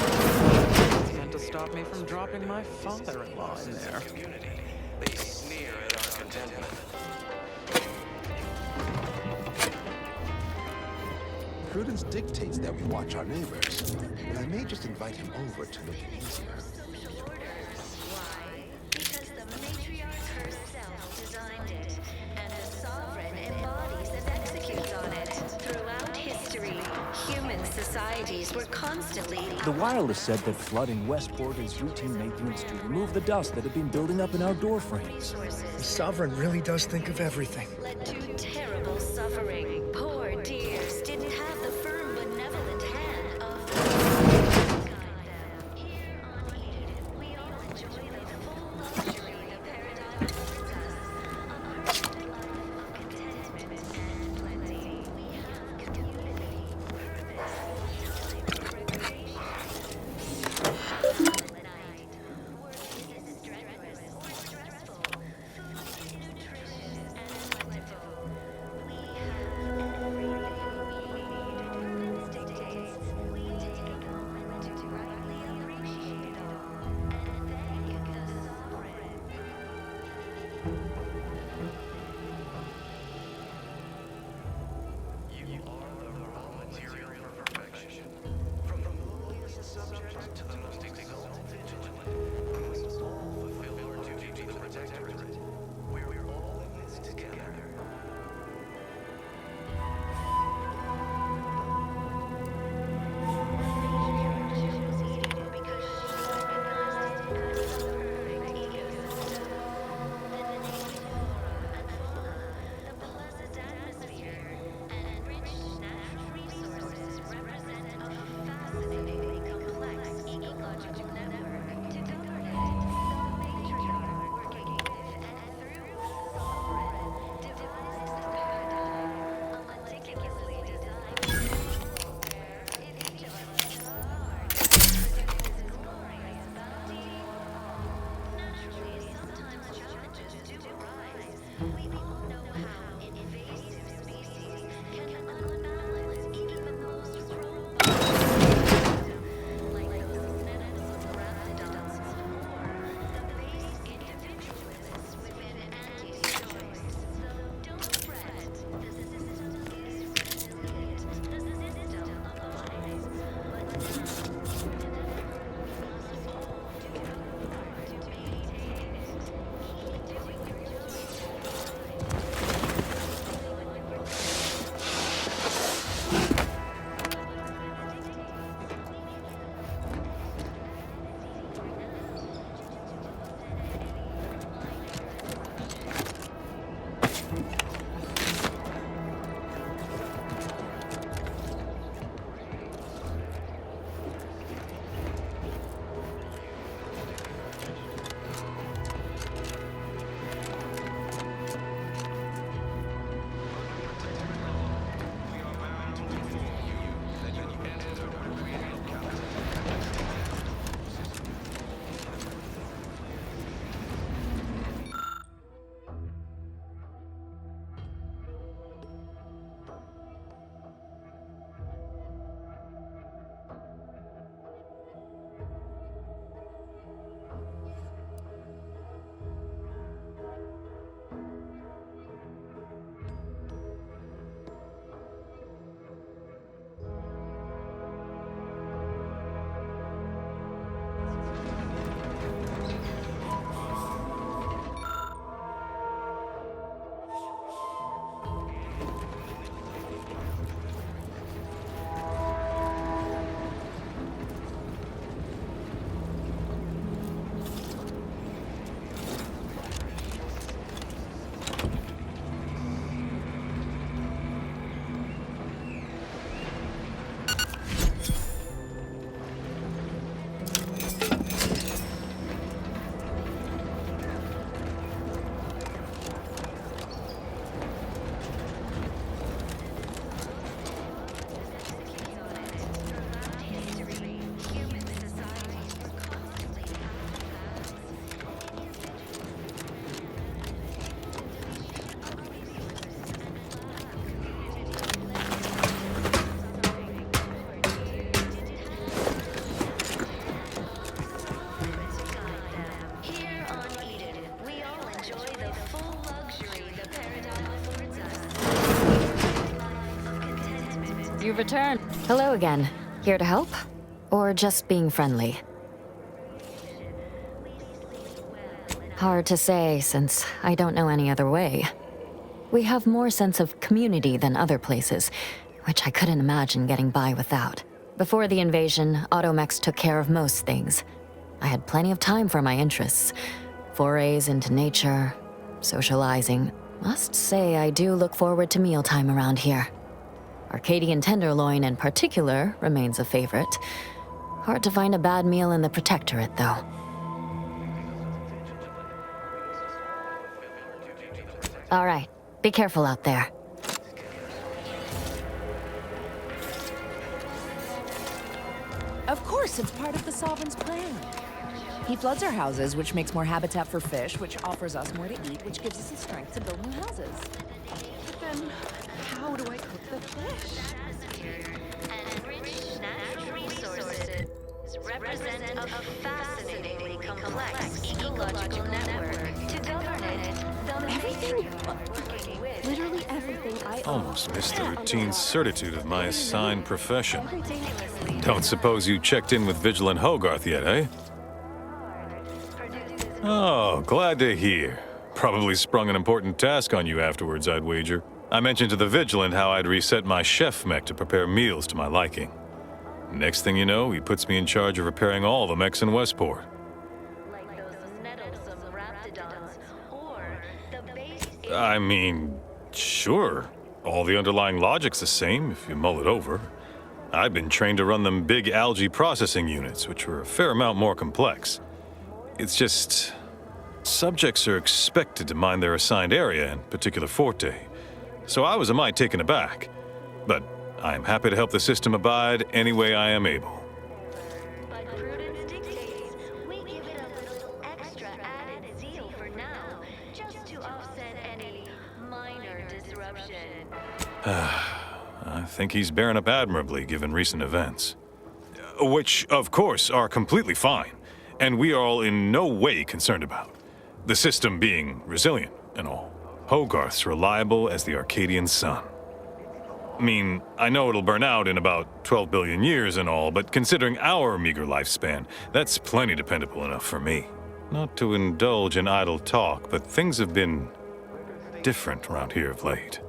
And to stop me from dropping my father-in-law in there. They sneer at our contentment. Prudence dictates that we watch our neighbors. I may just invite him over to make it easier. Why? Because the matriarch herself designed it, and the sovereign embodies and executes on it. Throughout history, human societies were constantly... The wireless said that flooding Westport is routine maintenance to remove the dust that had been building up in our door frames. The Sovereign really does think of everything. led to terrible suffering. Poor dears didn't have the firm, benevolent hand of guide them. Here on Eden, we all enjoy the full luxury the paradigm affords us. A perfect life of contentment and plenty. We have community, purpose, time for recreation. At night, work is strenuous or stressful. Food is nutritious and plentiful. We have to the most exalted vigilant. We must all fulfill our duty to the Protectorate. We're all in this together. You've returned. Hello again. Here to help? Or just being friendly? Hard to say, since I don't know any other way. We have more sense of community than other places, which I couldn't imagine getting by without. Before the invasion, Automex took care of most things. I had plenty of time for my interests. Forays into nature, socializing. Must say I do look forward to mealtime around here. Arcadian tenderloin in particular remains a favorite. Hard to find a bad meal in the Protectorate, though. All right, be careful out there. Of course, it's part of the Sovereign's plan. He floods our houses, which makes more habitat for fish, which offers us more to eat, which gives us the strength to build new houses. But then, how do I cook the fish? Enriched natural resources represent a fascinatingly complex ecological network. To govern it, the Everything, literally everything, everything I Almost missed the routine certitude of my assigned profession. Don't suppose you checked in with Vigilant Hogarth yet, eh? Oh, glad to hear. Probably sprung an important task on you afterwards, I'd wager. I mentioned to the Vigilant how I'd reset my chef mech to prepare meals to my liking. Next thing you know, he puts me in charge of repairing all the mechs in Westport. I mean, sure. All the underlying logic's the same, if you mull it over. I've been trained to run them big algae processing units, which were a fair amount more complex. It's just... subjects are expected to mind their assigned area and particular forte. So I was a mite taken aback. But I am happy to help the system abide any way I am able. I think he's bearing up admirably given recent events. Which, of course, are completely fine, and we are all in no way concerned about. The system being resilient and all. Hogarth's reliable as the Arcadian sun. I mean, I know it'll burn out in about 12 billion years and all, but considering our meager lifespan, that's plenty dependable enough for me. Not to indulge in idle talk, but things have been different around here of late.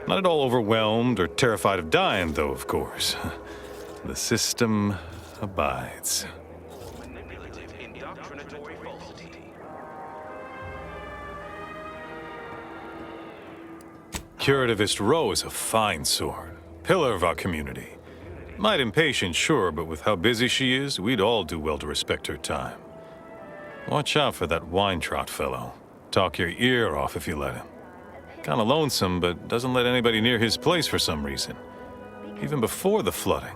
Not at all overwhelmed or terrified of dying, though, of course. The system abides. Curativist Row is a fine sword. Pillar of our community. Might impatient, sure, but with how busy she is, we'd all do well to respect her time. Watch out for that Weintraut fellow. Talk your ear off if you let him. Kinda lonesome, but doesn't let anybody near his place for some reason. Even before the flooding.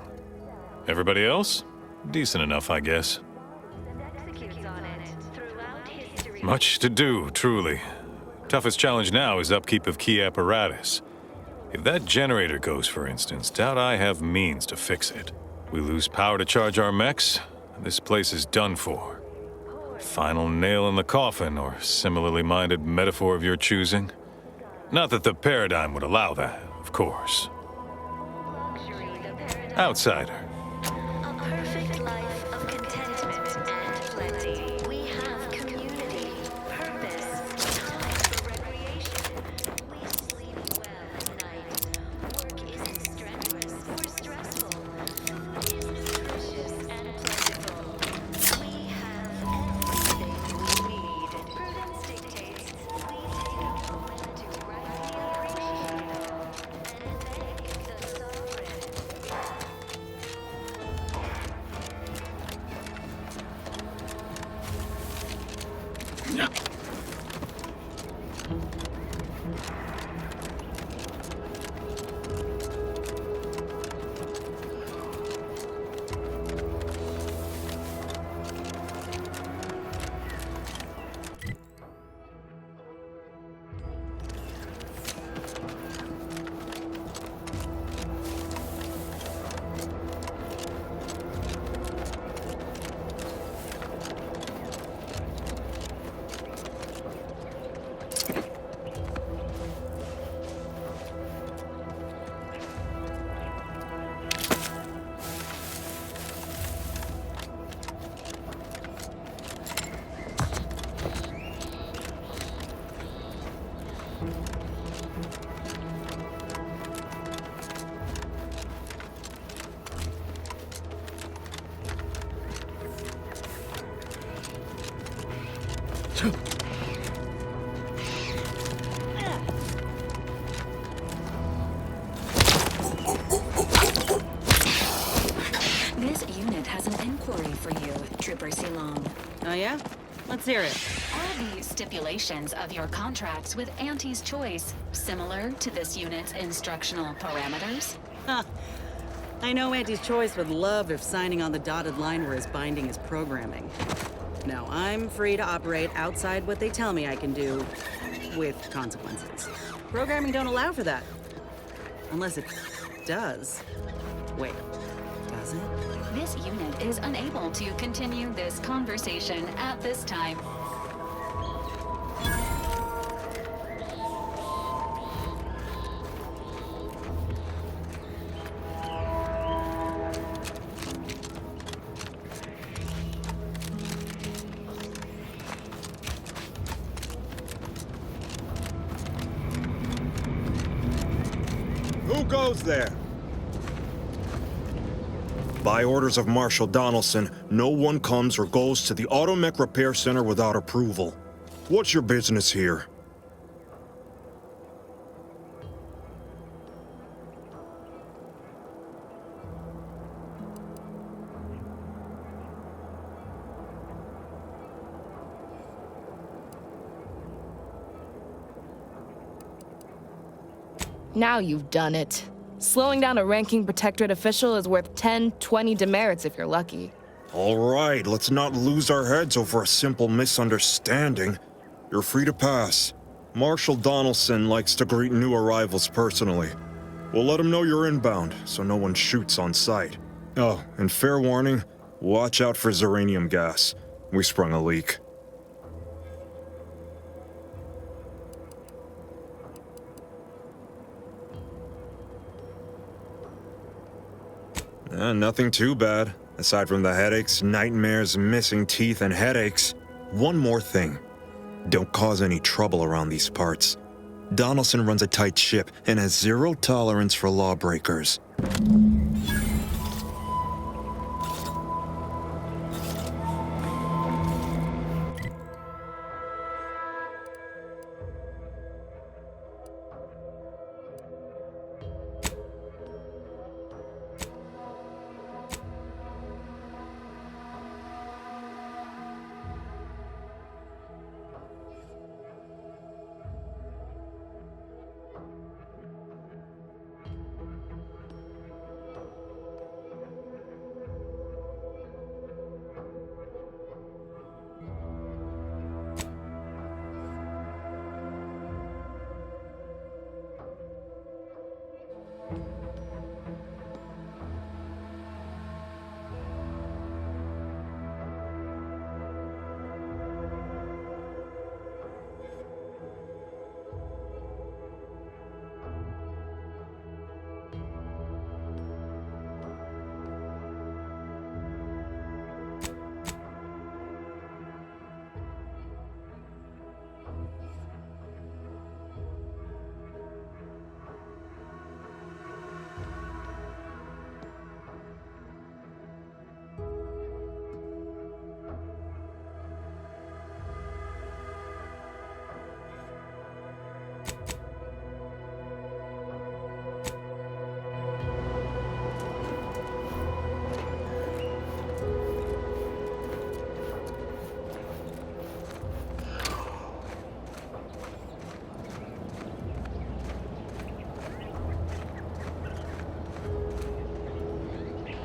Everybody else? Decent enough, I guess. Much to do, truly. Toughest challenge now is upkeep of key apparatus. If that generator goes, for instance, doubt I have means to fix it. We lose power to charge our mechs, this place is done for. Final nail in the coffin, or similarly minded metaphor of your choosing. Not that the paradigm would allow that, of course. Outsider. A perfect life of contentment and plenty. We have community, purpose, time for recreation. We sleep well at night. Work isn't strenuous or stressful. Food is nutritious and plentiful. We have everything we need. Prudence dictates we take a moment to rightly appreciate and thank the sovereign. This unit has an inquiry for you, Trooper Ceylon. Oh yeah? Let's hear it. Are the stipulations of your contracts with Auntie's Choice similar to this unit's instructional parameters? Huh. I know Auntie's Choice would love if signing on the dotted line were as binding as programming. No, I'm free to operate outside what they tell me I can do, with consequences. Programming don't allow for that. Unless it does. Wait, does it? This unit is unable to continue this conversation at this time. goes there? By orders of Marshal Donaldson, no one comes or goes to the Automech Repair Center without approval. What's your business here? Now you've done it. Slowing down a ranking Protectorate official is worth 10, 20 demerits if you're lucky. All right, let's not lose our heads over a simple misunderstanding. You're free to pass. Marshal Donaldson likes to greet new arrivals personally. We'll let him know you're inbound, so no one shoots on sight. Oh, and fair warning, watch out for Zeranium gas. We sprung a leak. Nothing too bad. Aside from the headaches, nightmares, missing teeth, and headaches. One more thing. Don't cause any trouble around these parts. Donaldson runs a tight ship and has zero tolerance for lawbreakers.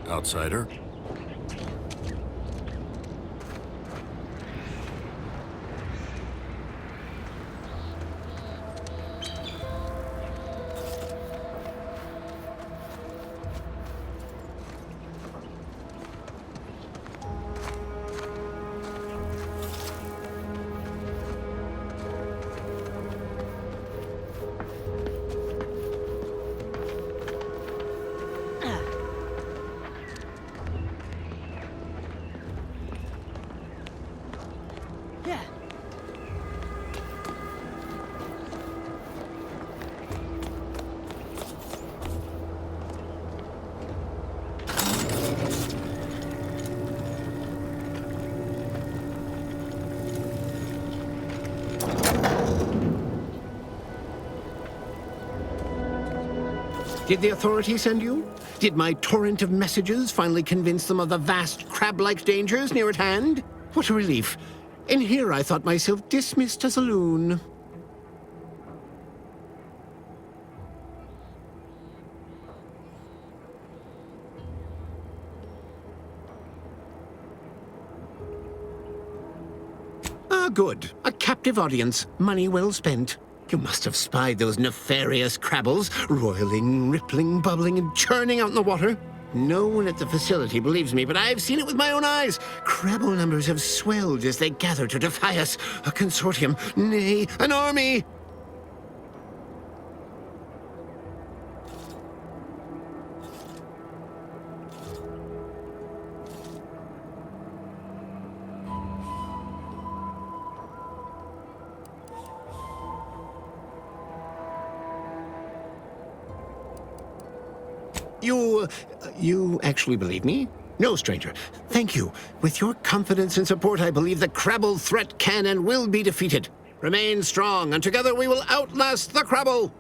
Outsider? Did the authorities send you? Did my torrent of messages finally convince them of the vast crab-like dangers near at hand? What a relief. In here I thought myself dismissed as a loon. Ah, good. A captive audience. Money well spent. You must have spied those nefarious crabbles, roiling, rippling, bubbling, and churning out in the water. No one at the facility believes me, but I've seen it with my own eyes. Crabble numbers have swelled as they gather to defy us. A consortium, nay, an army. You actually believe me? No, stranger. Thank you. With your confidence and support, I believe the Crabble threat can and will be defeated. Remain strong, and together we will outlast the Crabble!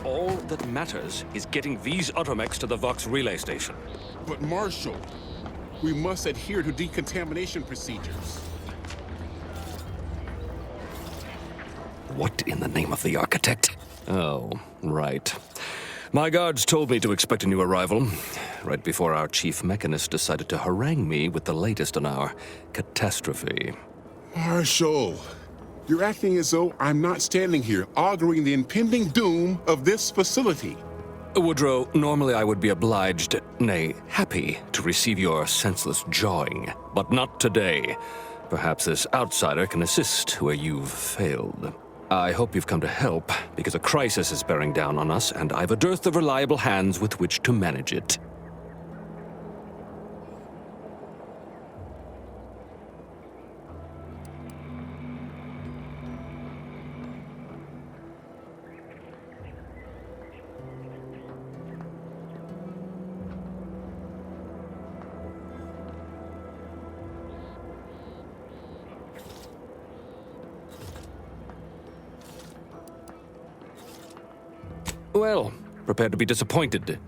All that matters is getting these Automechs to the Vox relay station. But Marshal, we must adhere to decontamination procedures. What in the name of the architect? Oh, right. My guards told me to expect a new arrival, right before our chief mechanist decided to harangue me with the latest on our catastrophe. Marshal, you're acting as though I'm not standing here auguring the impending doom of this facility. Woodrow, normally I would be obliged, nay, happy, to receive your senseless jawing, but not today. Perhaps this outsider can assist where you've failed. I hope you've come to help, because a crisis is bearing down on us, and I've a dearth of reliable hands with which to manage it. Well, prepare to be disappointed.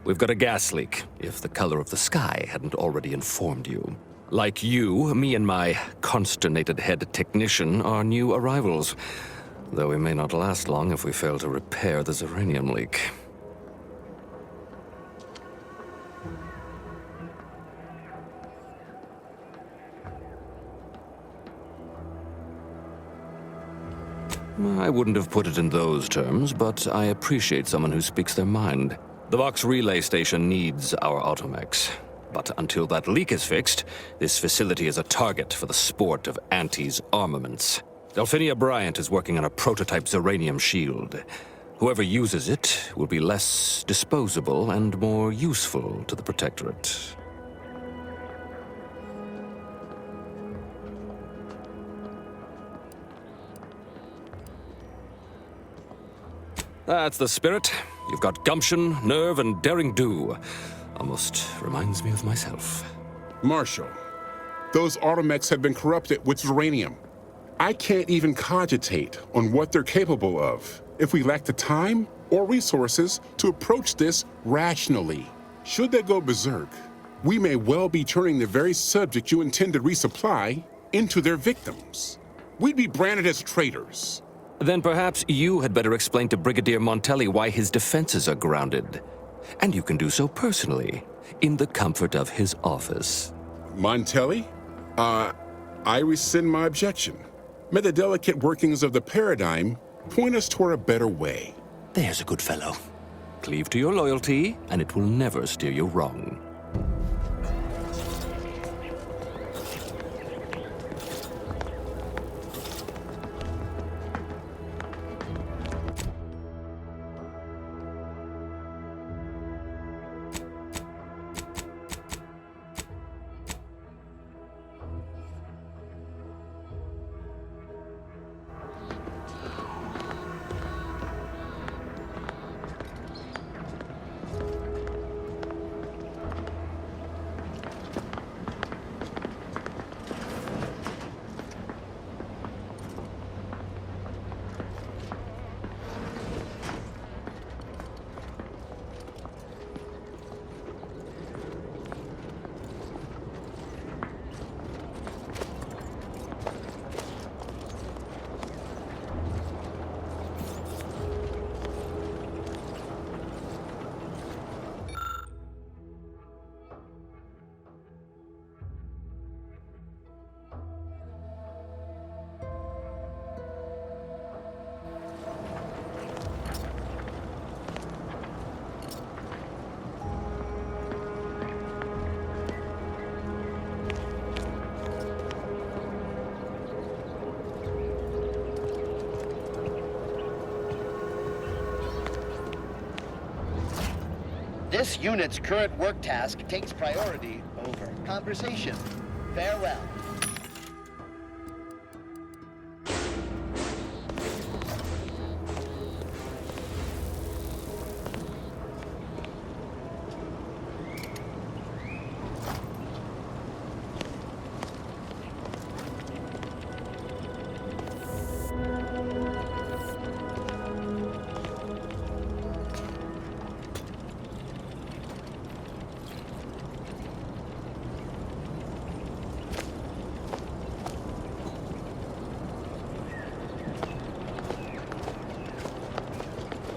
We've got a gas leak, if the color of the sky hadn't already informed you. Like you, me and my consternated head technician are new arrivals, though we may not last long if we fail to repair the uranium leak. I wouldn't have put it in those terms, but I appreciate someone who speaks their mind. The Vox relay station needs our Automechs. But until that leak is fixed, this facility is a target for the sport of Anti's armaments. Delphinia Bryant is working on a prototype Zeranium shield. Whoever uses it will be less disposable and more useful to the Protectorate. That's the spirit. You've got gumption, nerve, and daring do. Almost reminds me of myself. Marshal, those Automechs have been corrupted with uranium. I can't even cogitate on what they're capable of if we lack the time or resources to approach this rationally. Should they go berserk, we may well be turning the very subject you intend to resupply into their victims. We'd be branded as traitors. Then perhaps you had better explain to Brigadier Montelli why his defenses are grounded. And you can do so personally, in the comfort of his office. Montelli? I rescind my objection. May the delicate workings of the paradigm point us toward a better way. There's a good fellow. Cleave to your loyalty, and it will never steer you wrong. This unit's current work task takes priority over conversation. Farewell.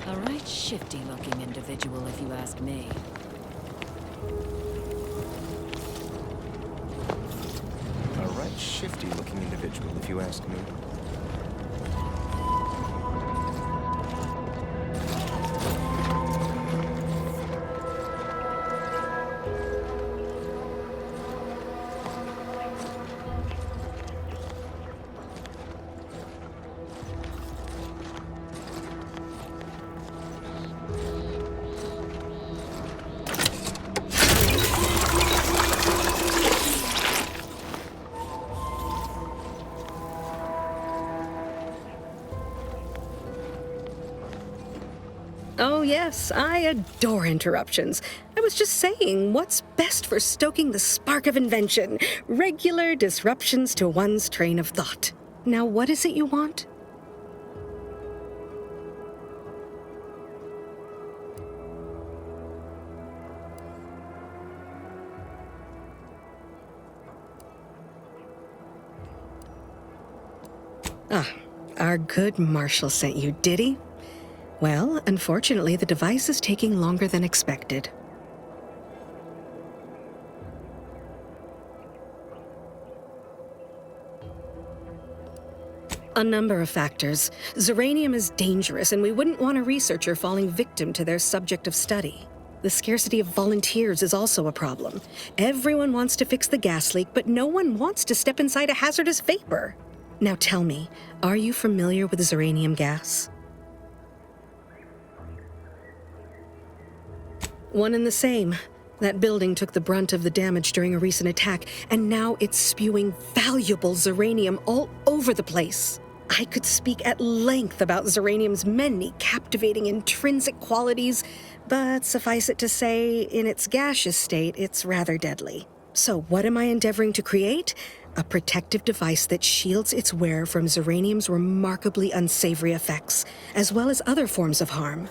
A right shifty-looking individual, if you ask me. A right shifty-looking individual, if you ask me. Oh, yes, I adore interruptions. I was just saying, what's best for stoking the spark of invention? Regular disruptions to one's train of thought. Now, what is it you want? Ah, our good Marshall sent you, did he? Well, unfortunately, the device is taking longer than expected. A number of factors. Zeranium is dangerous, and we wouldn't want a researcher falling victim to their subject of study. The scarcity of volunteers is also a problem. Everyone wants to fix the gas leak, but no one wants to step inside a hazardous vapor. Now tell me, are you familiar with Zeranium gas? One and the same. That building took the brunt of the damage during a recent attack, and now it's spewing valuable Zeranium all over the place. I could speak at length about Zeranium's many captivating intrinsic qualities, but suffice it to say, in its gaseous state, it's rather deadly. So what am I endeavoring to create? A protective device that shields its wearer from Zeranium's remarkably unsavory effects, as well as other forms of harm.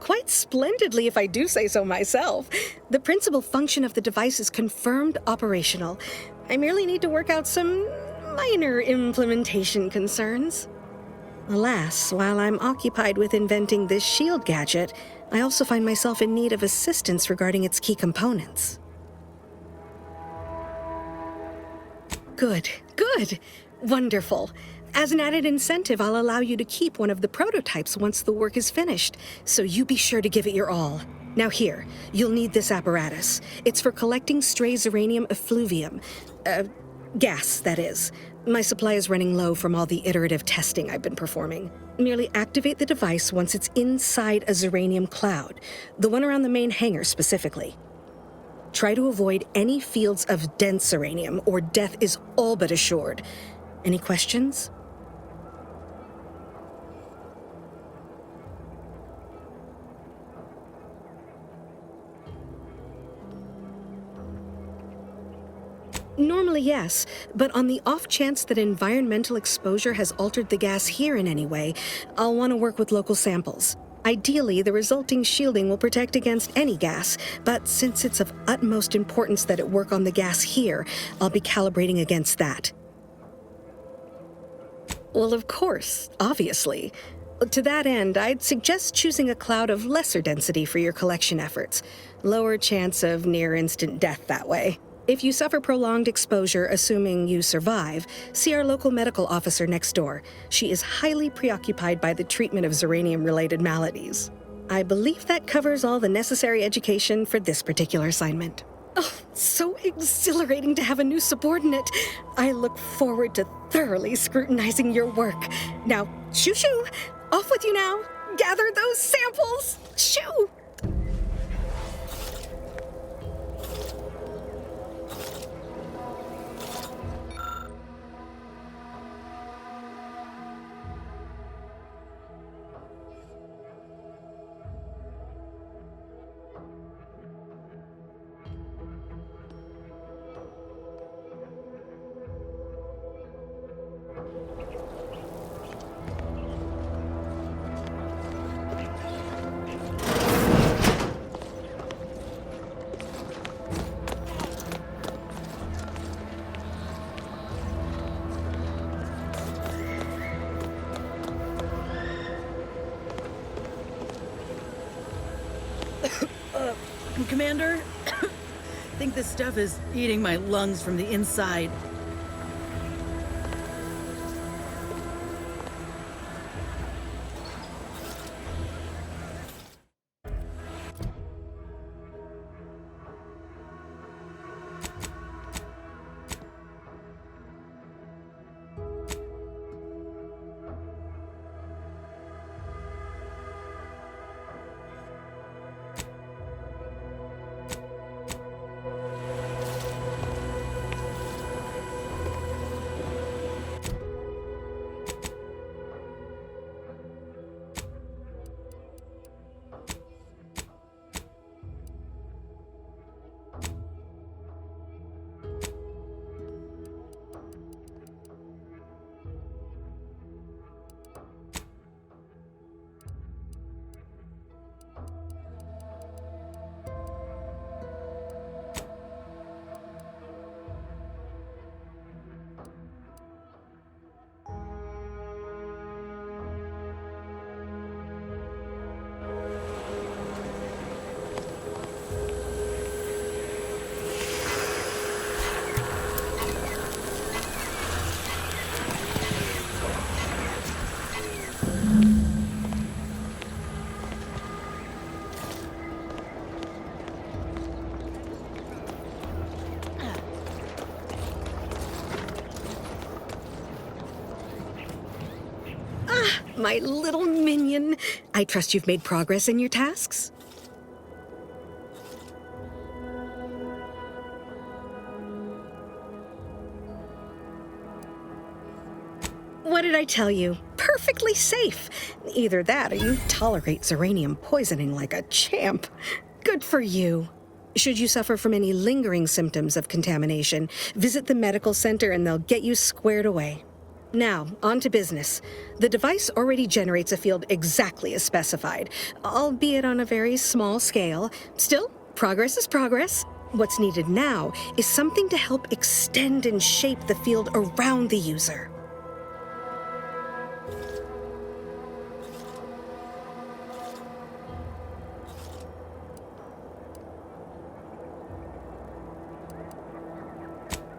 Quite splendidly, if I do say so myself. The principal function of the device is confirmed operational. I merely need to work out some minor implementation concerns. Alas, while I'm occupied with inventing this shield gadget, I also find myself in need of assistance regarding its key components. Good, good, wonderful. As an added incentive, I'll allow you to keep one of the prototypes once the work is finished, so you be sure to give it your all. Now here, you'll need this apparatus. It's for collecting stray Zeranium effluvium. Gas, that is. My supply is running low from all the iterative testing I've been performing. Merely activate the device once it's inside a Zeranium cloud, the one around the main hangar specifically. Try to avoid any fields of dense Zeranium, or death is all but assured. Any questions? Normally, yes, but on the off chance that environmental exposure has altered the gas here in any way, I'll want to work with local samples. Ideally, the resulting shielding will protect against any gas, but since it's of utmost importance that it work on the gas here, I'll be calibrating against that. Well, of course, obviously. To that end, I'd suggest choosing a cloud of lesser density for your collection efforts. Lower chance of near-instant death that way. If you suffer prolonged exposure, assuming you survive, see our local medical officer next door. She is highly preoccupied by the treatment of Zeranium-related maladies. I believe that covers all the necessary education for this particular assignment. Oh, So exhilarating to have a new subordinate. I look forward to thoroughly scrutinizing your work. Now, shoo-shoo! Off with you now! Gather those samples! Shoo! Commander, I think this stuff is eating my lungs from the inside. My little minion. I trust you've made progress in your tasks? What did I tell you? Perfectly safe. Either that or you tolerate Zeranium poisoning like a champ. Good for you. Should you suffer from any lingering symptoms of contamination, visit the medical center and they'll get you squared away. Now, on to business. The device already generates a field exactly as specified, albeit on a very small scale. Still, progress is progress. What's needed now is something to help extend and shape the field around the user.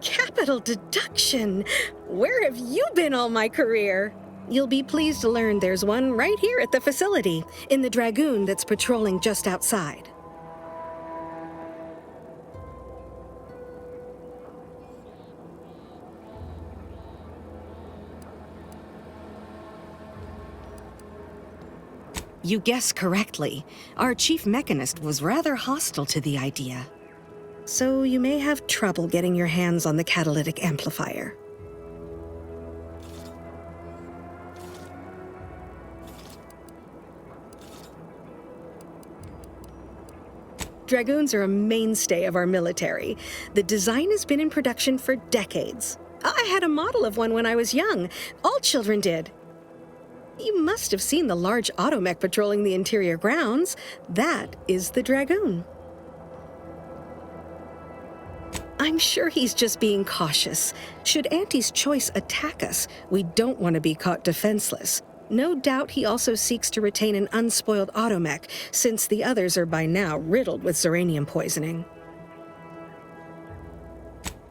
Capital deduction! Where have you been all my career? You'll be pleased to learn there's one right here at the facility, in the Dragoon that's patrolling just outside. You guessed correctly. Our chief mechanist was rather hostile to the idea. So you may have trouble getting your hands on the catalytic amplifier. Dragoons are a mainstay of our military. The design has been in production for decades. I had a model of one when I was young. All children did. You must have seen the large automech patrolling the interior grounds. That is the Dragoon. I'm sure he's just being cautious. Should Auntie's Choice attack us, we don't want to be caught defenseless. No doubt he also seeks to retain an unspoiled automech, since the others are by now riddled with Zeranium poisoning.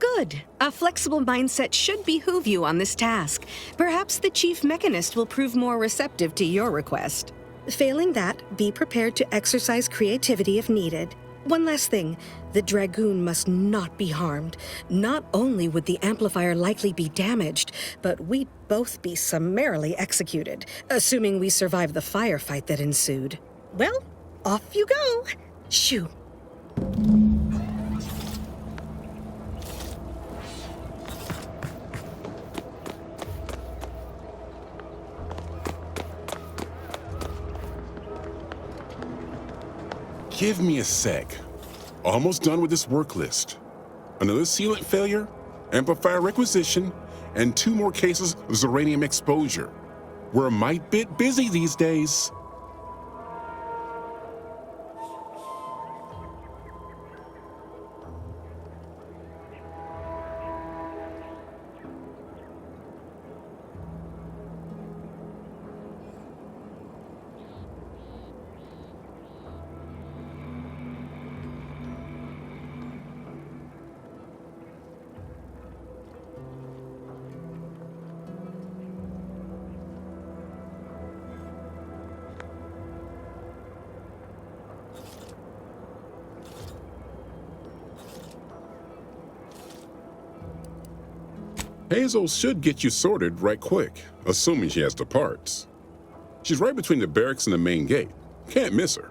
Good. A flexible mindset should behoove you on this task. Perhaps the chief mechanist will prove more receptive to your request. Failing that, be prepared to exercise creativity if needed. One last thing. The Dragoon must not be harmed. Not only would the amplifier likely be damaged, but we'd both be summarily executed, assuming we survive the firefight that ensued. Well, off you go. Shoo. Give me a sec. Almost done with this work list. Another sealant failure, amplifier requisition, and 2 more cases of Zeranium exposure. We're a mite bit busy these days. Hazel should get you sorted right quick, assuming she has the parts. She's right between the barracks and the main gate. Can't miss her.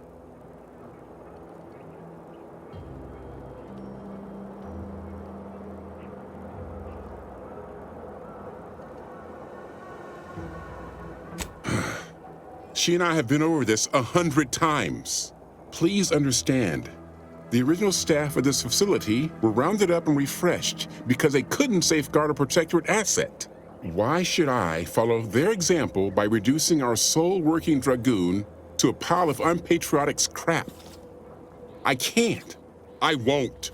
She and I have been over this 100 times. Please understand. The original staff of this facility were rounded up and refreshed because they couldn't safeguard a protectorate asset. Why should I follow their example by reducing our sole working Dragoon to a pile of unpatriotic scrap? I can't. I won't.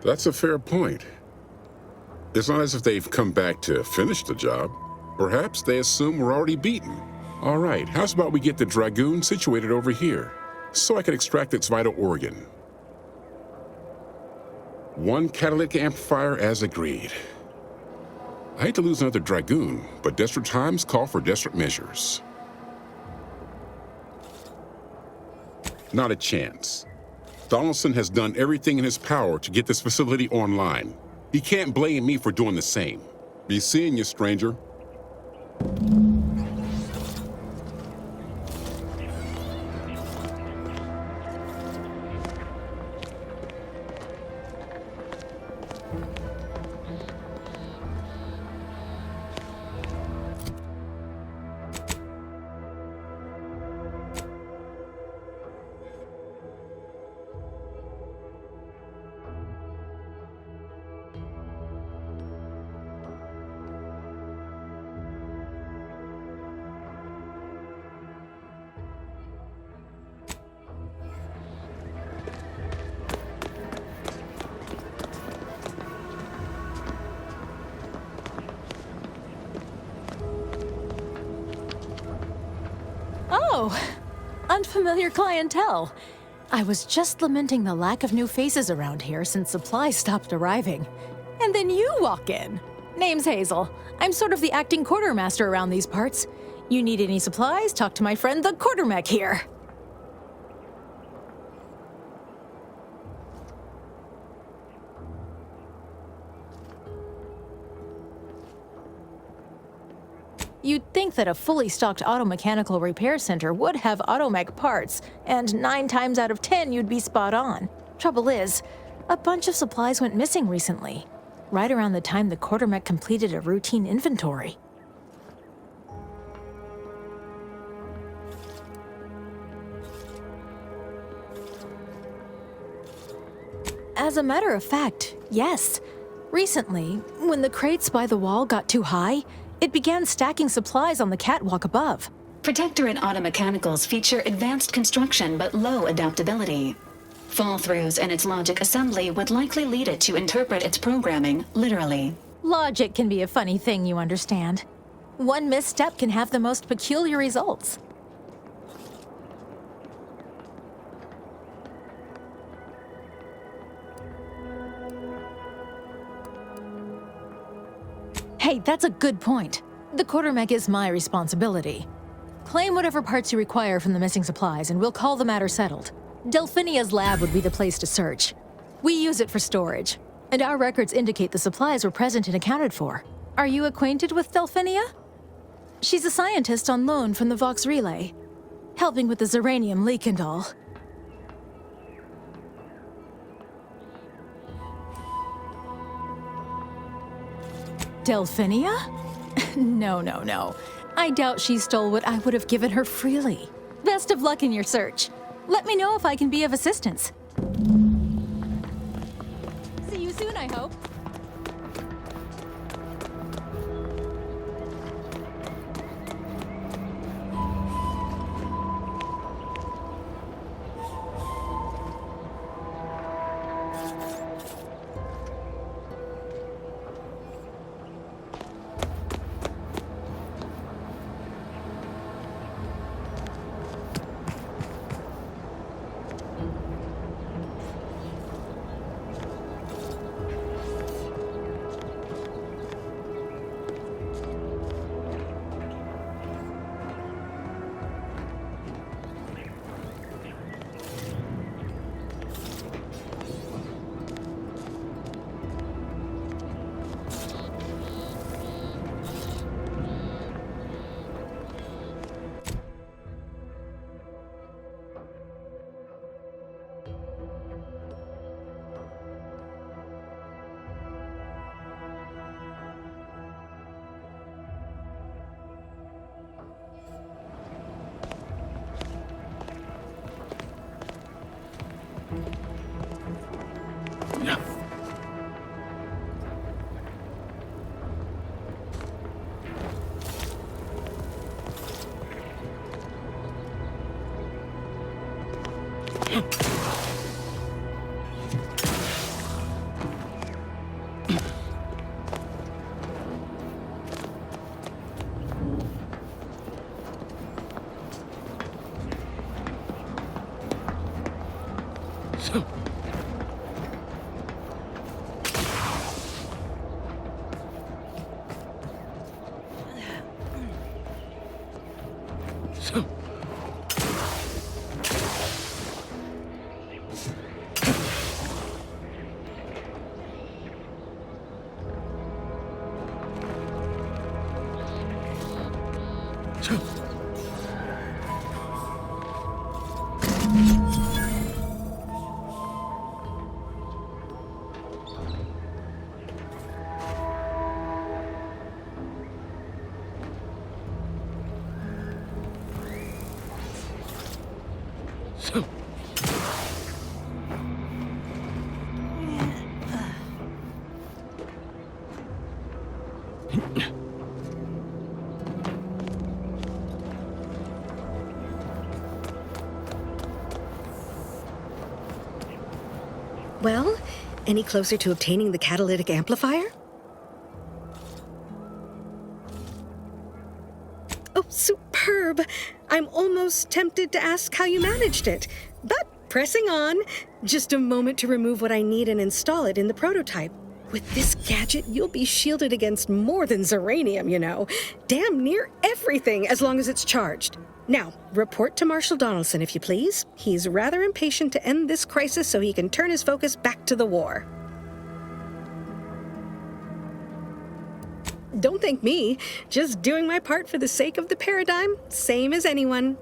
That's a fair point. It's not as if they've come back to finish the job. Perhaps they assume we're already beaten. All right, how's about we get the Dragoon situated over here, so I can extract its vital organ? 1 catalytic amplifier as agreed. I hate to lose another Dragoon, but desperate times call for desperate measures. Not a chance. Donaldson has done everything in his power to get this facility online. He can't blame me for doing the same. Be seeing you, stranger. Oh, unfamiliar clientele. I was just lamenting the lack of new faces around here since supplies stopped arriving. And then you walk in. Name's Hazel. I'm sort of the acting quartermaster around these parts. You need any supplies, talk to my friend the quartermech here. You'd think that a fully stocked auto-mechanical repair center would have automech parts, and 9 times out of 10 you'd be spot on. Trouble is, a bunch of supplies went missing recently, right around the time the quartermech completed a routine inventory. As a matter of fact, yes. Recently, when the crates by the wall got too high, it began stacking supplies on the catwalk above. Protectorate automechanicals feature advanced construction but low adaptability. Fall-throughs in its logic assembly would likely lead it to interpret its programming literally. Logic can be a funny thing, you understand. One misstep can have the most peculiar results. Hey, that's a good point. The quartermech is my responsibility. Claim whatever parts you require from the missing supplies, and we'll call the matter settled. Delphinia's lab would be the place to search. We use it for storage, and our records indicate the supplies were present and accounted for. Are you acquainted with Delphinia? She's a scientist on loan from the Vox Relay, helping with the Zeranium leak and all. Delphinia? No. I doubt she stole what I would have given her freely. Best of luck in your search. Let me know if I can be of assistance. See you soon, I hope. Well, any closer to obtaining the catalytic amplifier? Oh, superb! I'm almost tempted to ask how you managed it, but pressing on. Just a moment to remove what I need and install it in the prototype. With this gadget, you'll be shielded against more than Zeranium, you know. Damn near everything, as long as it's charged. Now, report to Marshal Donaldson, if you please. He's rather impatient to end this crisis so he can turn his focus back to the war. Don't thank me. Just doing my part for the sake of the paradigm, same as anyone.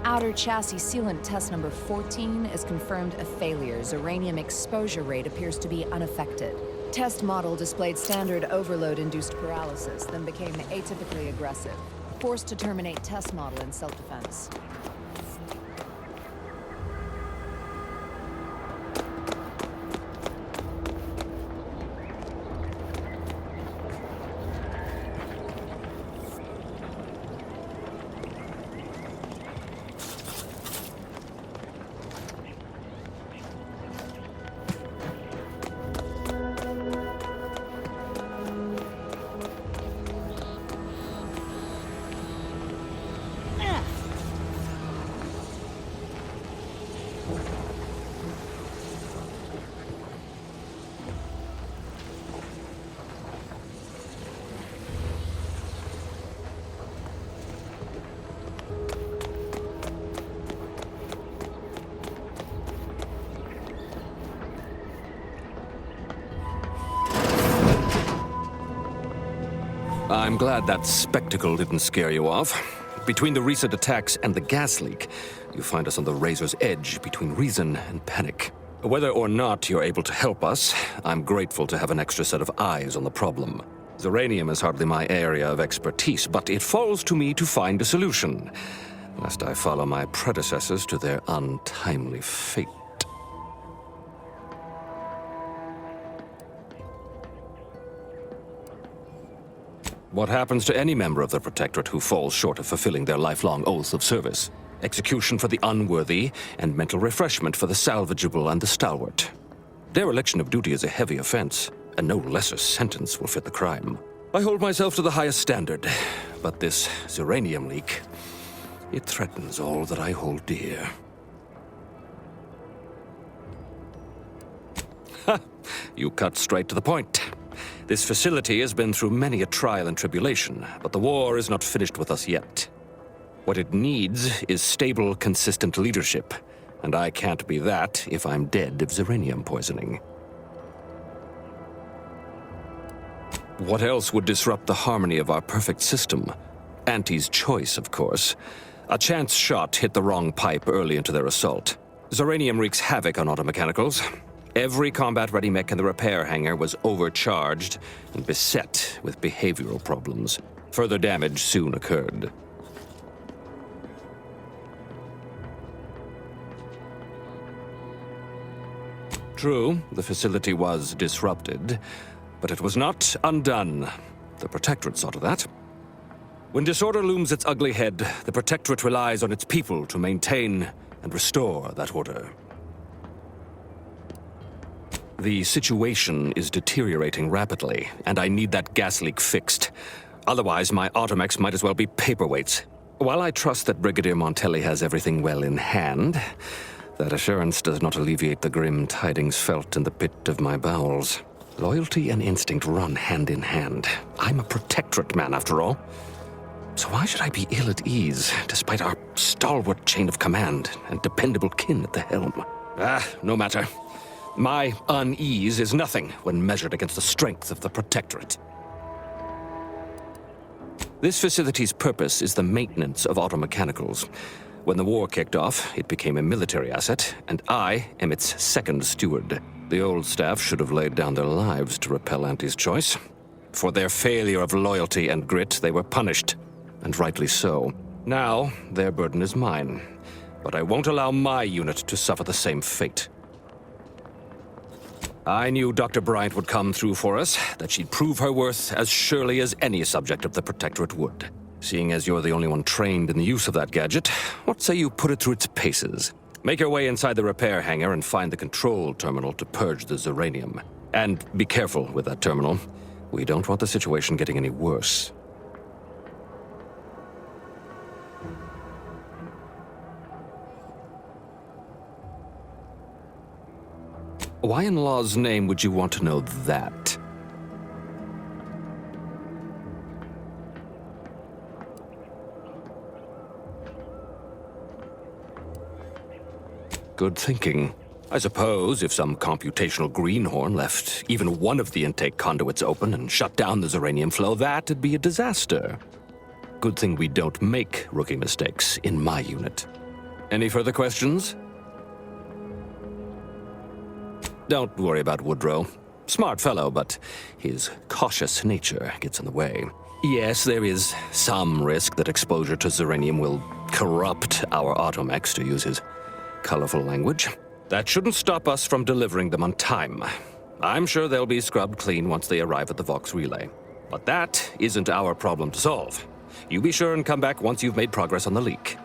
Outer chassis sealant test number 14 is confirmed a failure. Uranium exposure rate appears to be unaffected. Test model displayed standard overload-induced paralysis, then became atypically aggressive. Forced to terminate test model in self-defense. I'm glad that spectacle didn't scare you off. Between the recent attacks and the gas leak, you find us on the razor's edge between reason and panic. Whether or not you're able to help us, I'm grateful to have an extra set of eyes on the problem. Zeranium is hardly my area of expertise, but it falls to me to find a solution, lest I follow my predecessors to their untimely fate. What happens to any member of the Protectorate who falls short of fulfilling their lifelong oaths of service? Execution for the unworthy, and mental refreshment for the salvageable and the stalwart. Dereliction of duty is a heavy offense, and no lesser sentence will fit the crime. I hold myself to the highest standard, but this Zeranium leak, it threatens all that I hold dear. Ha! You cut straight to the point. This facility has been through many a trial and tribulation, but the war is not finished with us yet. What it needs is stable, consistent leadership, and I can't be that if I'm dead of Zeranium poisoning. What else would disrupt the harmony of our perfect system? Auntie's choice, of course. A chance shot hit the wrong pipe early into their assault. Zeranium wreaks havoc on automechanicals. Every combat-ready mech in the repair hangar was overcharged and beset with behavioral problems. Further damage soon occurred. True, the facility was disrupted, but it was not undone. The Protectorate saw to that. When disorder looms its ugly head, the Protectorate relies on its people to maintain and restore that order. The situation is deteriorating rapidly, and I need that gas leak fixed. Otherwise, my automechs might as well be paperweights. While I trust that Brigadier Montelli has everything well in hand, that assurance does not alleviate the grim tidings felt in the pit of my bowels. Loyalty and instinct run hand in hand. I'm a Protectorate man, after all. So why should I be ill at ease, despite our stalwart chain of command and dependable kin at the helm? No matter. My unease is nothing when measured against the strength of the Protectorate. This facility's purpose is the maintenance of automechanicals. When the war kicked off, it became a military asset, and I am its second steward. The old staff should have laid down their lives to repel Auntie's choice. For their failure of loyalty and grit, they were punished, and rightly so. Now, their burden is mine, but I won't allow my unit to suffer the same fate. I knew Dr. Bryant would come through for us, that she'd prove her worth as surely as any subject of the Protectorate would. Seeing as you're the only one trained in the use of that gadget, what say you put it through its paces? Make your way inside the repair hangar and find the control terminal to purge the Zeranium. And be careful with that terminal. We don't want the situation getting any worse. Why in law's name would you want to know that? Good thinking. I suppose if some computational greenhorn left even one of the intake conduits open and shut down the Zeranium flow, that'd be a disaster. Good thing we don't make rookie mistakes in my unit. Any further questions? Don't worry about Woodrow. Smart fellow, but his cautious nature gets in the way. Yes, there is some risk that exposure to Zeranium will corrupt our automechs, to use his colorful language. That shouldn't stop us from delivering them on time. I'm sure they'll be scrubbed clean once they arrive at the Vox Relay. But that isn't our problem to solve. You be sure and come back once you've made progress on the leak.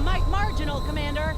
Might marginal, Commander.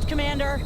Commander.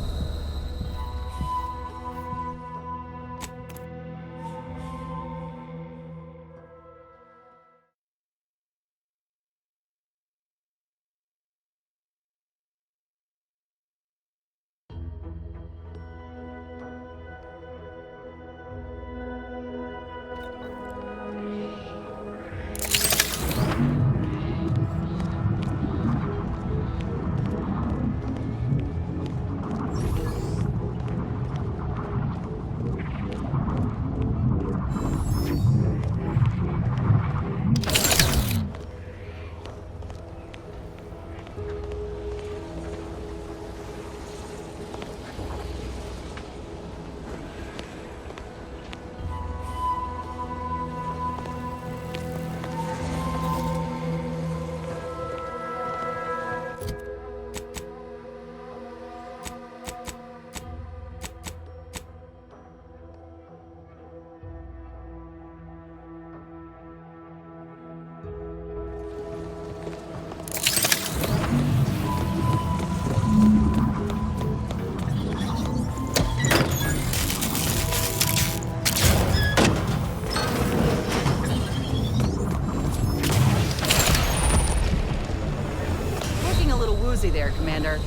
There, Commander.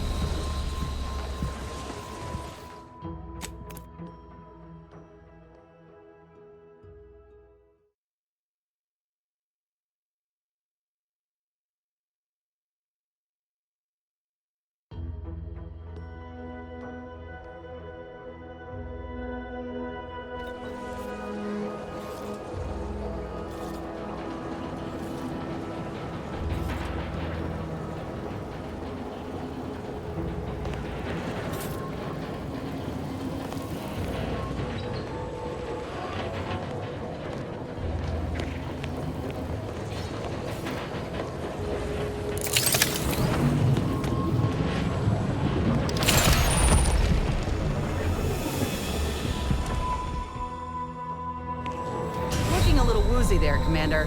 There, Commander.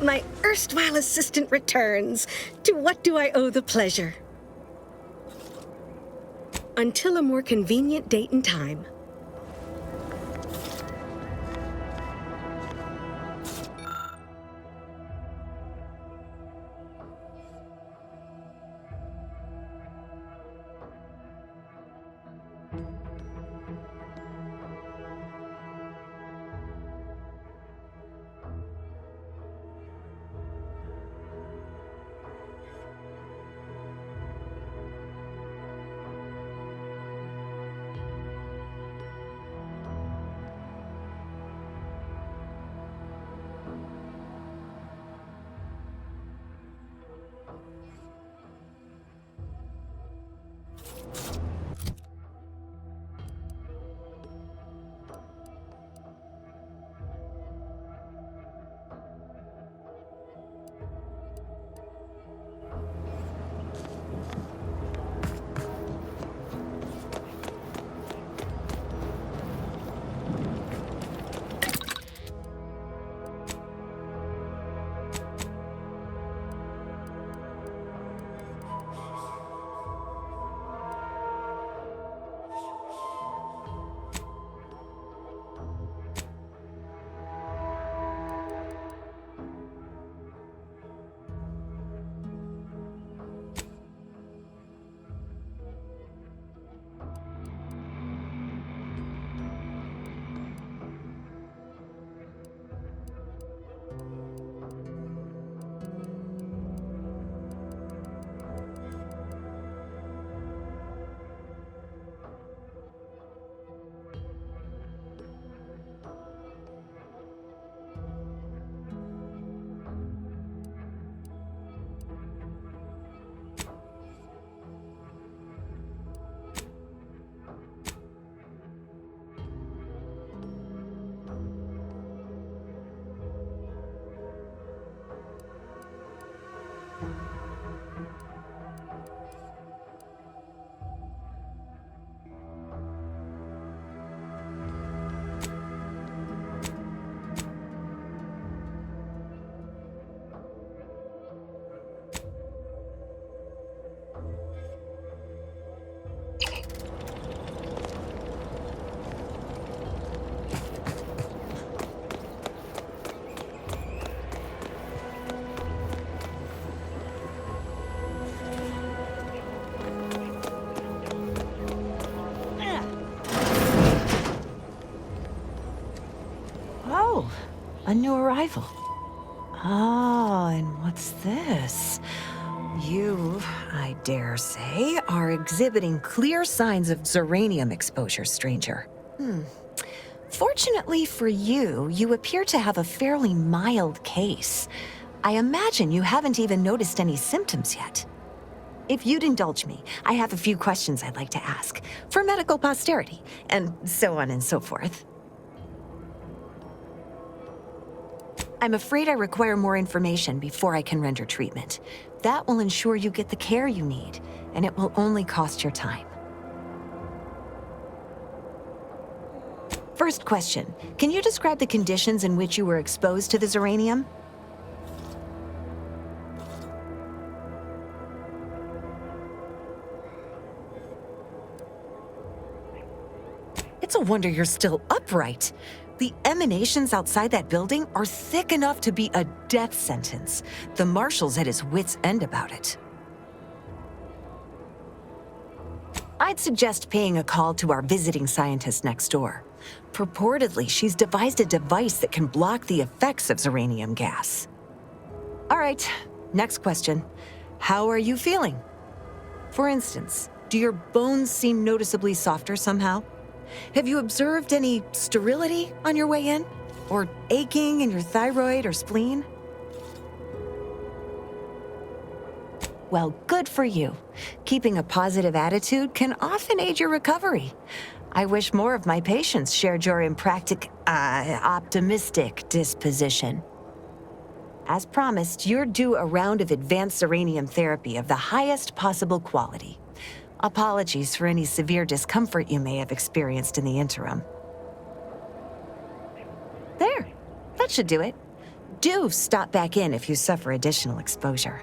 My erstwhile assistant returns. To what do I owe the pleasure? Until a more convenient date and time. A new arrival. Ah, and what's this? You, I dare say, are exhibiting clear signs of Zeranium exposure, stranger. Fortunately for you, you appear to have a fairly mild case. I imagine you haven't even noticed any symptoms yet. If you'd indulge me, I have a few questions I'd like to ask, for medical posterity, and so on and so forth. I'm afraid I require more information before I can render treatment. That will ensure you get the care you need, and it will only cost your time. First question, can you describe the conditions in which you were exposed to the Zeranium? It's a wonder you're still upright. The emanations outside that building are thick enough to be a death sentence. The marshal's at his wit's end about it. I'd suggest paying a call to our visiting scientist next door. Purportedly, she's devised a device that can block the effects of Zeranium gas. All right, next question. How are you feeling? For instance, do your bones seem noticeably softer somehow? Have you observed any sterility on your way in? Or aching in your thyroid or spleen? Well, good for you. Keeping a positive attitude can often aid your recovery. I wish more of my patients shared your optimistic disposition. As promised, you're due a round of advanced Zeranium therapy of the highest possible quality. Apologies for any severe discomfort you may have experienced in the interim. There, that should do it. Do stop back in if you suffer additional exposure.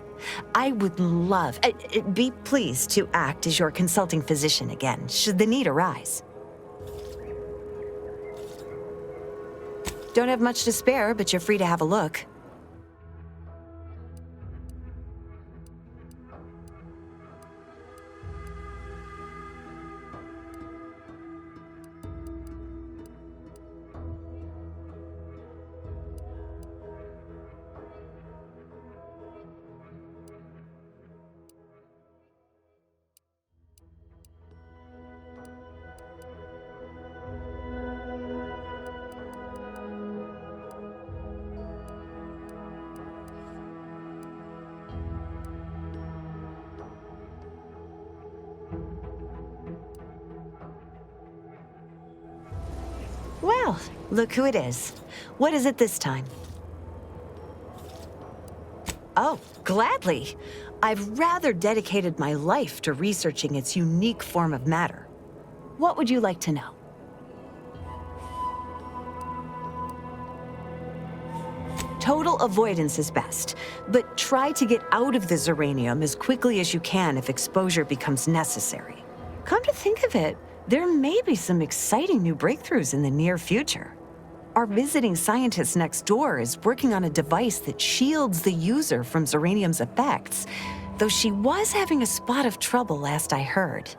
I would love, be pleased to act as your consulting physician again, should the need arise. Don't have much to spare, but you're free to have a look. Well, look who it is. What is it this time? Oh, gladly. I've rather dedicated my life to researching its unique form of matter. What would you like to know? Total avoidance is best, but try to get out of the Zeranium as quickly as you can if exposure becomes necessary. Come to think of it, there may be some exciting new breakthroughs in the near future. Our visiting scientist next door is working on a device that shields the user from Zeranium's effects, though she was having a spot of trouble last I heard.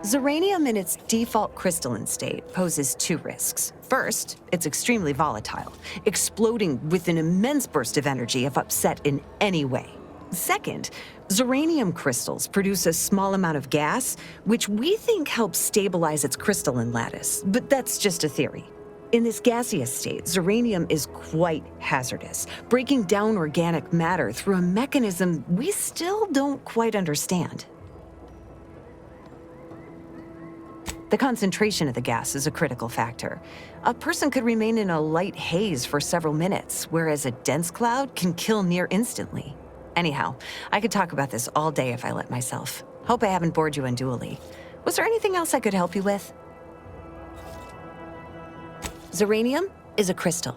Zeranium in its default crystalline state poses two risks. First, it's extremely volatile, exploding with an immense burst of energy if upset in any way. Second, Zeranium crystals produce a small amount of gas, which we think helps stabilize its crystalline lattice, but that's just a theory. In this gaseous state, Zeranium is quite hazardous, breaking down organic matter through a mechanism we still don't quite understand. The concentration of the gas is a critical factor. A person could remain in a light haze for several minutes, whereas a dense cloud can kill near instantly. Anyhow, I could talk about this all day if I let myself. Hope I haven't bored you unduly. Was there anything else I could help you with? Zeranium is a crystal.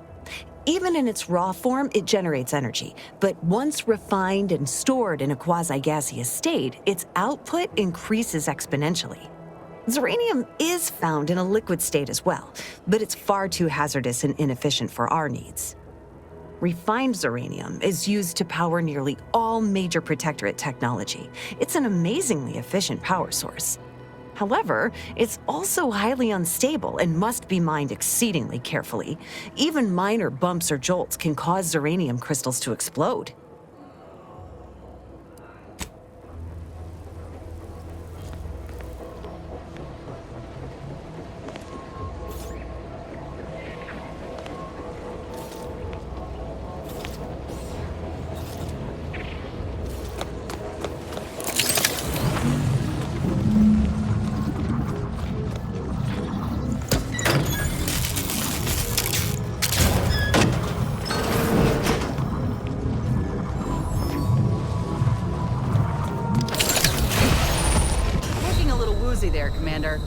Even in its raw form, it generates energy. But once refined and stored in a quasi-gaseous state, its output increases exponentially. Zeranium is found in a liquid state as well, but it's far too hazardous and inefficient for our needs. Refined Zeranium is used to power nearly all major Protectorate technology. It's an amazingly efficient power source. However, it's also highly unstable and must be mined exceedingly carefully. Even minor bumps or jolts can cause Zeranium crystals to explode. There, Commander.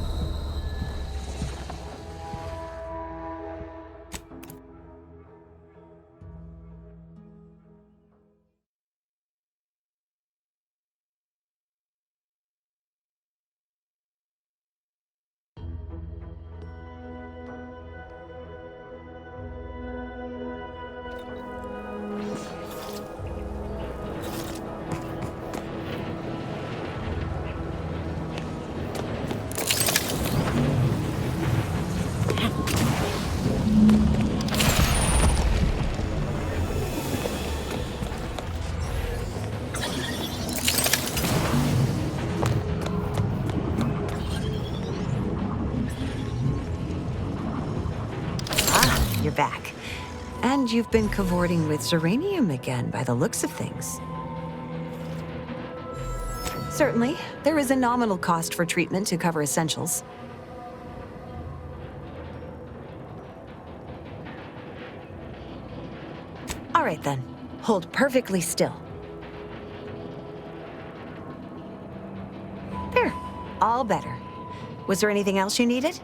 You're back. And you've been cavorting with Zeranium again, by the looks of things. Certainly, there is a nominal cost for treatment to cover essentials. All right then, hold perfectly still. There, all better. Was there anything else you needed?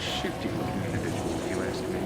shifty-looking individual, if you ask me.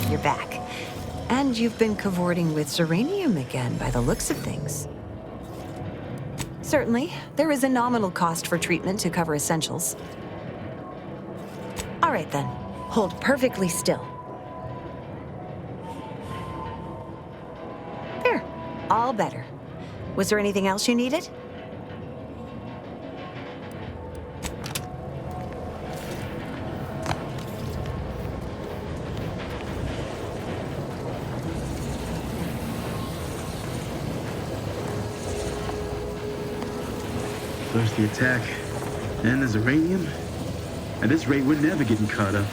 You're back. And you've been cavorting with Zeranium again, by the looks of things. Certainly, there is a nominal cost for treatment to cover essentials. All right then, hold perfectly still. There, all better. Was there anything else you needed? First the attack, then the Zeranium. At this rate, we're never getting caught up.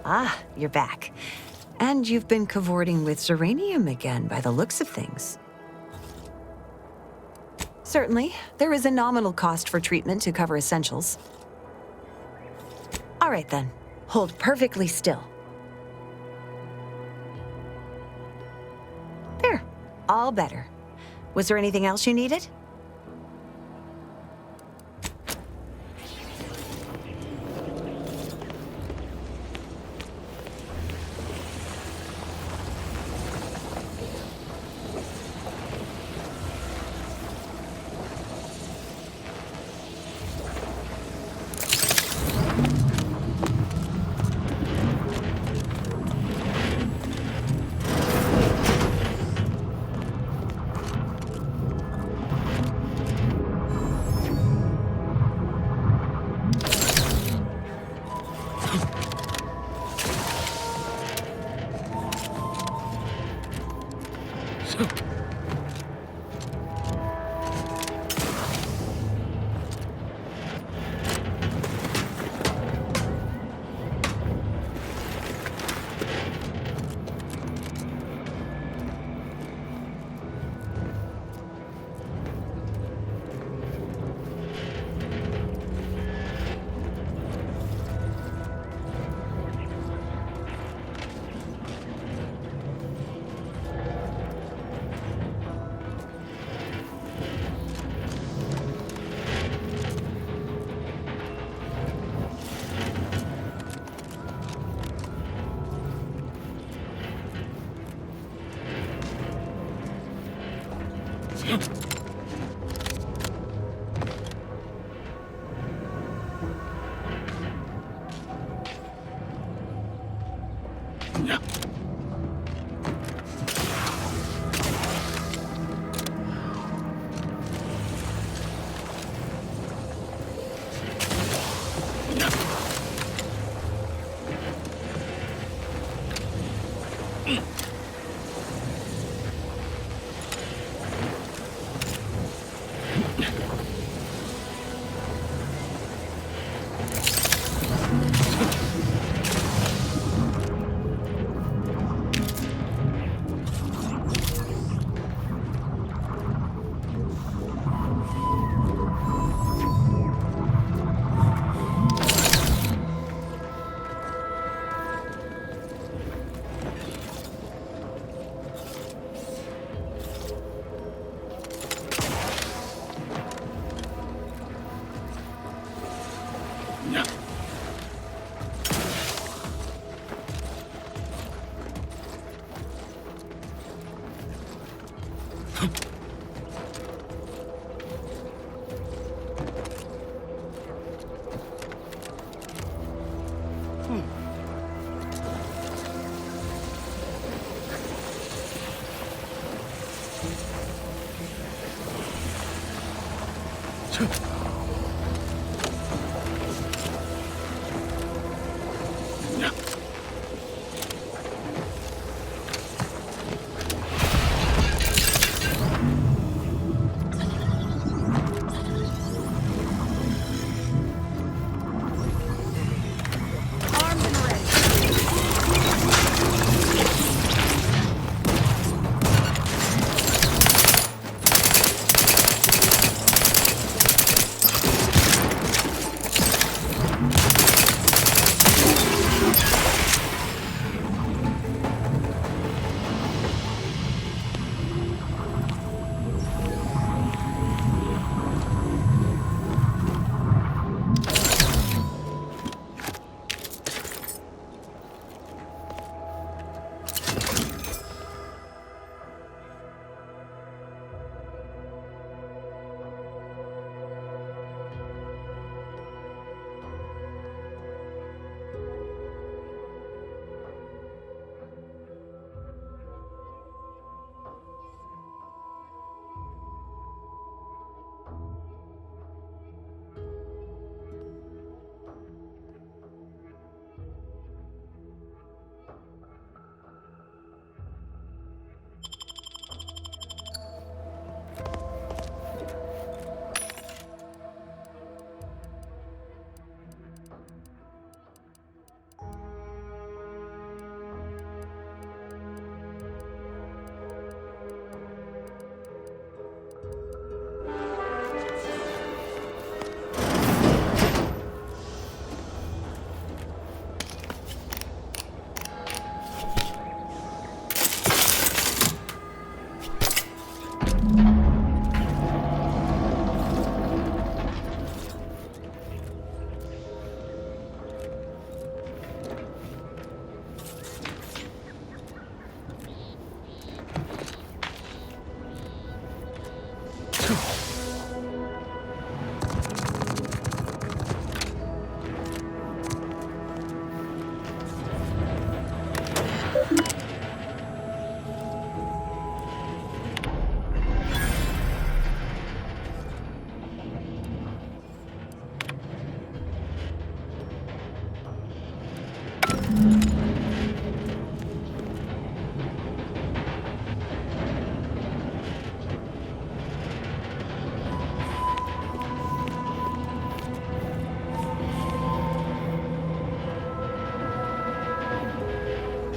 Ah, you're back. And you've been cavorting with Zeranium again, by the looks of things. Certainly, there is a nominal cost for treatment to cover essentials. All right then, hold perfectly still. There, all better. Was there anything else you needed?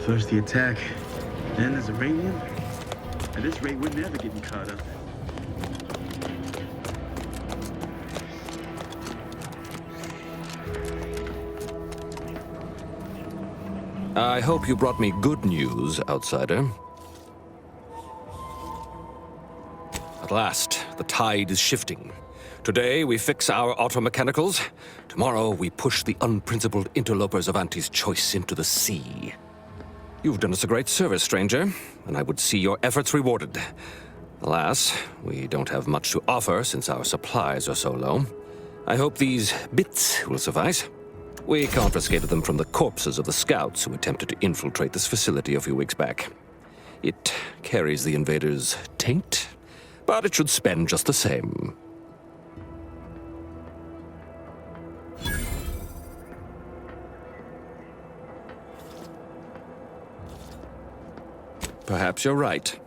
First the attack, then there's uranium. At this rate, we're never getting caught up. I hope you brought me good news, outsider. At last, the tide is shifting. Today, we fix our automechanicals. Tomorrow, we push the unprincipled interlopers of Auntie's Choice into the sea. You've done us a great service, stranger, and I would see your efforts rewarded. Alas, we don't have much to offer since our supplies are so low. I hope these bits will suffice. We confiscated them from the corpses of the scouts who attempted to infiltrate this facility a few weeks back. It carries the invaders' taint, but it should spend just the same. Perhaps you're right.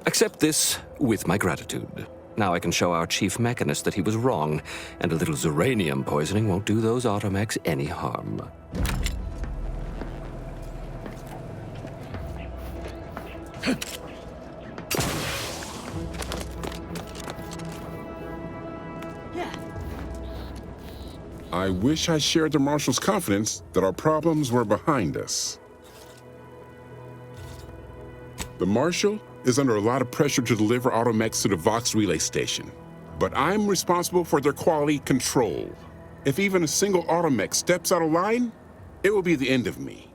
Accept this with my gratitude. Now I can show our chief mechanist that he was wrong, and a little Zeranium poisoning won't do those automechs any harm. I wish I shared the Marshal's confidence that our problems were behind us. The Marshal is under a lot of pressure to deliver automechs to the Vox relay station, but I'm responsible for their quality control. If even a single automech steps out of line, it will be the end of me.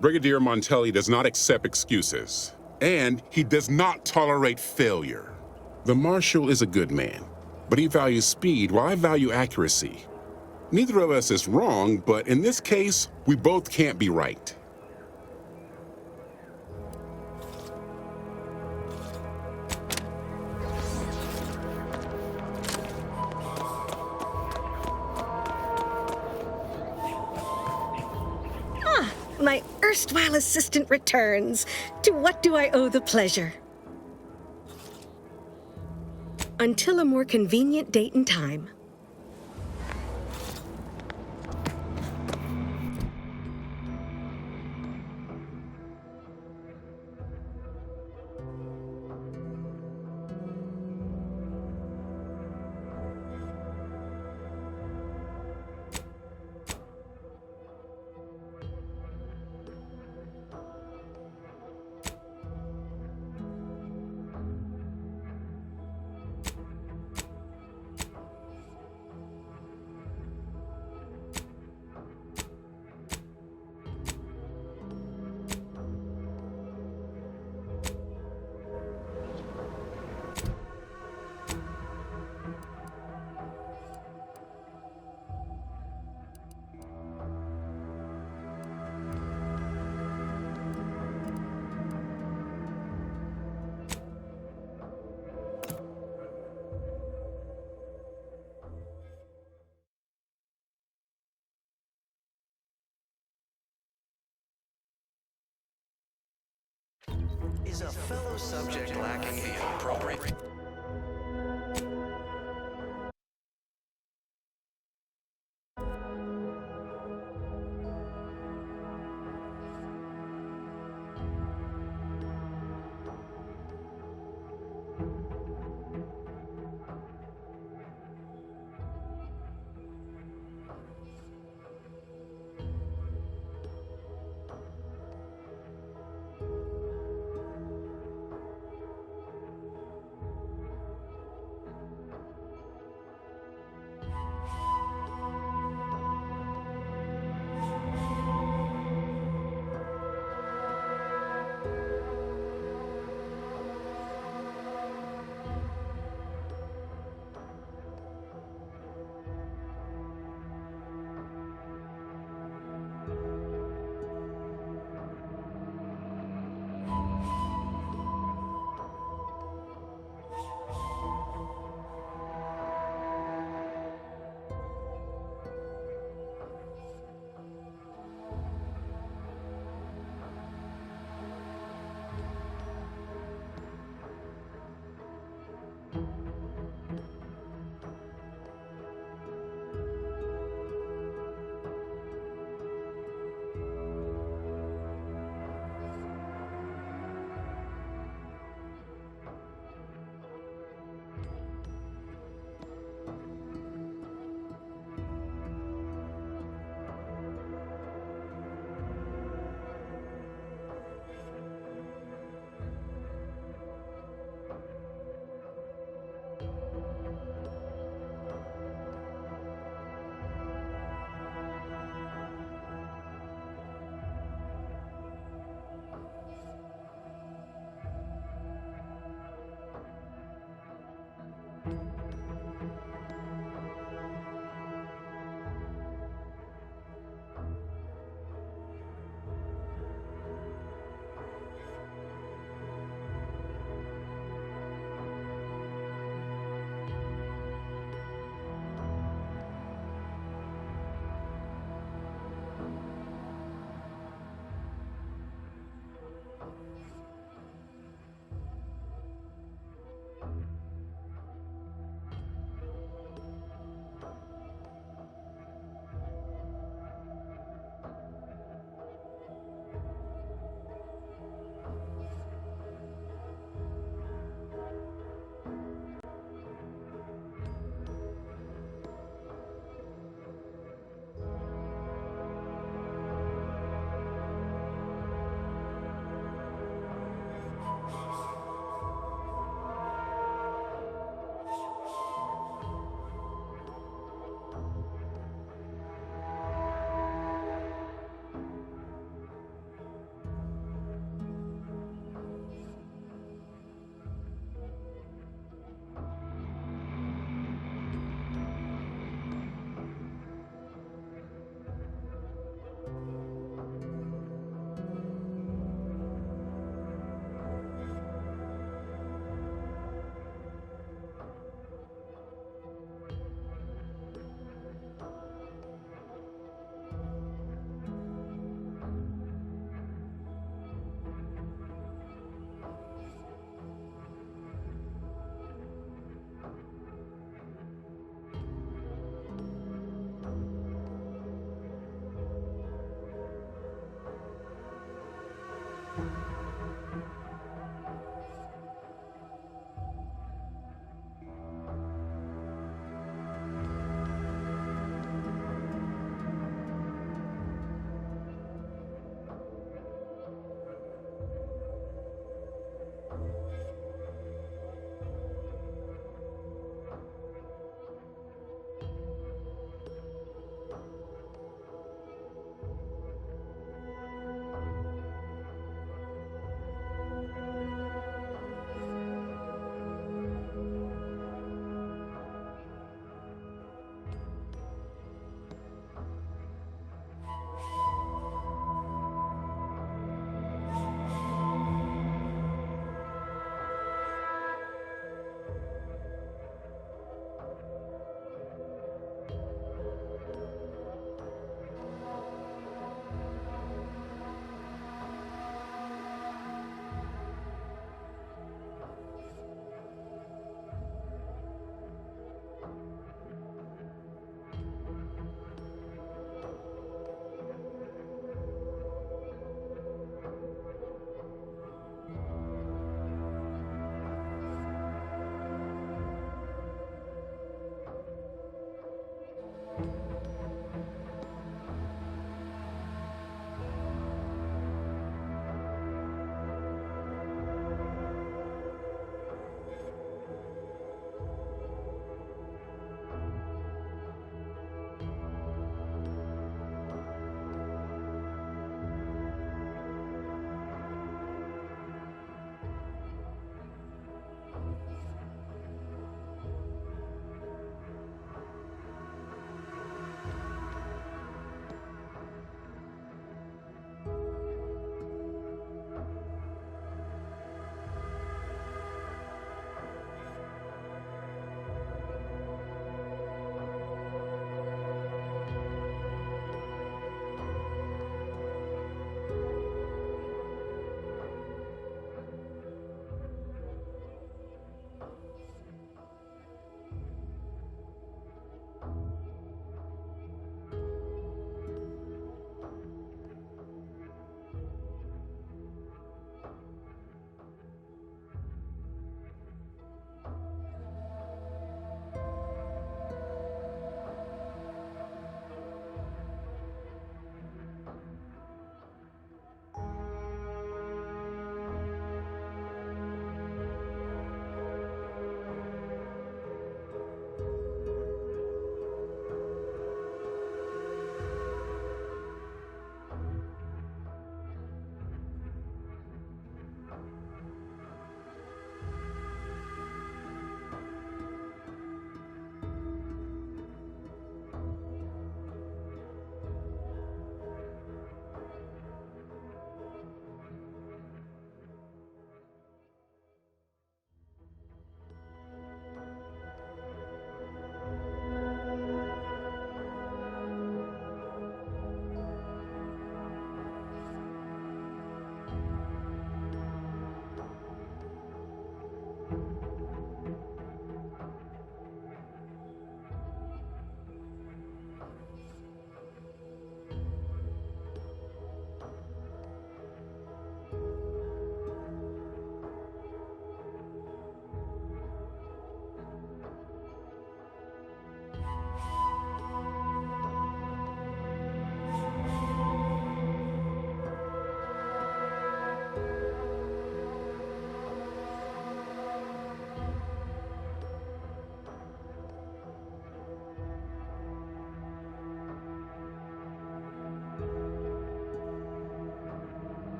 Brigadier Montelli does not accept excuses, and he does not tolerate failure. The Marshal is a good man, but he values speed while I value accuracy. Neither of us is wrong, but in this case, we both can't be right. My erstwhile assistant returns. To what do I owe the pleasure? Until a more convenient date and time. Is a fellow subject lacking a appropriate...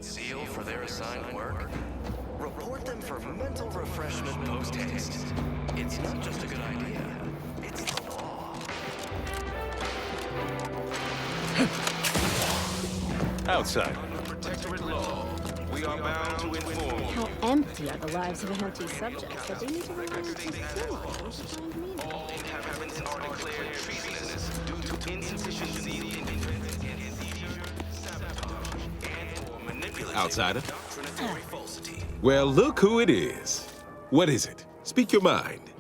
Seal for their assigned work. Report them for mental refreshment post-haste. It's not just a good idea, it's the law. Outside. Protectorate law. We are bound to inform you. How empty are the lives of anti-subjects that they need to realize just realize to find meaning. All inhabitants are declared treasonous due to insufficiency in defense against seizure, sabotage, and/or manipulation. Outsider? Doctrinary falsity. Well, look who it is. What is it? Speak your mind.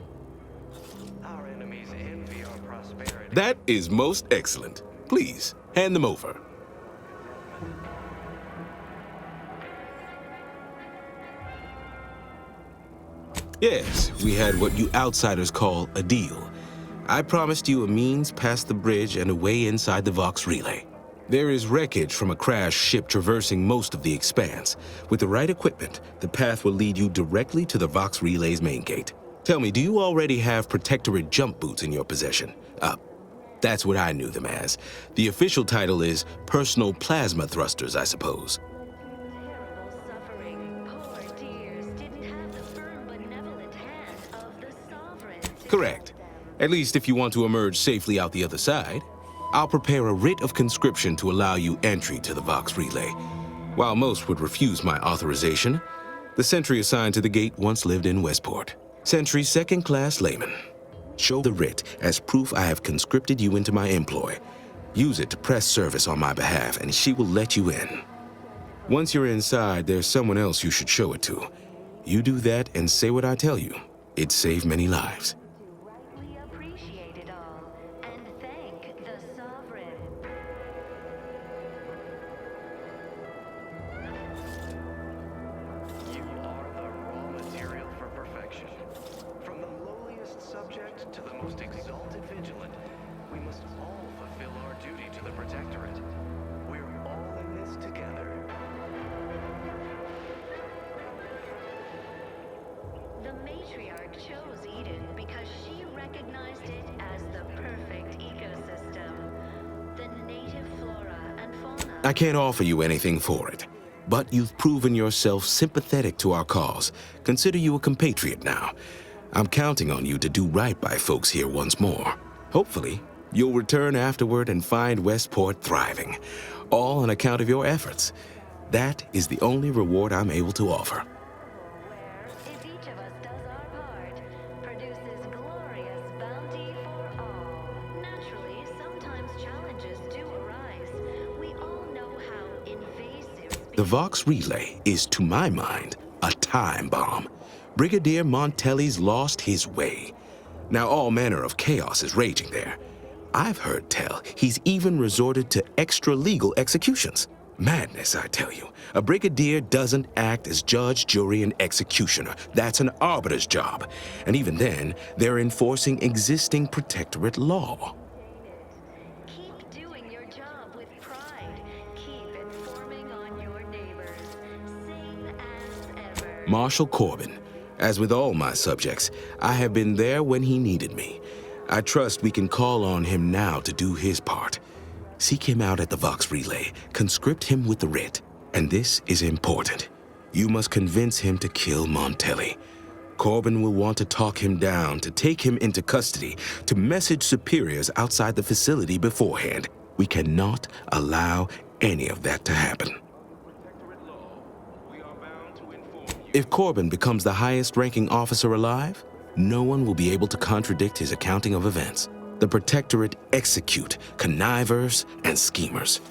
Our enemies envy our prosperity. That is most excellent. Please, hand them over. Yes, we had what you outsiders call a deal. I promised you a means past the bridge and a way inside the Vox relay. There is wreckage from a crashed ship traversing most of the expanse. With the right equipment, the path will lead you directly to the Vox relay's main gate. Tell me, do you already have Protectorate jump boots in your possession? That's what I knew them as. The official title is Personal Plasma Thrusters, I suppose. Correct. At least if you want to emerge safely out the other side. I'll prepare a writ of conscription to allow you entry to the Vox relay. While most would refuse my authorization, the sentry assigned to the gate once lived in Westport. Sentry second-class layman. Show the writ as proof I have conscripted you into my employ. Use it to press service on my behalf, and she will let you in. Once you're inside, there's someone else you should show it to. You do that and say what I tell you. It'd save many lives. I can't offer you anything for it, but you've proven yourself sympathetic to our cause. Consider you a compatriot now. I'm counting on you to do right by folks here once more. Hopefully, you'll return afterward and find Westport thriving, all on account of your efforts. That is the only reward I'm able to offer. The Vox relay is, to my mind, a time bomb. Brigadier Montelli's lost his way. Now all manner of chaos is raging there. I've heard tell he's even resorted to extra-legal executions. Madness, I tell you. A brigadier doesn't act as judge, jury, and executioner. That's an arbiter's job. And even then, they're enforcing existing Protectorate law. Marshal Corbin. As with all my subjects, I have been there when he needed me. I trust we can call on him now to do his part. Seek him out at the Vox relay, conscript him with the writ. And this is important. You must convince him to kill Montelli. Corbin will want to talk him down, to take him into custody, to message superiors outside the facility beforehand. We cannot allow any of that to happen. If Corbin becomes the highest-ranking officer alive, no one will be able to contradict his accounting of events. The Protectorate execute connivers and schemers.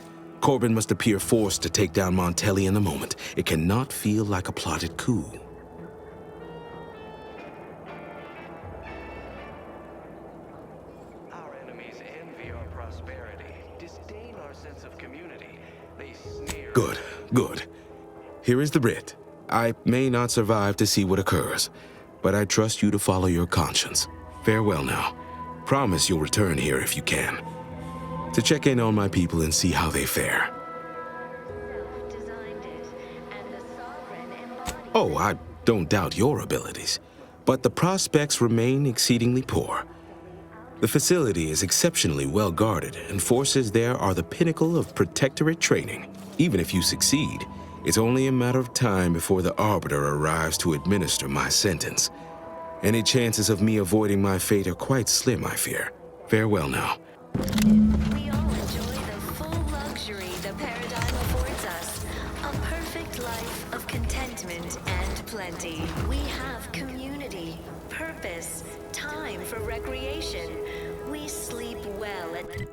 Corbin must appear forced to take down Montelli in the moment. It cannot feel like a plotted coup. Our enemies envy our prosperity, disdain our sense of community. They sneer. Good, good. Here is the writ. I may not survive to see what occurs, but I trust you to follow your conscience. Farewell now. Promise you'll return here if you can, to check in on my people and see how they fare. Oh, I don't doubt your abilities, but the prospects remain exceedingly poor. The facility is exceptionally well guarded, and forces there are the pinnacle of Protectorate training. Even if you succeed, It's only a matter of time before the Arbiter arrives to administer my sentence. Any chances of me avoiding my fate are quite slim, I fear. Farewell now. We all enjoy the full luxury the paradigm affords us. A perfect life of contentment and plenty. We have community, purpose, time for recreation. We sleep well at...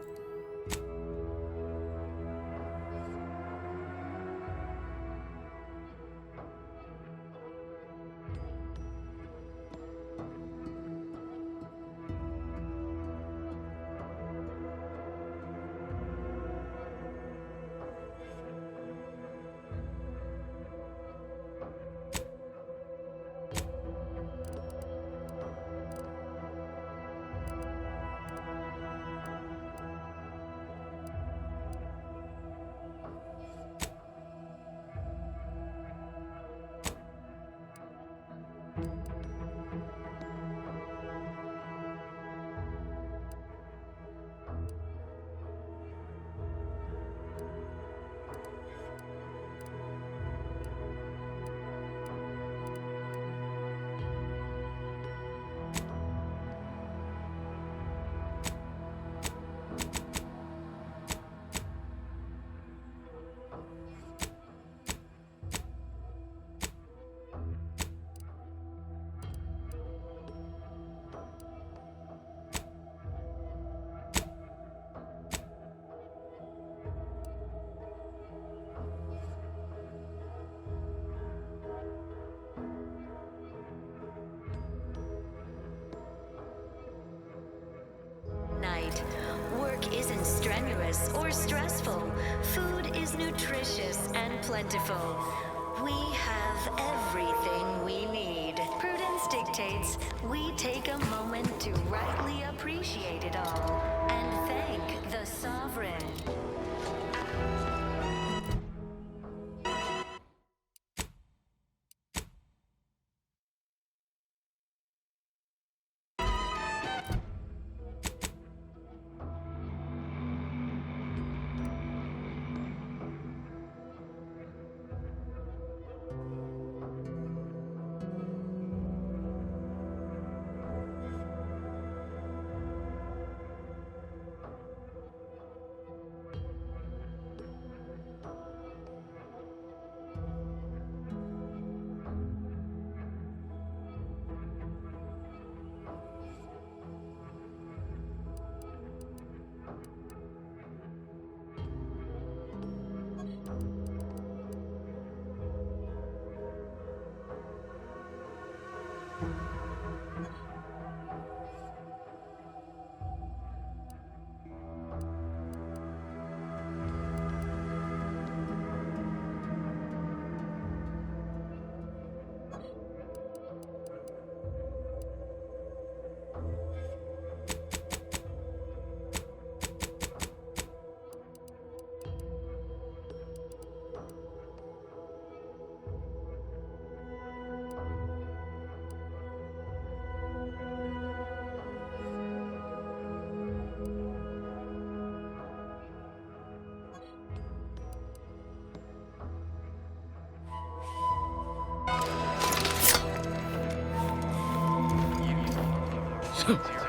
Work isn't strenuous or stressful. Food is nutritious and plentiful. We have everything we need. Prudence dictates we take a moment to rightly appreciate it all and thank the Sovereign. Huh.